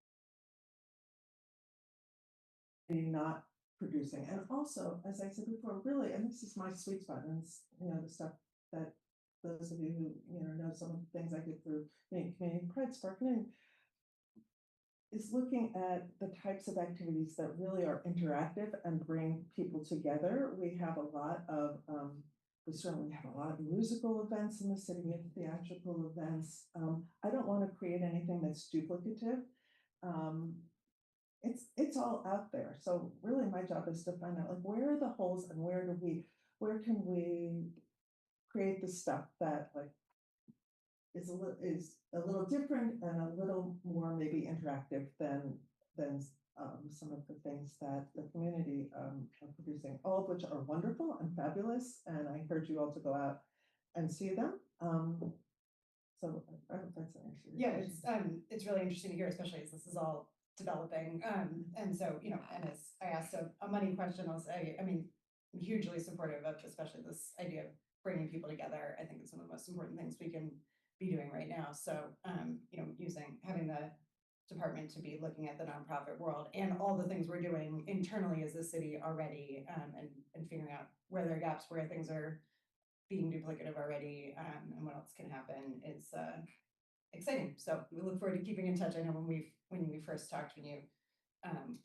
not producing. And also, as I said before, really, and this is my sweet spot, and it's, you know, the stuff that those of you who, you know some of the things I did through Community Pride Sparking is looking at the types of activities that really are interactive and bring people together. We have a lot of, we certainly have a lot of musical events in the city, we have theatrical events. I don't want to create anything that's duplicative. It's all out there. So really my job is to find out like where are the holes and where can we create the stuff that like is a little different and a little more maybe interactive than some of the things that the community are producing, all of which are wonderful and fabulous. And I encourage you all to go out and see them. So I hope that's an answer. Yeah, it's really interesting to hear, especially as this is all developing. And so, you know, and as I asked a money question, I'll say, I mean, I'm hugely supportive of especially this idea of bringing people together. I think it's one of the most important things we can be doing right now. So, you know, having the department to be looking at the nonprofit world and all the things we're doing internally as a city already, and figuring out where there are gaps, where things are being duplicative already, and what else can happen is exciting. So we look forward to keeping in touch. I know when we first talked, when you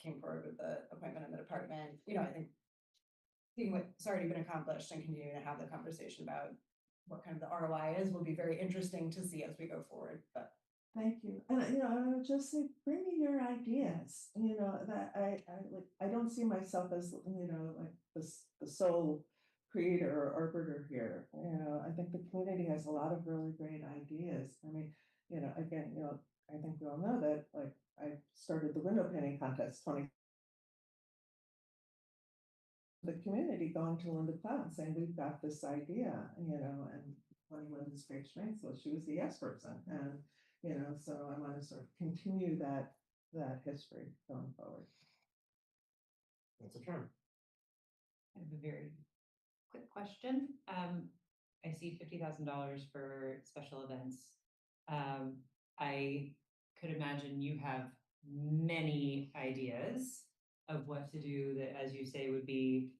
came forward with the appointment in the department, you know, I think seeing what's already been accomplished and continuing to have the conversation about what kind of the ROI is will be very interesting to see as we go forward. But thank you. And you know, I would just say, bring me your ideas. You know, that I don't see myself as, you know, like the sole creator or arbiter here. You know, I think the community has a lot of really great ideas. I mean, you know, again, you know, I think we all know that like I started the window painting contest 20. The community going to Linda Cloud and saying, we've got this idea, you know, and one of Linda's great strengths was she was the yes person. And, you know, so I want to sort of continue that history going forward. That's a term. I have a very quick question. I see $50,000 for special events. I could imagine you have many ideas of what to do that, as you say, would be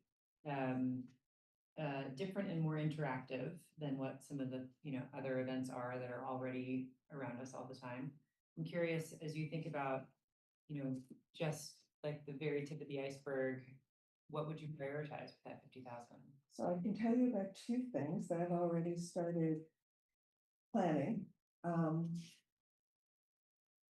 different and more interactive than what some of the, you know, other events are that are already around us all the time. I'm curious, as you think about, you know, just like the very tip of the iceberg, what would you prioritize with that 50,000? So I can tell you about two things that I've already started planning.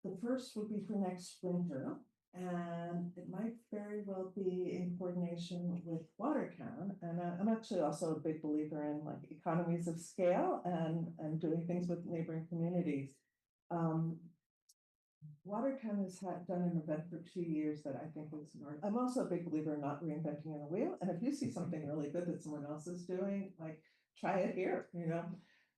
The first would be for next winter, and it might very well be in coordination with Watertown. And I'm actually also a big believer in like economies of scale and doing things with neighboring communities. Watertown has done an event for 2 years that I think was smart. I'm also a big believer in not reinventing the wheel. And if you see something really good that someone else is doing, like try it here, you know.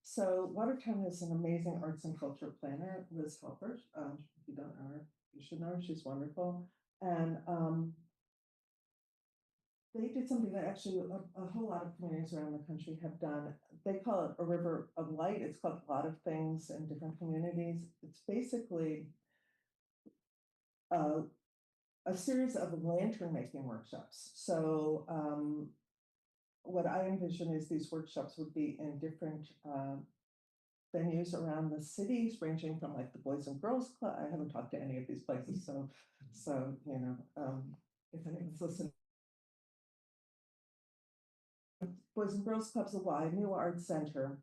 So Watertown is an amazing arts and culture planner, Liz Helper. If you don't know her, you should know her. She's wonderful. And they did something that actually a whole lot of communities around the country have done. They call it a river of light. It's called a lot of things in different communities. It's basically a series of lantern making workshops. So what I envision is these workshops would be in different venues around the cities, ranging from like the Boys and Girls Club. I haven't talked to any of these places, so you know, if anyone's listening. Boys and Girls Clubs of Y, New Arts Center.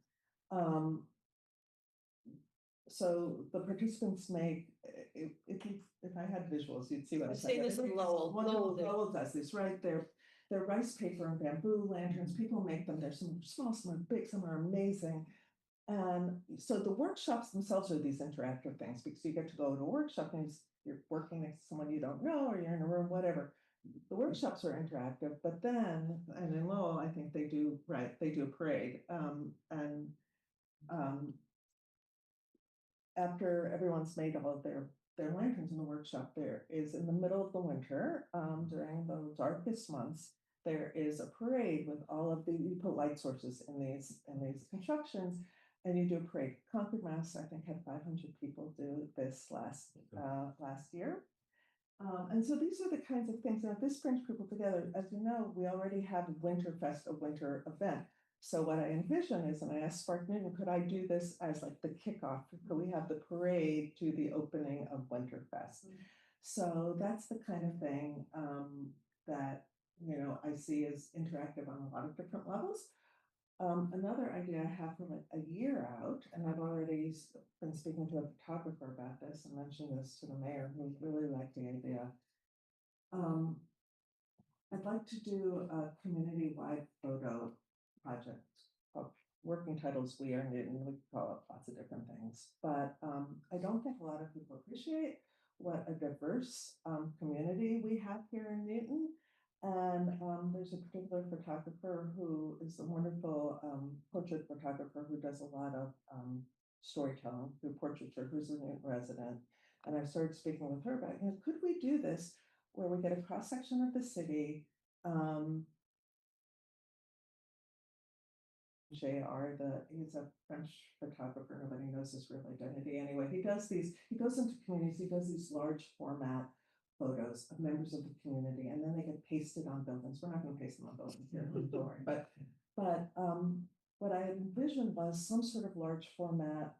So the participants make, if I had visuals, you'd see what I'm saying. Say this in Lowell. Lowell does this right there. they're rice paper and bamboo lanterns. People make them. There's some small, some are big, some are amazing. And so the workshops themselves are these interactive things because you get to go to a workshop and you're working next to someone you don't know, or you're in a room, whatever. The workshops are interactive, but then, and in Lowell, I think they do, right, they do a parade. After everyone's made all of their lanterns in the workshop, there is in the middle of the winter, during the darkest months, there is a parade with all of the, you put light sources in these constructions, and you do a parade. Concord, Mass, I think, had 500 people do this last year. And so these are the kinds of things that this brings people together. As you know, we already have Winterfest, a winter event. So what I envision is, and I asked Spark Newton, could I do this as like the kickoff? Could we have the parade to the opening of Winterfest? So that's the kind of thing that, you know, I see as interactive on a lot of different levels. Another idea I have from a year out, and I've already been speaking to a photographer about this and mentioned this to the mayor, who really liked the idea. I'd like to do a community-wide photo project. Working titles, We Are Newton, we could call it lots of different things, but I don't think a lot of people appreciate what a diverse community we have here in Newton. And there's a particular photographer who is a wonderful portrait photographer who does a lot of storytelling through portraiture, who's a Newton resident. And I started speaking with her about, you know, could we do this where we get a cross section of the city? JR, he's a French photographer, nobody knows his real identity. Anyway, he goes into communities, he does these large format photos of members of the community, and then they get pasted on buildings. We're not going to paste them on buildings here, don't worry. But what I envisioned was some sort of large format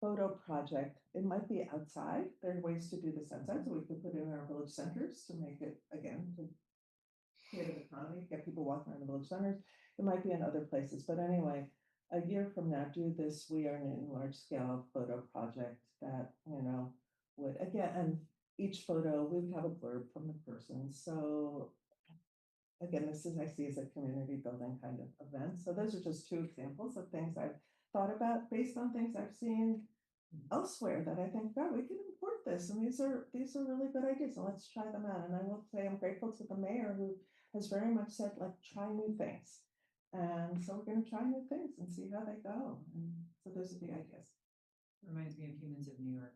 photo project. It might be outside. There are ways to do this outside, so we could put it in our village centers to make it, again, to create an economy, get people walking around the village centers. It might be in other places, but anyway, a year from now, do this We Are Newton large scale photo project that, you know, would, again, and each photo, we would have a blurb from the person. So again, this is, I see as a community building kind of event. So those are just two examples of things I've thought about based on things I've seen elsewhere that I think, God, we can import this. And these are really good ideas. And let's try them out. And I will say I'm grateful to the mayor who has very much said, like, try new things. And so we're going to try new things and see how they go. And so those are the ideas. Reminds me of Humans of New York.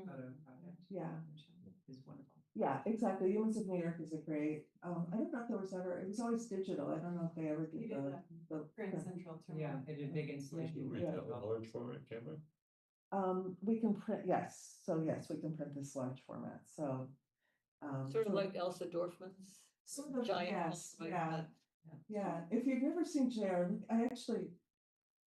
Photo project. Yeah. Which is wonderful. Yeah, exactly. Humans of New York is a great, I don't know if there was ever, it was always digital. I don't know if they ever did the Grand Central. Yeah, they did a big installation. We have a large format camera. we can print, yes. So yes, we can print this large format. So Sort of like Elsa Dorfman's sort of, giant. yes, like yeah. that. Yeah, if you've never seen JR, I actually,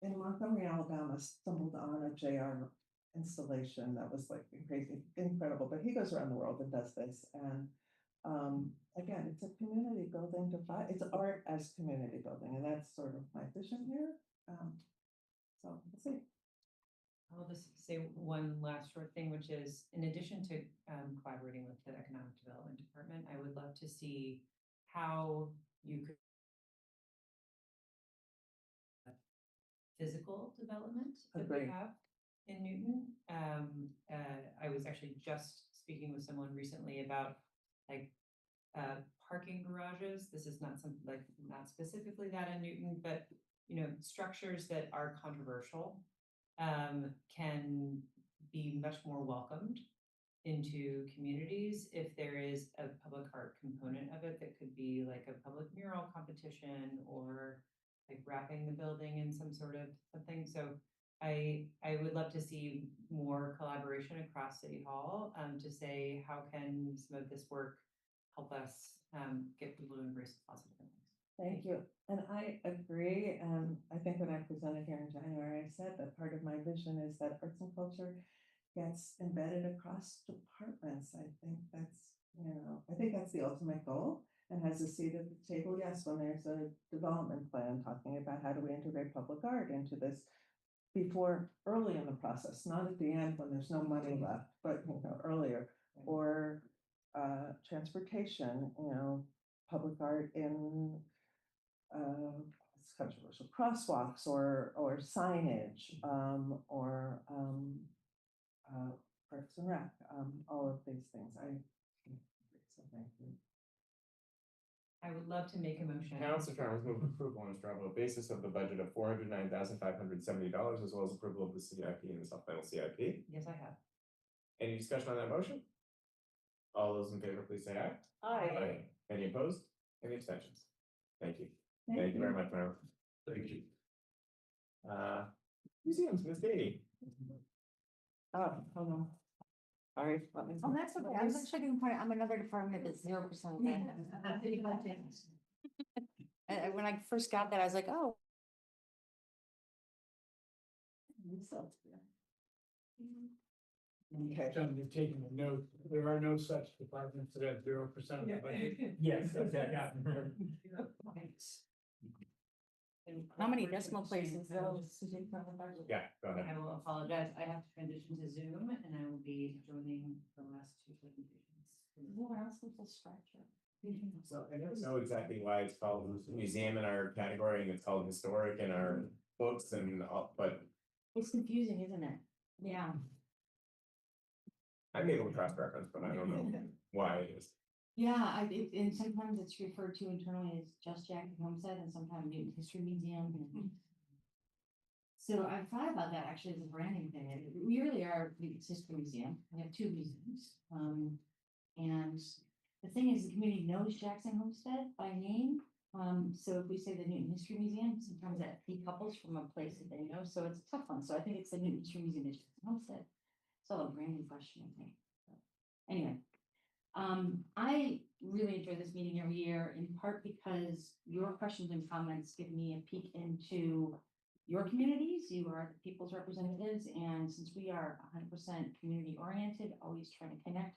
in Montgomery, Alabama, stumbled on a JR installation that was like crazy, incredible, but he goes around the world and does this. And again, it's a community building it's art as community building, and that's sort of my vision here. So we'll see. I'll just say one last short thing, which is in addition to collaborating with the Economic Development Department, I would love to see how you could physical development that we Agreed. have in Newton. I was actually just speaking with someone recently about like parking garages. This is not something like not specifically that in Newton, but you know, structures that are controversial can be much more welcomed into communities if there is a public art component of it that could be like a public mural competition or like wrapping the building in some sort of something. So I would love to see more collaboration across City Hall to say how can some of this work help us get people to embrace positive things. Thank you. And I agree. And I think when I presented here in January, I said that part of my vision is that arts and culture gets embedded across departments. I think that's the ultimate goal and has a seat at the table. Yes, when there's a development plan talking about how do we integrate public art into this before early in the process, not at the end when there's no money left, but earlier, or transportation, public art in it's controversial, crosswalks or signage, or Parks and Rec, all of these things. I would love to make a motion. Council Chalmers move approval on a straw vote basis of the budget of $409,570, as well as approval of the CIP and the supplemental CIP. Yes, I have. Any discussion on that motion? All those in favor, please say aye. Aye. Any opposed? Any abstentions? Thank you. Thank you very much, Mayor. Thank you. Museums, Ms. Beatty. Oh, hold on. Sorry. Oh, that's okay. I was actually going to point out, I'm another department that's 0%. And when I first got that, I was like, oh. Okay. John, you've taken a note. There are no such departments that have 0% of the budget. Yes, exactly. How many decimal places though? Yeah, go ahead. I will apologize. I have to transition to Zoom and I will be joining the last two presentations. So I don't know exactly why it's called museum in our category and it's called historic in our books and all, but It's confusing, isn't it? Yeah. I'm able to cross-reference, but I don't know why it is. Yeah, and sometimes it's referred to internally as Just Jack Homestead and sometimes Newton History Museum. So I've thought about that actually as a branding thing. We really are the History Museum. We have two museums. And the thing is, the community knows Jackson Homestead by name. So if we say the Newton History Museum, sometimes that decouples from a place that they know. So it's a tough one. So I think it's the Newton History Museum at Jackson Homestead. It's all a branding question, I think. Anyway. I really enjoy this meeting every year, in part because your questions and comments give me a peek into your communities. You are the people's representatives, and since we are 100% community oriented, always trying to connect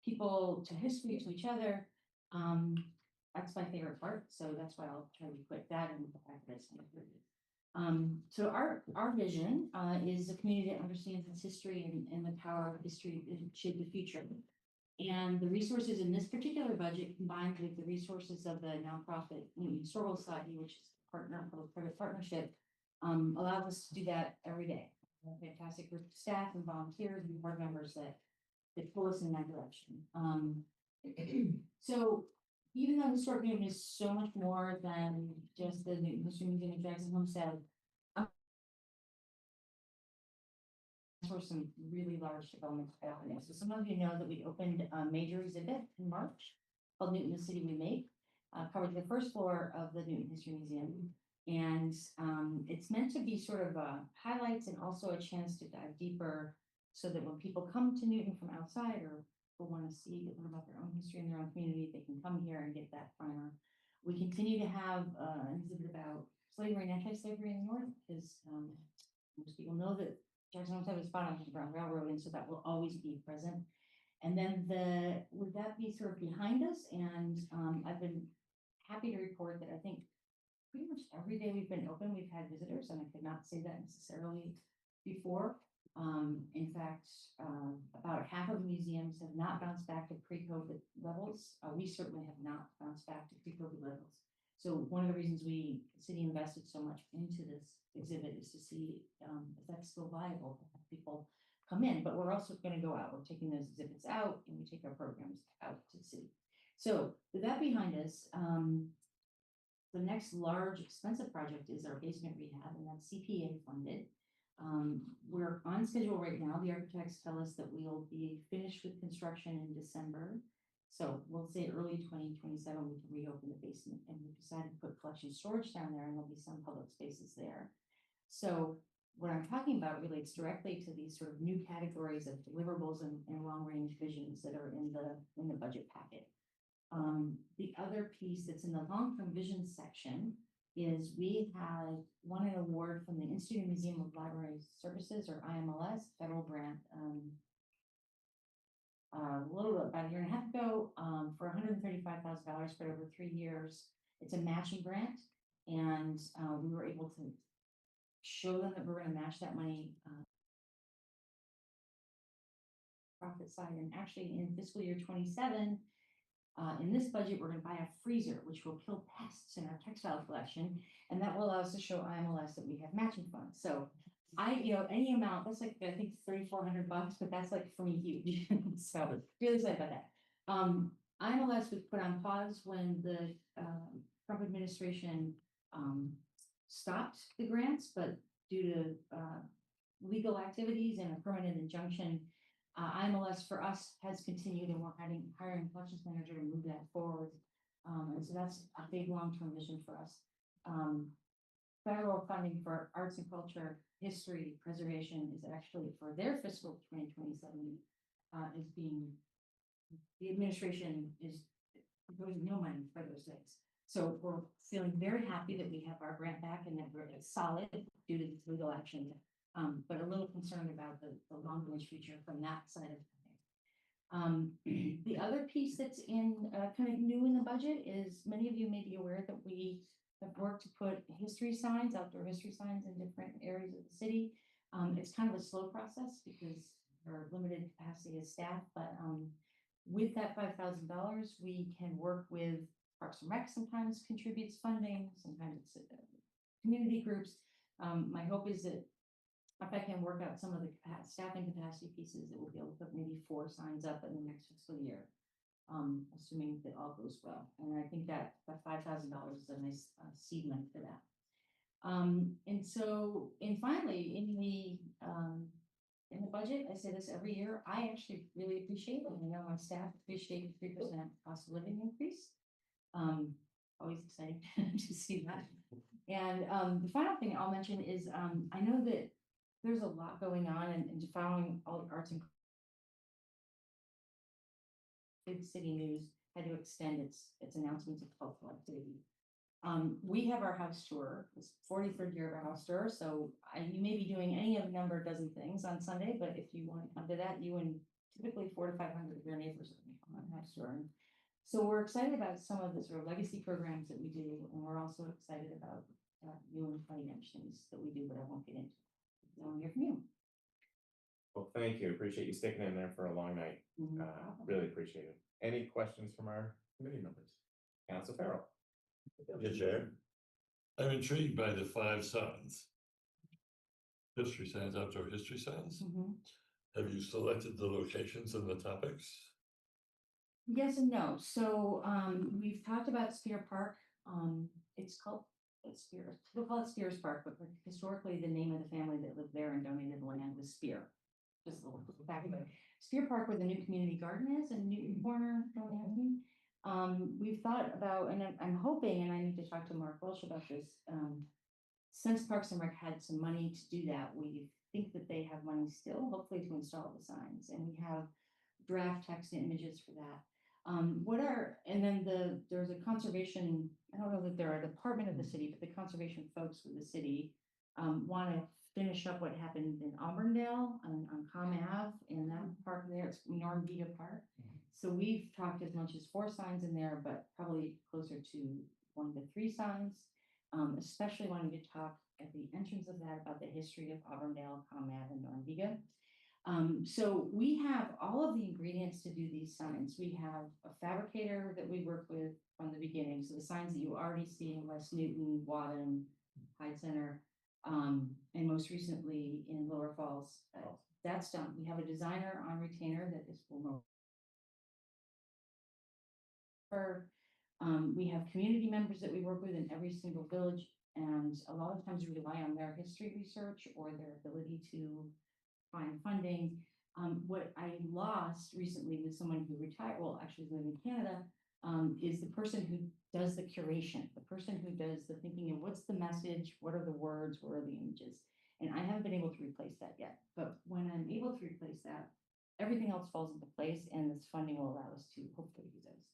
people to history, to each other, that's my favorite part. So that's why I'll try to be quick. That and the fact that it's so our vision is a community that understands its history and the power of history to shape the future. And the resources in this particular budget, combined with the resources of the nonprofit Newton Historical Society, which is a partner, public-private partnership, allows us to do that every day. We have a fantastic group of staff and volunteers and board members that pull us in that direction. So even though Historic Newton is so much more than just the Newton History Museum at Jackson Homestead, for some really large developments happening. So some of you know that we opened a major exhibit in March called Newton, the City We Make, covered the first floor of the Newton History Museum. And it's meant to be sort of highlights and also a chance to dive deeper so that when people come to Newton from outside or who want to see learn about their own history in their own community, they can come here and get that primer. We continue to have an exhibit about slavery and anti-slavery in the North, because most people know that Jackson Homestead was spot on the Underground Railroad, and so that will always be present. And then would that be sort of behind us? And I've been happy to report that I think pretty much every day we've been open, we've had visitors, and I could not say that necessarily before. In fact, about half of the museums have not bounced back to pre-COVID levels. We certainly have not bounced back to pre-COVID levels. So one of the reasons the city invested so much into this exhibit is to see if that's still viable to have people come in. But we're also going to go out. We're taking those exhibits out and we take our programs out to the city. So with that behind us, the next large expensive project is our basement rehab, and that's CPA funded. We're on schedule right now. The architects tell us that we'll be finished with construction in December. So we'll say early 2027, we can reopen the basement, and we've decided to put collection storage down there, and there'll be some public spaces there. So what I'm talking about relates directly to these sort of new categories of deliverables and long range visions that are in the budget packet. The other piece that's in the long-term vision section is we had won an award from the Institute Museum of Library Services, or IMLS, federal grant, about a year and a half ago, for $135,000 spread over 3 years. It's a matching grant, and we were able to show them that we're going to match that money profit side. And actually in fiscal year 27, In this budget, we're gonna buy a freezer, which will kill pests in our textile collection, and that will allow us to show IMLS that we have matching funds. So any amount, that's like, I think $3,400, but that's like for me huge. So really excited about that. IMLS was put on pause when the Trump administration stopped the grants, but due to legal activities and a permanent injunction, IMLS for us has continued, and we're hiring a collections manager to move that forward. And so that's a big long-term vision for us. Federal funding for arts and culture, history, preservation is actually for their fiscal 2027 is being, the administration is proposing no money for those things. So we're feeling very happy that we have our grant back and that it's solid due to this legal action, but a little concerned about the long-range future from that side of things. The other piece that's in kind of new in the budget is many of you may be aware that we have worked to put history signs, outdoor history signs in different areas of the city. It's kind of a slow process because we're limited capacity as staff, but with that $5,000, we can work with Parks and Rec sometimes contributes funding, sometimes it's community groups. My hope is that if I can work out some of the staffing capacity pieces, that we'll be able to put maybe 4 signs up in the next fiscal year, assuming that all goes well. And I think that $5,000 is a nice seed money for that. And finally, in the budget, I say this every year, I actually really appreciate it. And I know my staff appreciate the 3% cost of living increase. Always exciting to see that. And the final thing I'll mention is I know that there's a lot going on and following all the arts and Big City News had to extend its announcements of cultural activity. We have our house tour. It's 43rd year of our house tour. So you may be doing any of a number of dozen things on Sunday, but if you want to come to that, you and typically 400 to 500 of your neighbors will come on house tour. So we're excited about some of the sort of legacy programs that we do, and we're also excited about new and funny things that we do, but I won't get into. I want to hear from you. Well, thank you. Appreciate you sticking in there for a long night. Really appreciate it. Any questions from our committee members? Council Farrell. Yeah, Chair. I'm intrigued by the 5 signs. History signs, outdoor history signs. Have you selected the locations and the topics? Yes and no. So we've talked about Spear Park. It's Spear. We'll call it Spears Park, but historically the name of the family that lived there and donated the land was Spear. Just a little back of it. Spear Park, where the new community garden is, and Newton Corner. We've thought about, and I'm hoping, and I need to talk to Mark Welsh about this. Since Parks and Rec had some money to do that, we think that they have money still, hopefully, to install the signs, and we have draft text and images for that. There's a conservation, I don't know that they're a department of the city, but the conservation folks with the city want to finish up what happened in Auburndale on Com Ave, in that park there, it's Norm Vita Park. So we've talked as much as 4 signs in there, but probably closer to 1 to 3 signs, especially wanting to talk at the entrance of that about the history of Auburndale, Com Ave, and Norm Vita. So we have all of the ingredients to do these signs. We have a fabricator that we work with from the beginning. So the signs that you already see in West Newton, Wadham, Hyde Center, and most recently in Lower Falls, that's done. We have a designer on retainer that is will we have community members that we work with in every single village, and a lot of times we rely on their history research or their ability to find funding. What I lost recently with someone who retired, well, actually living in Canada, is the person who does the curation, the person who does the thinking of what's the message, what are the words, what are the images. And I haven't been able to replace that yet. But when I'm able to replace that, everything else falls into place, and this funding will allow us to hopefully use those.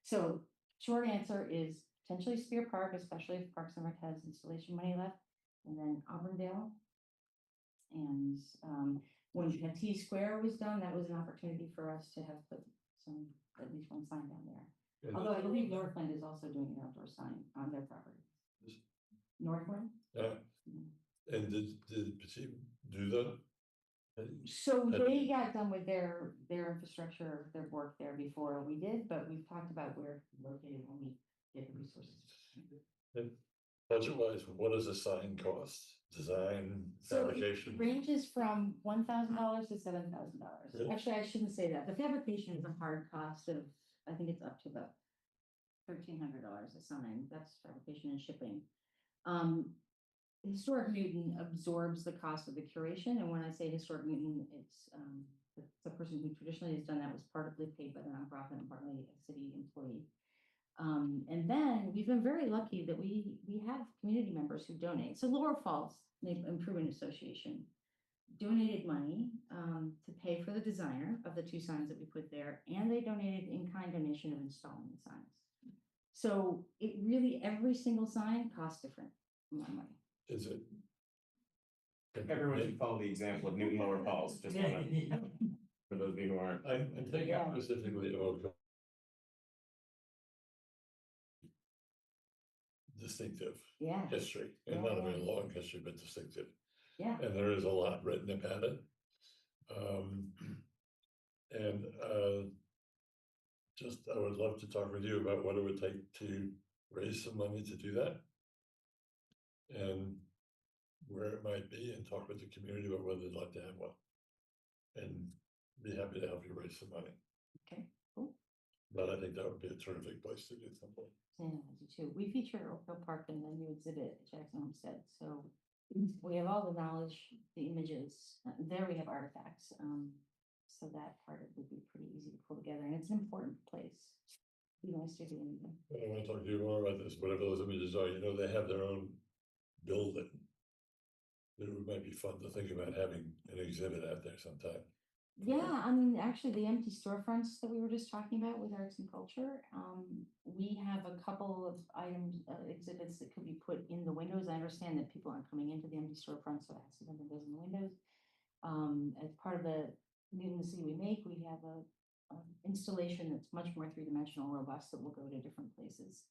So short answer is potentially Spear Park, especially if Parks and Rec has installation money left, and then Auburndale. And when T Square was done, that was an opportunity for us to have put at least 1 sign down there. Yeah. Although I believe Northland is also doing an outdoor sign on their property. Northland? And did Petit do that? So That- they got done with their infrastructure, their work there before we did, but we've talked about where it's located when we get the resources. Budget wise, what does a sign cost? Design, So it fabrication? ranges from $1,000 to $7,000. Really? Actually, I shouldn't say that. The fabrication is a hard cost of, I think it's up to about $1,300 a sign. That's fabrication and shipping. Historic Newton absorbs the cost of the curation, and when I say Historic Newton, it's the person who traditionally has done that was partly paid by the nonprofit and partly a city employee. And then we've been very lucky that we have community members who donate. So Laurel Falls Improvement Association donated money to pay for the designer of the 2 signs that we put there, and they donated in-kind donation of installing the signs. So it really, every single sign costs different amount of money. Is it? Everyone should follow the example of Newton Lower Falls, just wanna, for those of you who aren't. I'm thinking Yeah. specifically of distinctive Yeah, history, and not a very long history, but distinctive. yeah. And there is a lot written about it. And just, I would love to talk with you about what it would take to raise some money to do that. And where it might be, and talk with the community about whether they'd like to have one. And be happy to help you raise some money. Okay, cool. But I think that would be a terrific place to do something. Yeah, I do too. We feature Oakville Park in the new exhibit at Jackson Homestead, so we have all the knowledge, the images, there we have artifacts. So that part of it would be pretty easy to pull together, and it's an important place. Be nice to do anything. I want to talk to you more about this, whatever those images are, they have their own building. It might be fun to think about having an exhibit out there sometime. Yeah, I mean, actually, the empty storefronts that we were just talking about with arts and culture, we have a couple of items, exhibits that could be put in the windows. I understand that people aren't coming into the empty storefronts, so it has to be windows in the windows. As part of the Newton the City We Make, we have a installation that's much more three-dimensional, robust, that will go to different places.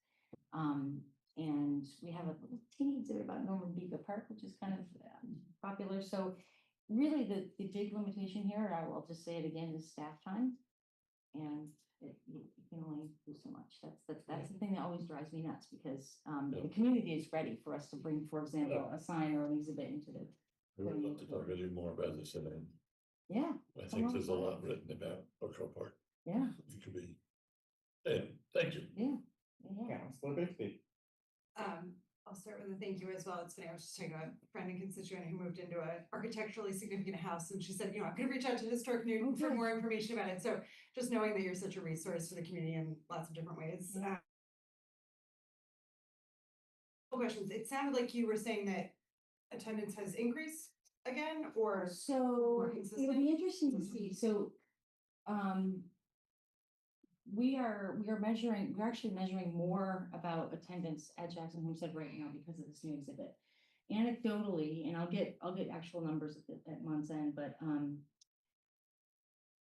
And we have a little teeny exhibit about Norman Beaver Park, which is kind of popular. So really the big limitation here, I will just say it again, is staff time. And you can only do so much. That's the thing that always drives me nuts, because the community is ready for us to bring, for example, a sign or an exhibit into the. I would love to talk with you more about this, and Yeah. I think there's a lot written about Oakville Park. Yeah. It could be. And thank you. Yeah. Councilor Bixby. I'll start with a thank you as well. It's funny, I was just talking about a friend and constituent who moved into an architecturally significant house, and she said, I'm gonna reach out to Historic Newton for more information about it. So just knowing that you're such a resource for the community in lots of different ways. Questions. It sounded like you were saying that attendance has increased again, or So more it'll consistent? be interesting to see. So we're actually measuring more about attendance at Jackson Homestead right now because of this new exhibit. Anecdotally, and I'll get actual numbers at month's end, but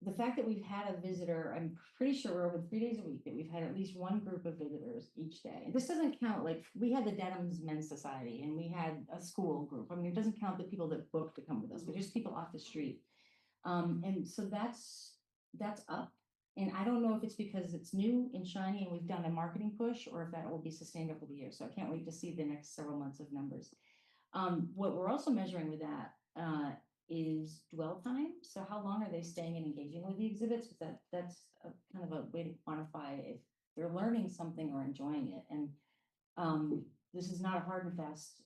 the fact that we've had a visitor, I'm pretty sure we're over 3 days a week that we've had at least one group of visitors each day. And this doesn't count, like, we had the Denham's Men's Society and we had a school group. I mean, it doesn't count the people that booked to come with us, but just people off the street. And so that's up. And I don't know if it's because it's new and shiny and we've done a marketing push, or if that will be sustained over the year. So I can't wait to see the next several months of numbers. What we're also measuring with that is dwell time. So how long are they staying and engaging with the exhibits? Because that's a kind of a way to quantify if they're learning something or enjoying it. And this is not a hard and fast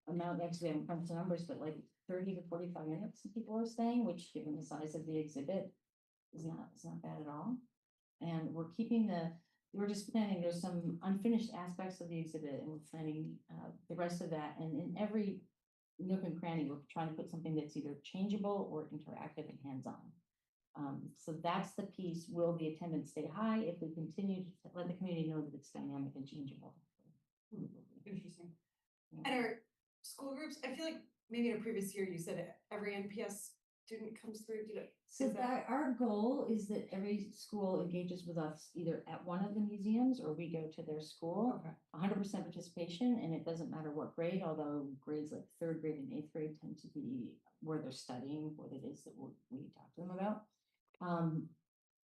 amount. Actually, I haven't crunched the numbers, but like 30 to 45 minutes people are staying, which, given the size of the exhibit, is not bad at all. And we're just planning, there's some unfinished aspects of the exhibit, and we're planning the rest of that. And in every nook and cranny, we're trying to put something that's either changeable or interactive and hands-on. So that's the piece. Will the attendance stay high if we continue to let the community know that it's dynamic and changeable? Interesting. And our school groups, I feel like maybe in a previous year you said every NPS student comes through. So that our goal is that every school engages with us either at one of the museums or we go to their school. 100% participation, and it doesn't matter what grade, although grades like 3rd grade and 8th grade tend to be where they're studying, what it is that we talk to them about.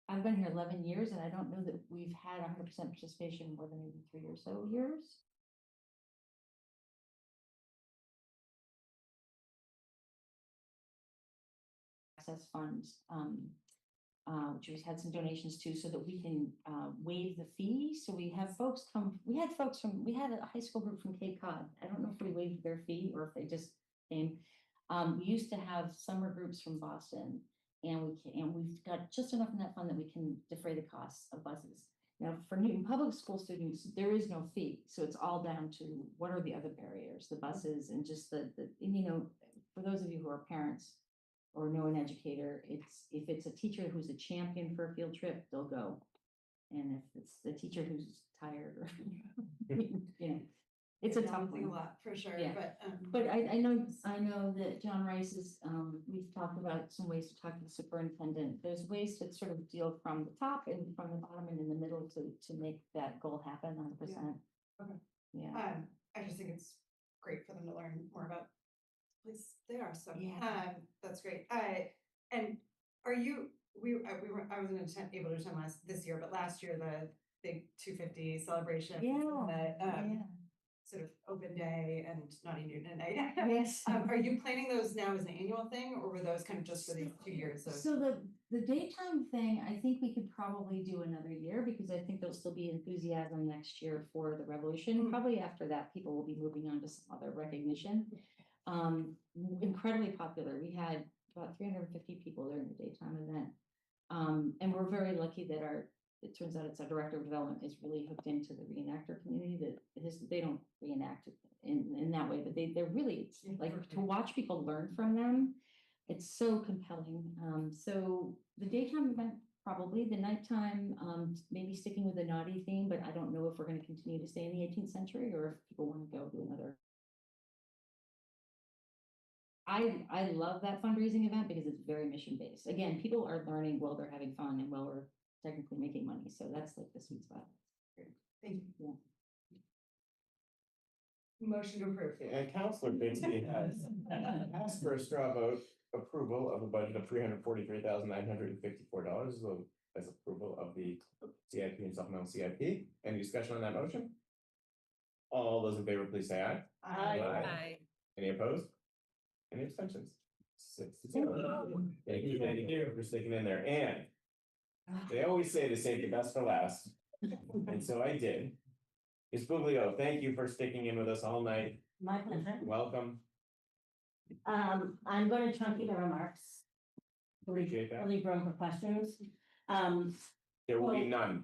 I've been here 11 years and I don't know that we've had 100% participation more than maybe 3 or so years. Access funds, which we've had some donations to, so that we can waive the fee. So we have folks come, we had a high school group from Cape Cod. I don't know if we waived their fee or if they just came. We used to have summer groups from Boston, and we've got just enough in that fund that we can defray the costs of buses. Now, for Newton Public School students, there is no fee, so it's all down to what are the other barriers, the buses, and just and, for those of you who are parents or know an educator, if it's a teacher who's a champion for a field trip, they'll go. And if it's the teacher who's tired or, it's a tough Balancing one. a lot, for sure, Yeah. but. I know that John Rice is, we've talked about some ways to talk to the superintendent. There's ways to sort of deal from the top and from the bottom and in the middle to make that goal happen 100%. Okay. Yeah. I just think it's great for them to learn more about police. They are, so, Yeah. that's great. And are you, I wasn't able to attend this year, but last year, the big 250 celebration. The, sort of open day and Naughty Newton at night. Yes. Are you planning those now as an annual thing, or were those kind of just for these 2 years? So the daytime thing, I think we could probably do another year, because I think there'll still be enthusiasm next year for the revolution. Probably after that, people will be moving on to some other recognition. Incredibly popular. We had about 350 people during the daytime event. And we're very lucky that it turns out it's our director of development is really hooked into the reenactor community, that they don't reenact in that way, but they're really, like, to watch people learn from them. It's so compelling. So the daytime event, probably the nighttime, maybe sticking with the naughty theme, but I don't know if we're going to continue to stay in the 18th century or if people want to go do another. I love that fundraising event because it's very mission based. Again, people are learning while they're having fun and while we're technically making money. So that's like the sweet spot. Thank you. Yeah. Motion to approve. And Counselor Bixby has asked for a straw vote approval of a budget of $343,954 as approval of the CIP and supplemental CIP. Any discussion on that motion? All those in favor, please say aye. Aye. Any opposed? Any abstentions? 6-0. Thank you for sticking in there. And they always say to save the best for last, and so I did. Ms. Buglio, thank you for sticking in with us all night. My pleasure. Welcome. I'm going to truncate the remarks. Appreciate that. Leave room for questions. There will be none.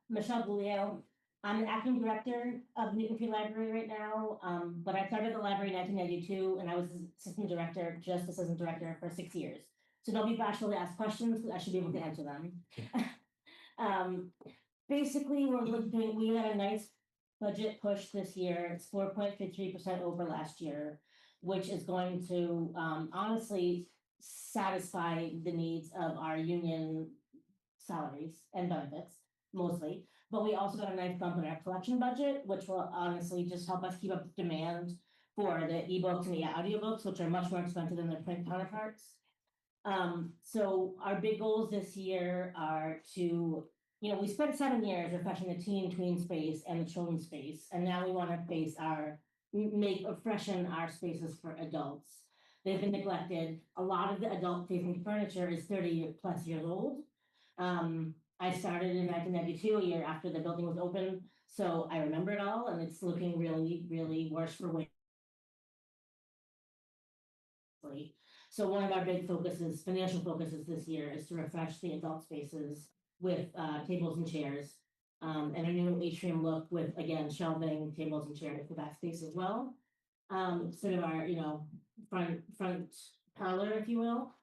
Michelle Buglio. I'm the acting director of Newton Free Library right now, but I started the library in 1992, and I was assistant director, just assistant director for 6 years. So don't be bashful to ask questions, I should be able to answer them. Basically, we had a nice budget push this year. It's 4.53% over last year, which is going to honestly satisfy the needs of our union salaries and benefits, mostly. But we also got a nice bump in our collection budget, which will honestly just help us keep up with demand for the ebooks and the audiobooks, which are much more expensive than their print counterparts. So our big goals this year are to, we spent 7 years refreshing the teen and tween space and the children's space, and now we want to freshen our spaces for adults. They've been neglected. A lot of the adult facing furniture is 30+ years old. I started in 1992, a year after the building was open, so I remember it all, and it's looking really, really worse for wear. So one of our big financial focuses this year is to refresh the adult spaces with tables and chairs, and a new atrium look with, again, shelving, tables and chairs for that space as well. Sort of our, front parlor, if you will.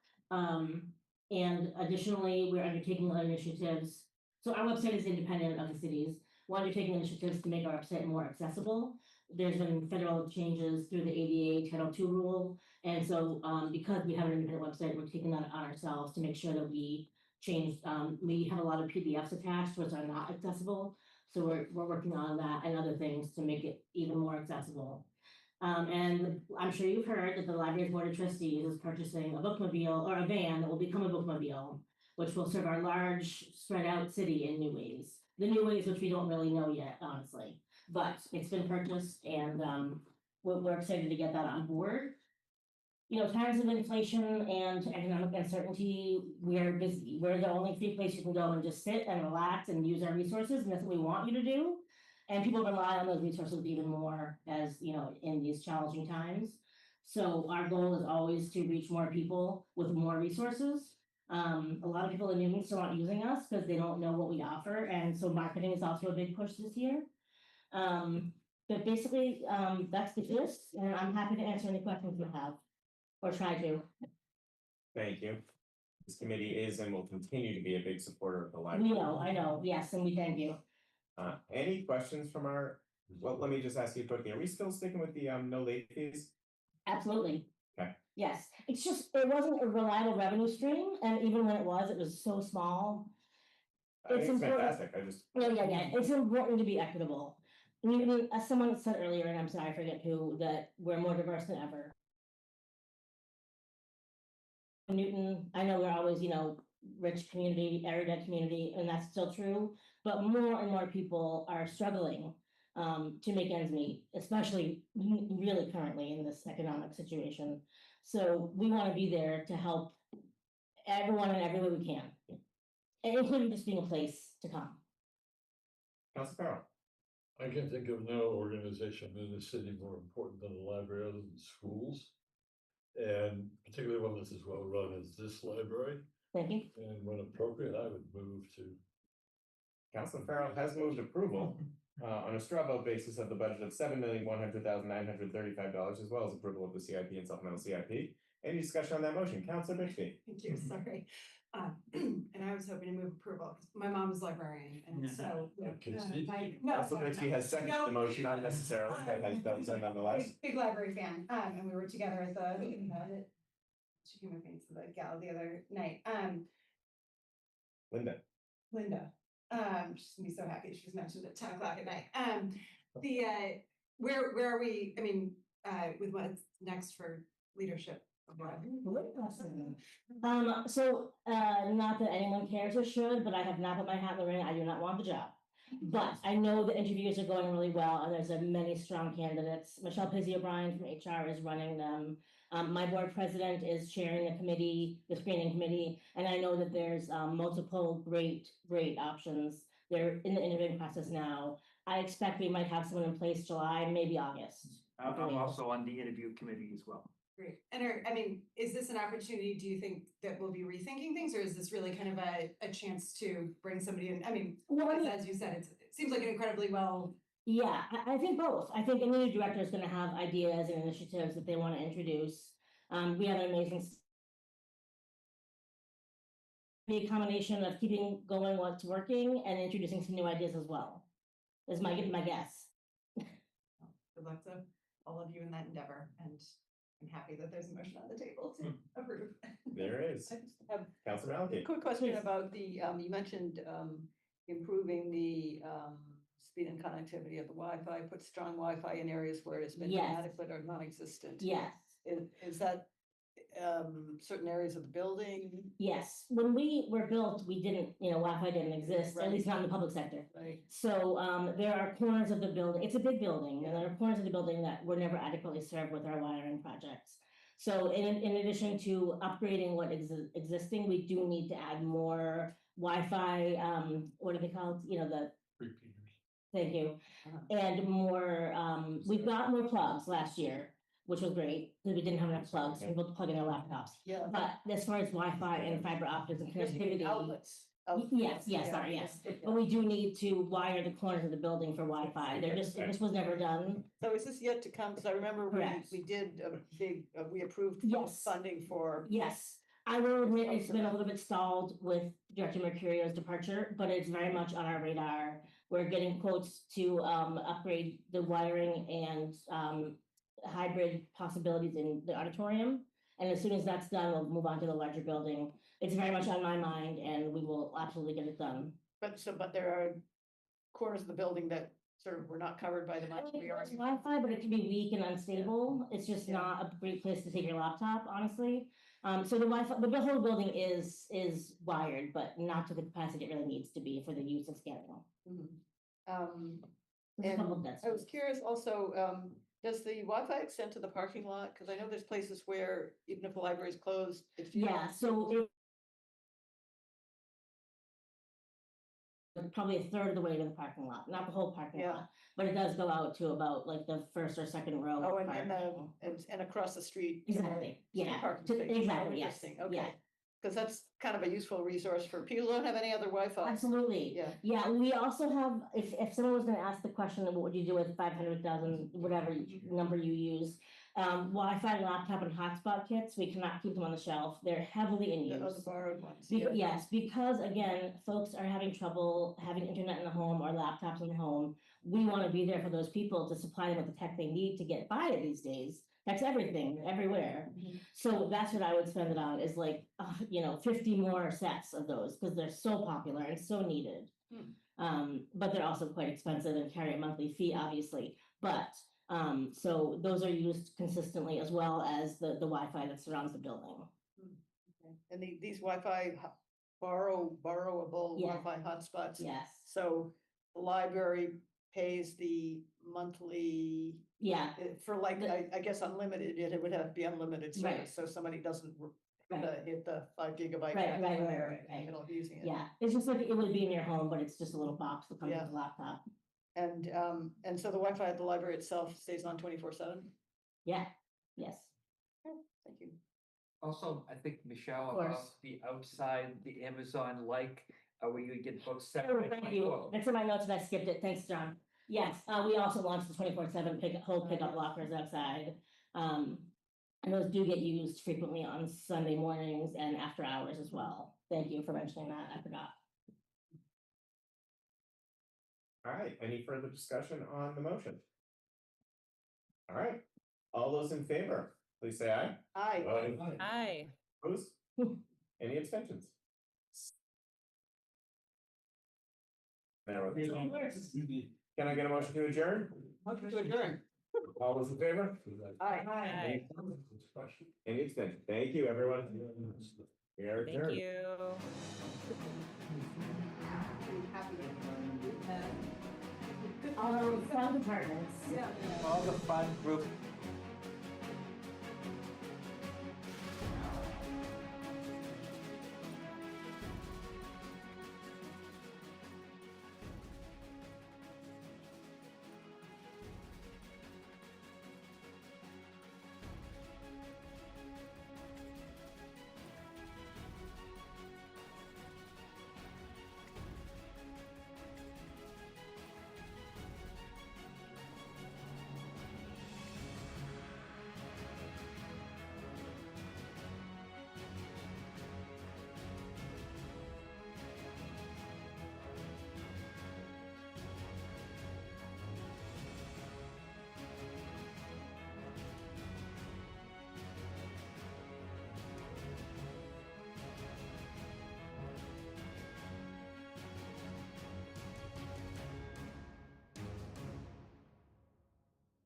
And additionally, we're undertaking initiatives. So our website is independent of the cities. We're undertaking initiatives to make our website more accessible. There's been federal changes through the ADA Title II rule. And so because we have an independent website, we're taking that on ourselves to make sure that we change. We have a lot of PDFs attached, which are not accessible. So we're working on that and other things to make it even more accessible. And I'm sure you've heard that the library's board of trustees is purchasing a bookmobile or a van that will become a bookmobile, which will serve our large spread out city in new ways. The new ways which we don't really know yet, honestly, but it's been purchased and we're excited to get that on board. You know, times of inflation and economic uncertainty, we are busy. We're the only free place you can go and just sit and relax and use our resources, and that's what we want you to do. And people rely on those resources even more as, you know, in these challenging times. So our goal is always to reach more people with more resources. A lot of people in Newton still aren't using us because they don't know what we offer, and so marketing is also a big push this year. But basically, that's the gist, and I'm happy to answer any questions you have, or try to. Thank you. This committee is and will continue to be a big supporter of the We library. know, I know, yes, and we thank you. Any questions from our, well, let me just ask you quickly, are we still sticking with the no late fees? Absolutely. Okay. Yes, it's just, it wasn't a reliable revenue stream, and even when it was so small. I think It's it's important. fantastic, I just. Yeah, it's important to be equitable. And even as someone said earlier, and I'm sorry, I forget who, that we're more diverse than ever. Newton, I know we're always, you know, rich community, erudite community, and that's still true, but more and more people are struggling to make ends meet, especially really currently in this economic situation. So we want to be there to help everyone in every way we can, including just being a place to come. Council Farrell. I can think of no organization in the city more important than the library other than schools. And particularly one that's as well run as this library. Thank you. And when appropriate, I would move to. Councilor Farrell has moved approval on a straw vote basis of the budget of $7,100,935, as well as approval of the CIP and supplemental CIP. Any discussion on that motion? Councilor Bixby. Thank you, sorry. And I was hoping to move approval, because my mom's librarian, and so. Councilor Bixby has seconded the motion, not necessarily, but has done so nonetheless. Big library fan, and we were together at the, she came with me to the gala the other night, Linda. she's gonna be so happy, she was mentioned at 10 o'clock at night, where are we, I mean, with what's next for leadership? So not that anyone cares or should, but I have not put my hat in the ring. I do not want the job. But I know the interviews are going really well, and there's many strong candidates. Michelle Pizzi O'Brien from HR is running them. My board president is chairing the committee, the screening committee, and I know that there's multiple great options. They're in the interviewing process now. I expect we might have someone in place July, maybe August. I'm also on the interview committee as well. Great, and I mean, is this an opportunity, do you think, that we'll be rethinking things, or is this really kind of a chance to bring somebody in? I mean, as you said, it seems like an incredibly well. Yeah, I think both. I think any new director is gonna have ideas and initiatives that they wanna introduce. We have an amazing. Be a combination of keeping going what's working and introducing some new ideas as well, is my guess. Good luck to all of you in that endeavor, and I'm happy that there's a motion on the table to approve. There is. I just have Councilor a Malky. quick question Please. about the, you mentioned improving the speed and connectivity of the Wi-Fi, put strong Wi-Fi in areas where it's been Yes. inadequate or non-existent. Yes. Is that certain areas of the building? Yes, when we were built, we didn't, you know, Wi-Fi didn't exist, at least not in the public sector. Right. So there are corners of the building, it's a big building, and there are corners of the building that were never adequately served with our wiring projects. So in addition to upgrading what existing, we do need to add more Wi-Fi, what are they called? You know, the. Repeaters. Thank you. And more, we got more plugs last year, which was great, because we didn't have enough plugs, people to plug in their laptops. Yeah. But as far as Wi-Fi and fiber optics and connectivity. Outlets. Yes, sorry, yes. But we do need to wire the corners of the building for Wi-Fi. This was never done. So is this yet to come? Because I remember Correct. we did a big, we approved Yes. funding for. Yes, I will admit it's been a little bit stalled with Director Mercurio's departure, but it's very much on our radar. We're getting quotes to upgrade the wiring and hybrid possibilities in the auditorium. And as soon as that's done, we'll move on to the larger building. It's very much on my mind, and we will absolutely get it done. But there are corners of the building that sort of, we're not covered by the much we are. It's Wi-Fi, but it can be weak and unstable. It's just Yeah. not a great place to take your laptop, honestly. So the Wi-Fi, the whole building is wired, but not to the capacity it really needs to be for the use of scanning. Mhm. There's a couple And dead I was spots. curious also, does the Wi-Fi extend to the parking lot? Because I know there's places where even if the library is closed, if you. Yeah, so it. Probably a third of the way to the parking lot, not the whole parking Yeah. lot, but it does go out to about like the first or second row. Oh, of and parking. and across the street. Exactly, yeah, Parking to- space. Oh, exactly, yes, interesting, yeah. okay. Because that's kind of a useful resource for people who don't have any other Wi-Fi. Absolutely. Yeah. Yeah, we also have, if someone was gonna ask the question of what would you do with 500,000, whatever number you use. Wi-Fi laptop and hotspot kits, we cannot keep them on the shelf, they're heavily in The use. borrowed ones. Yes, because again, folks are having trouble having internet in the home or laptops in the home. We wanna be there for those people to supply them with the tech they need to get by these days. That's everything, everywhere. So that's what I would spend it on, is like, 50 more sets of those, because they're so popular and so needed. But they're also quite expensive and carry a monthly fee, obviously, but, so those are used consistently as well as the Wi-Fi that surrounds the building. And these Wi-Fi borrowable Yeah. Wi-Fi hotspots. Yes, So the library pays the monthly. yeah, For like, The- I guess unlimited, it would have to be unlimited Right. service, so somebody doesn't right, hit the 5 gigabyte. Right, right, when right, they're right, in the right. middle of using it. yeah, it's just like it would be in your home, but it's just a little box that comes with Yeah. the laptop. And so the Wi-Fi at the library itself stays on 24/7? Yeah, yes. Thank you. Also, I think Michelle, Of course. about the outside, the Amazon like, where you get books Oh, separate. thank you. That's in my notes and I skipped it. Thanks, John. Yes, we also launched the 24/7 whole pickup lockers outside. And those do get used frequently on Sunday mornings and after hours as well. Thank you for mentioning that. I forgot. All right, any further discussion on the motion? All right, all those in favor, please say aye. Aye. Aye. Opposed? Any abstentions? There we go. Can I get a motion to adjourn? Motion to adjourn. All those in favor? Aye. Any abstention? Thank you, everyone. We are adjourned. All the fun departments. Yeah. All the fun group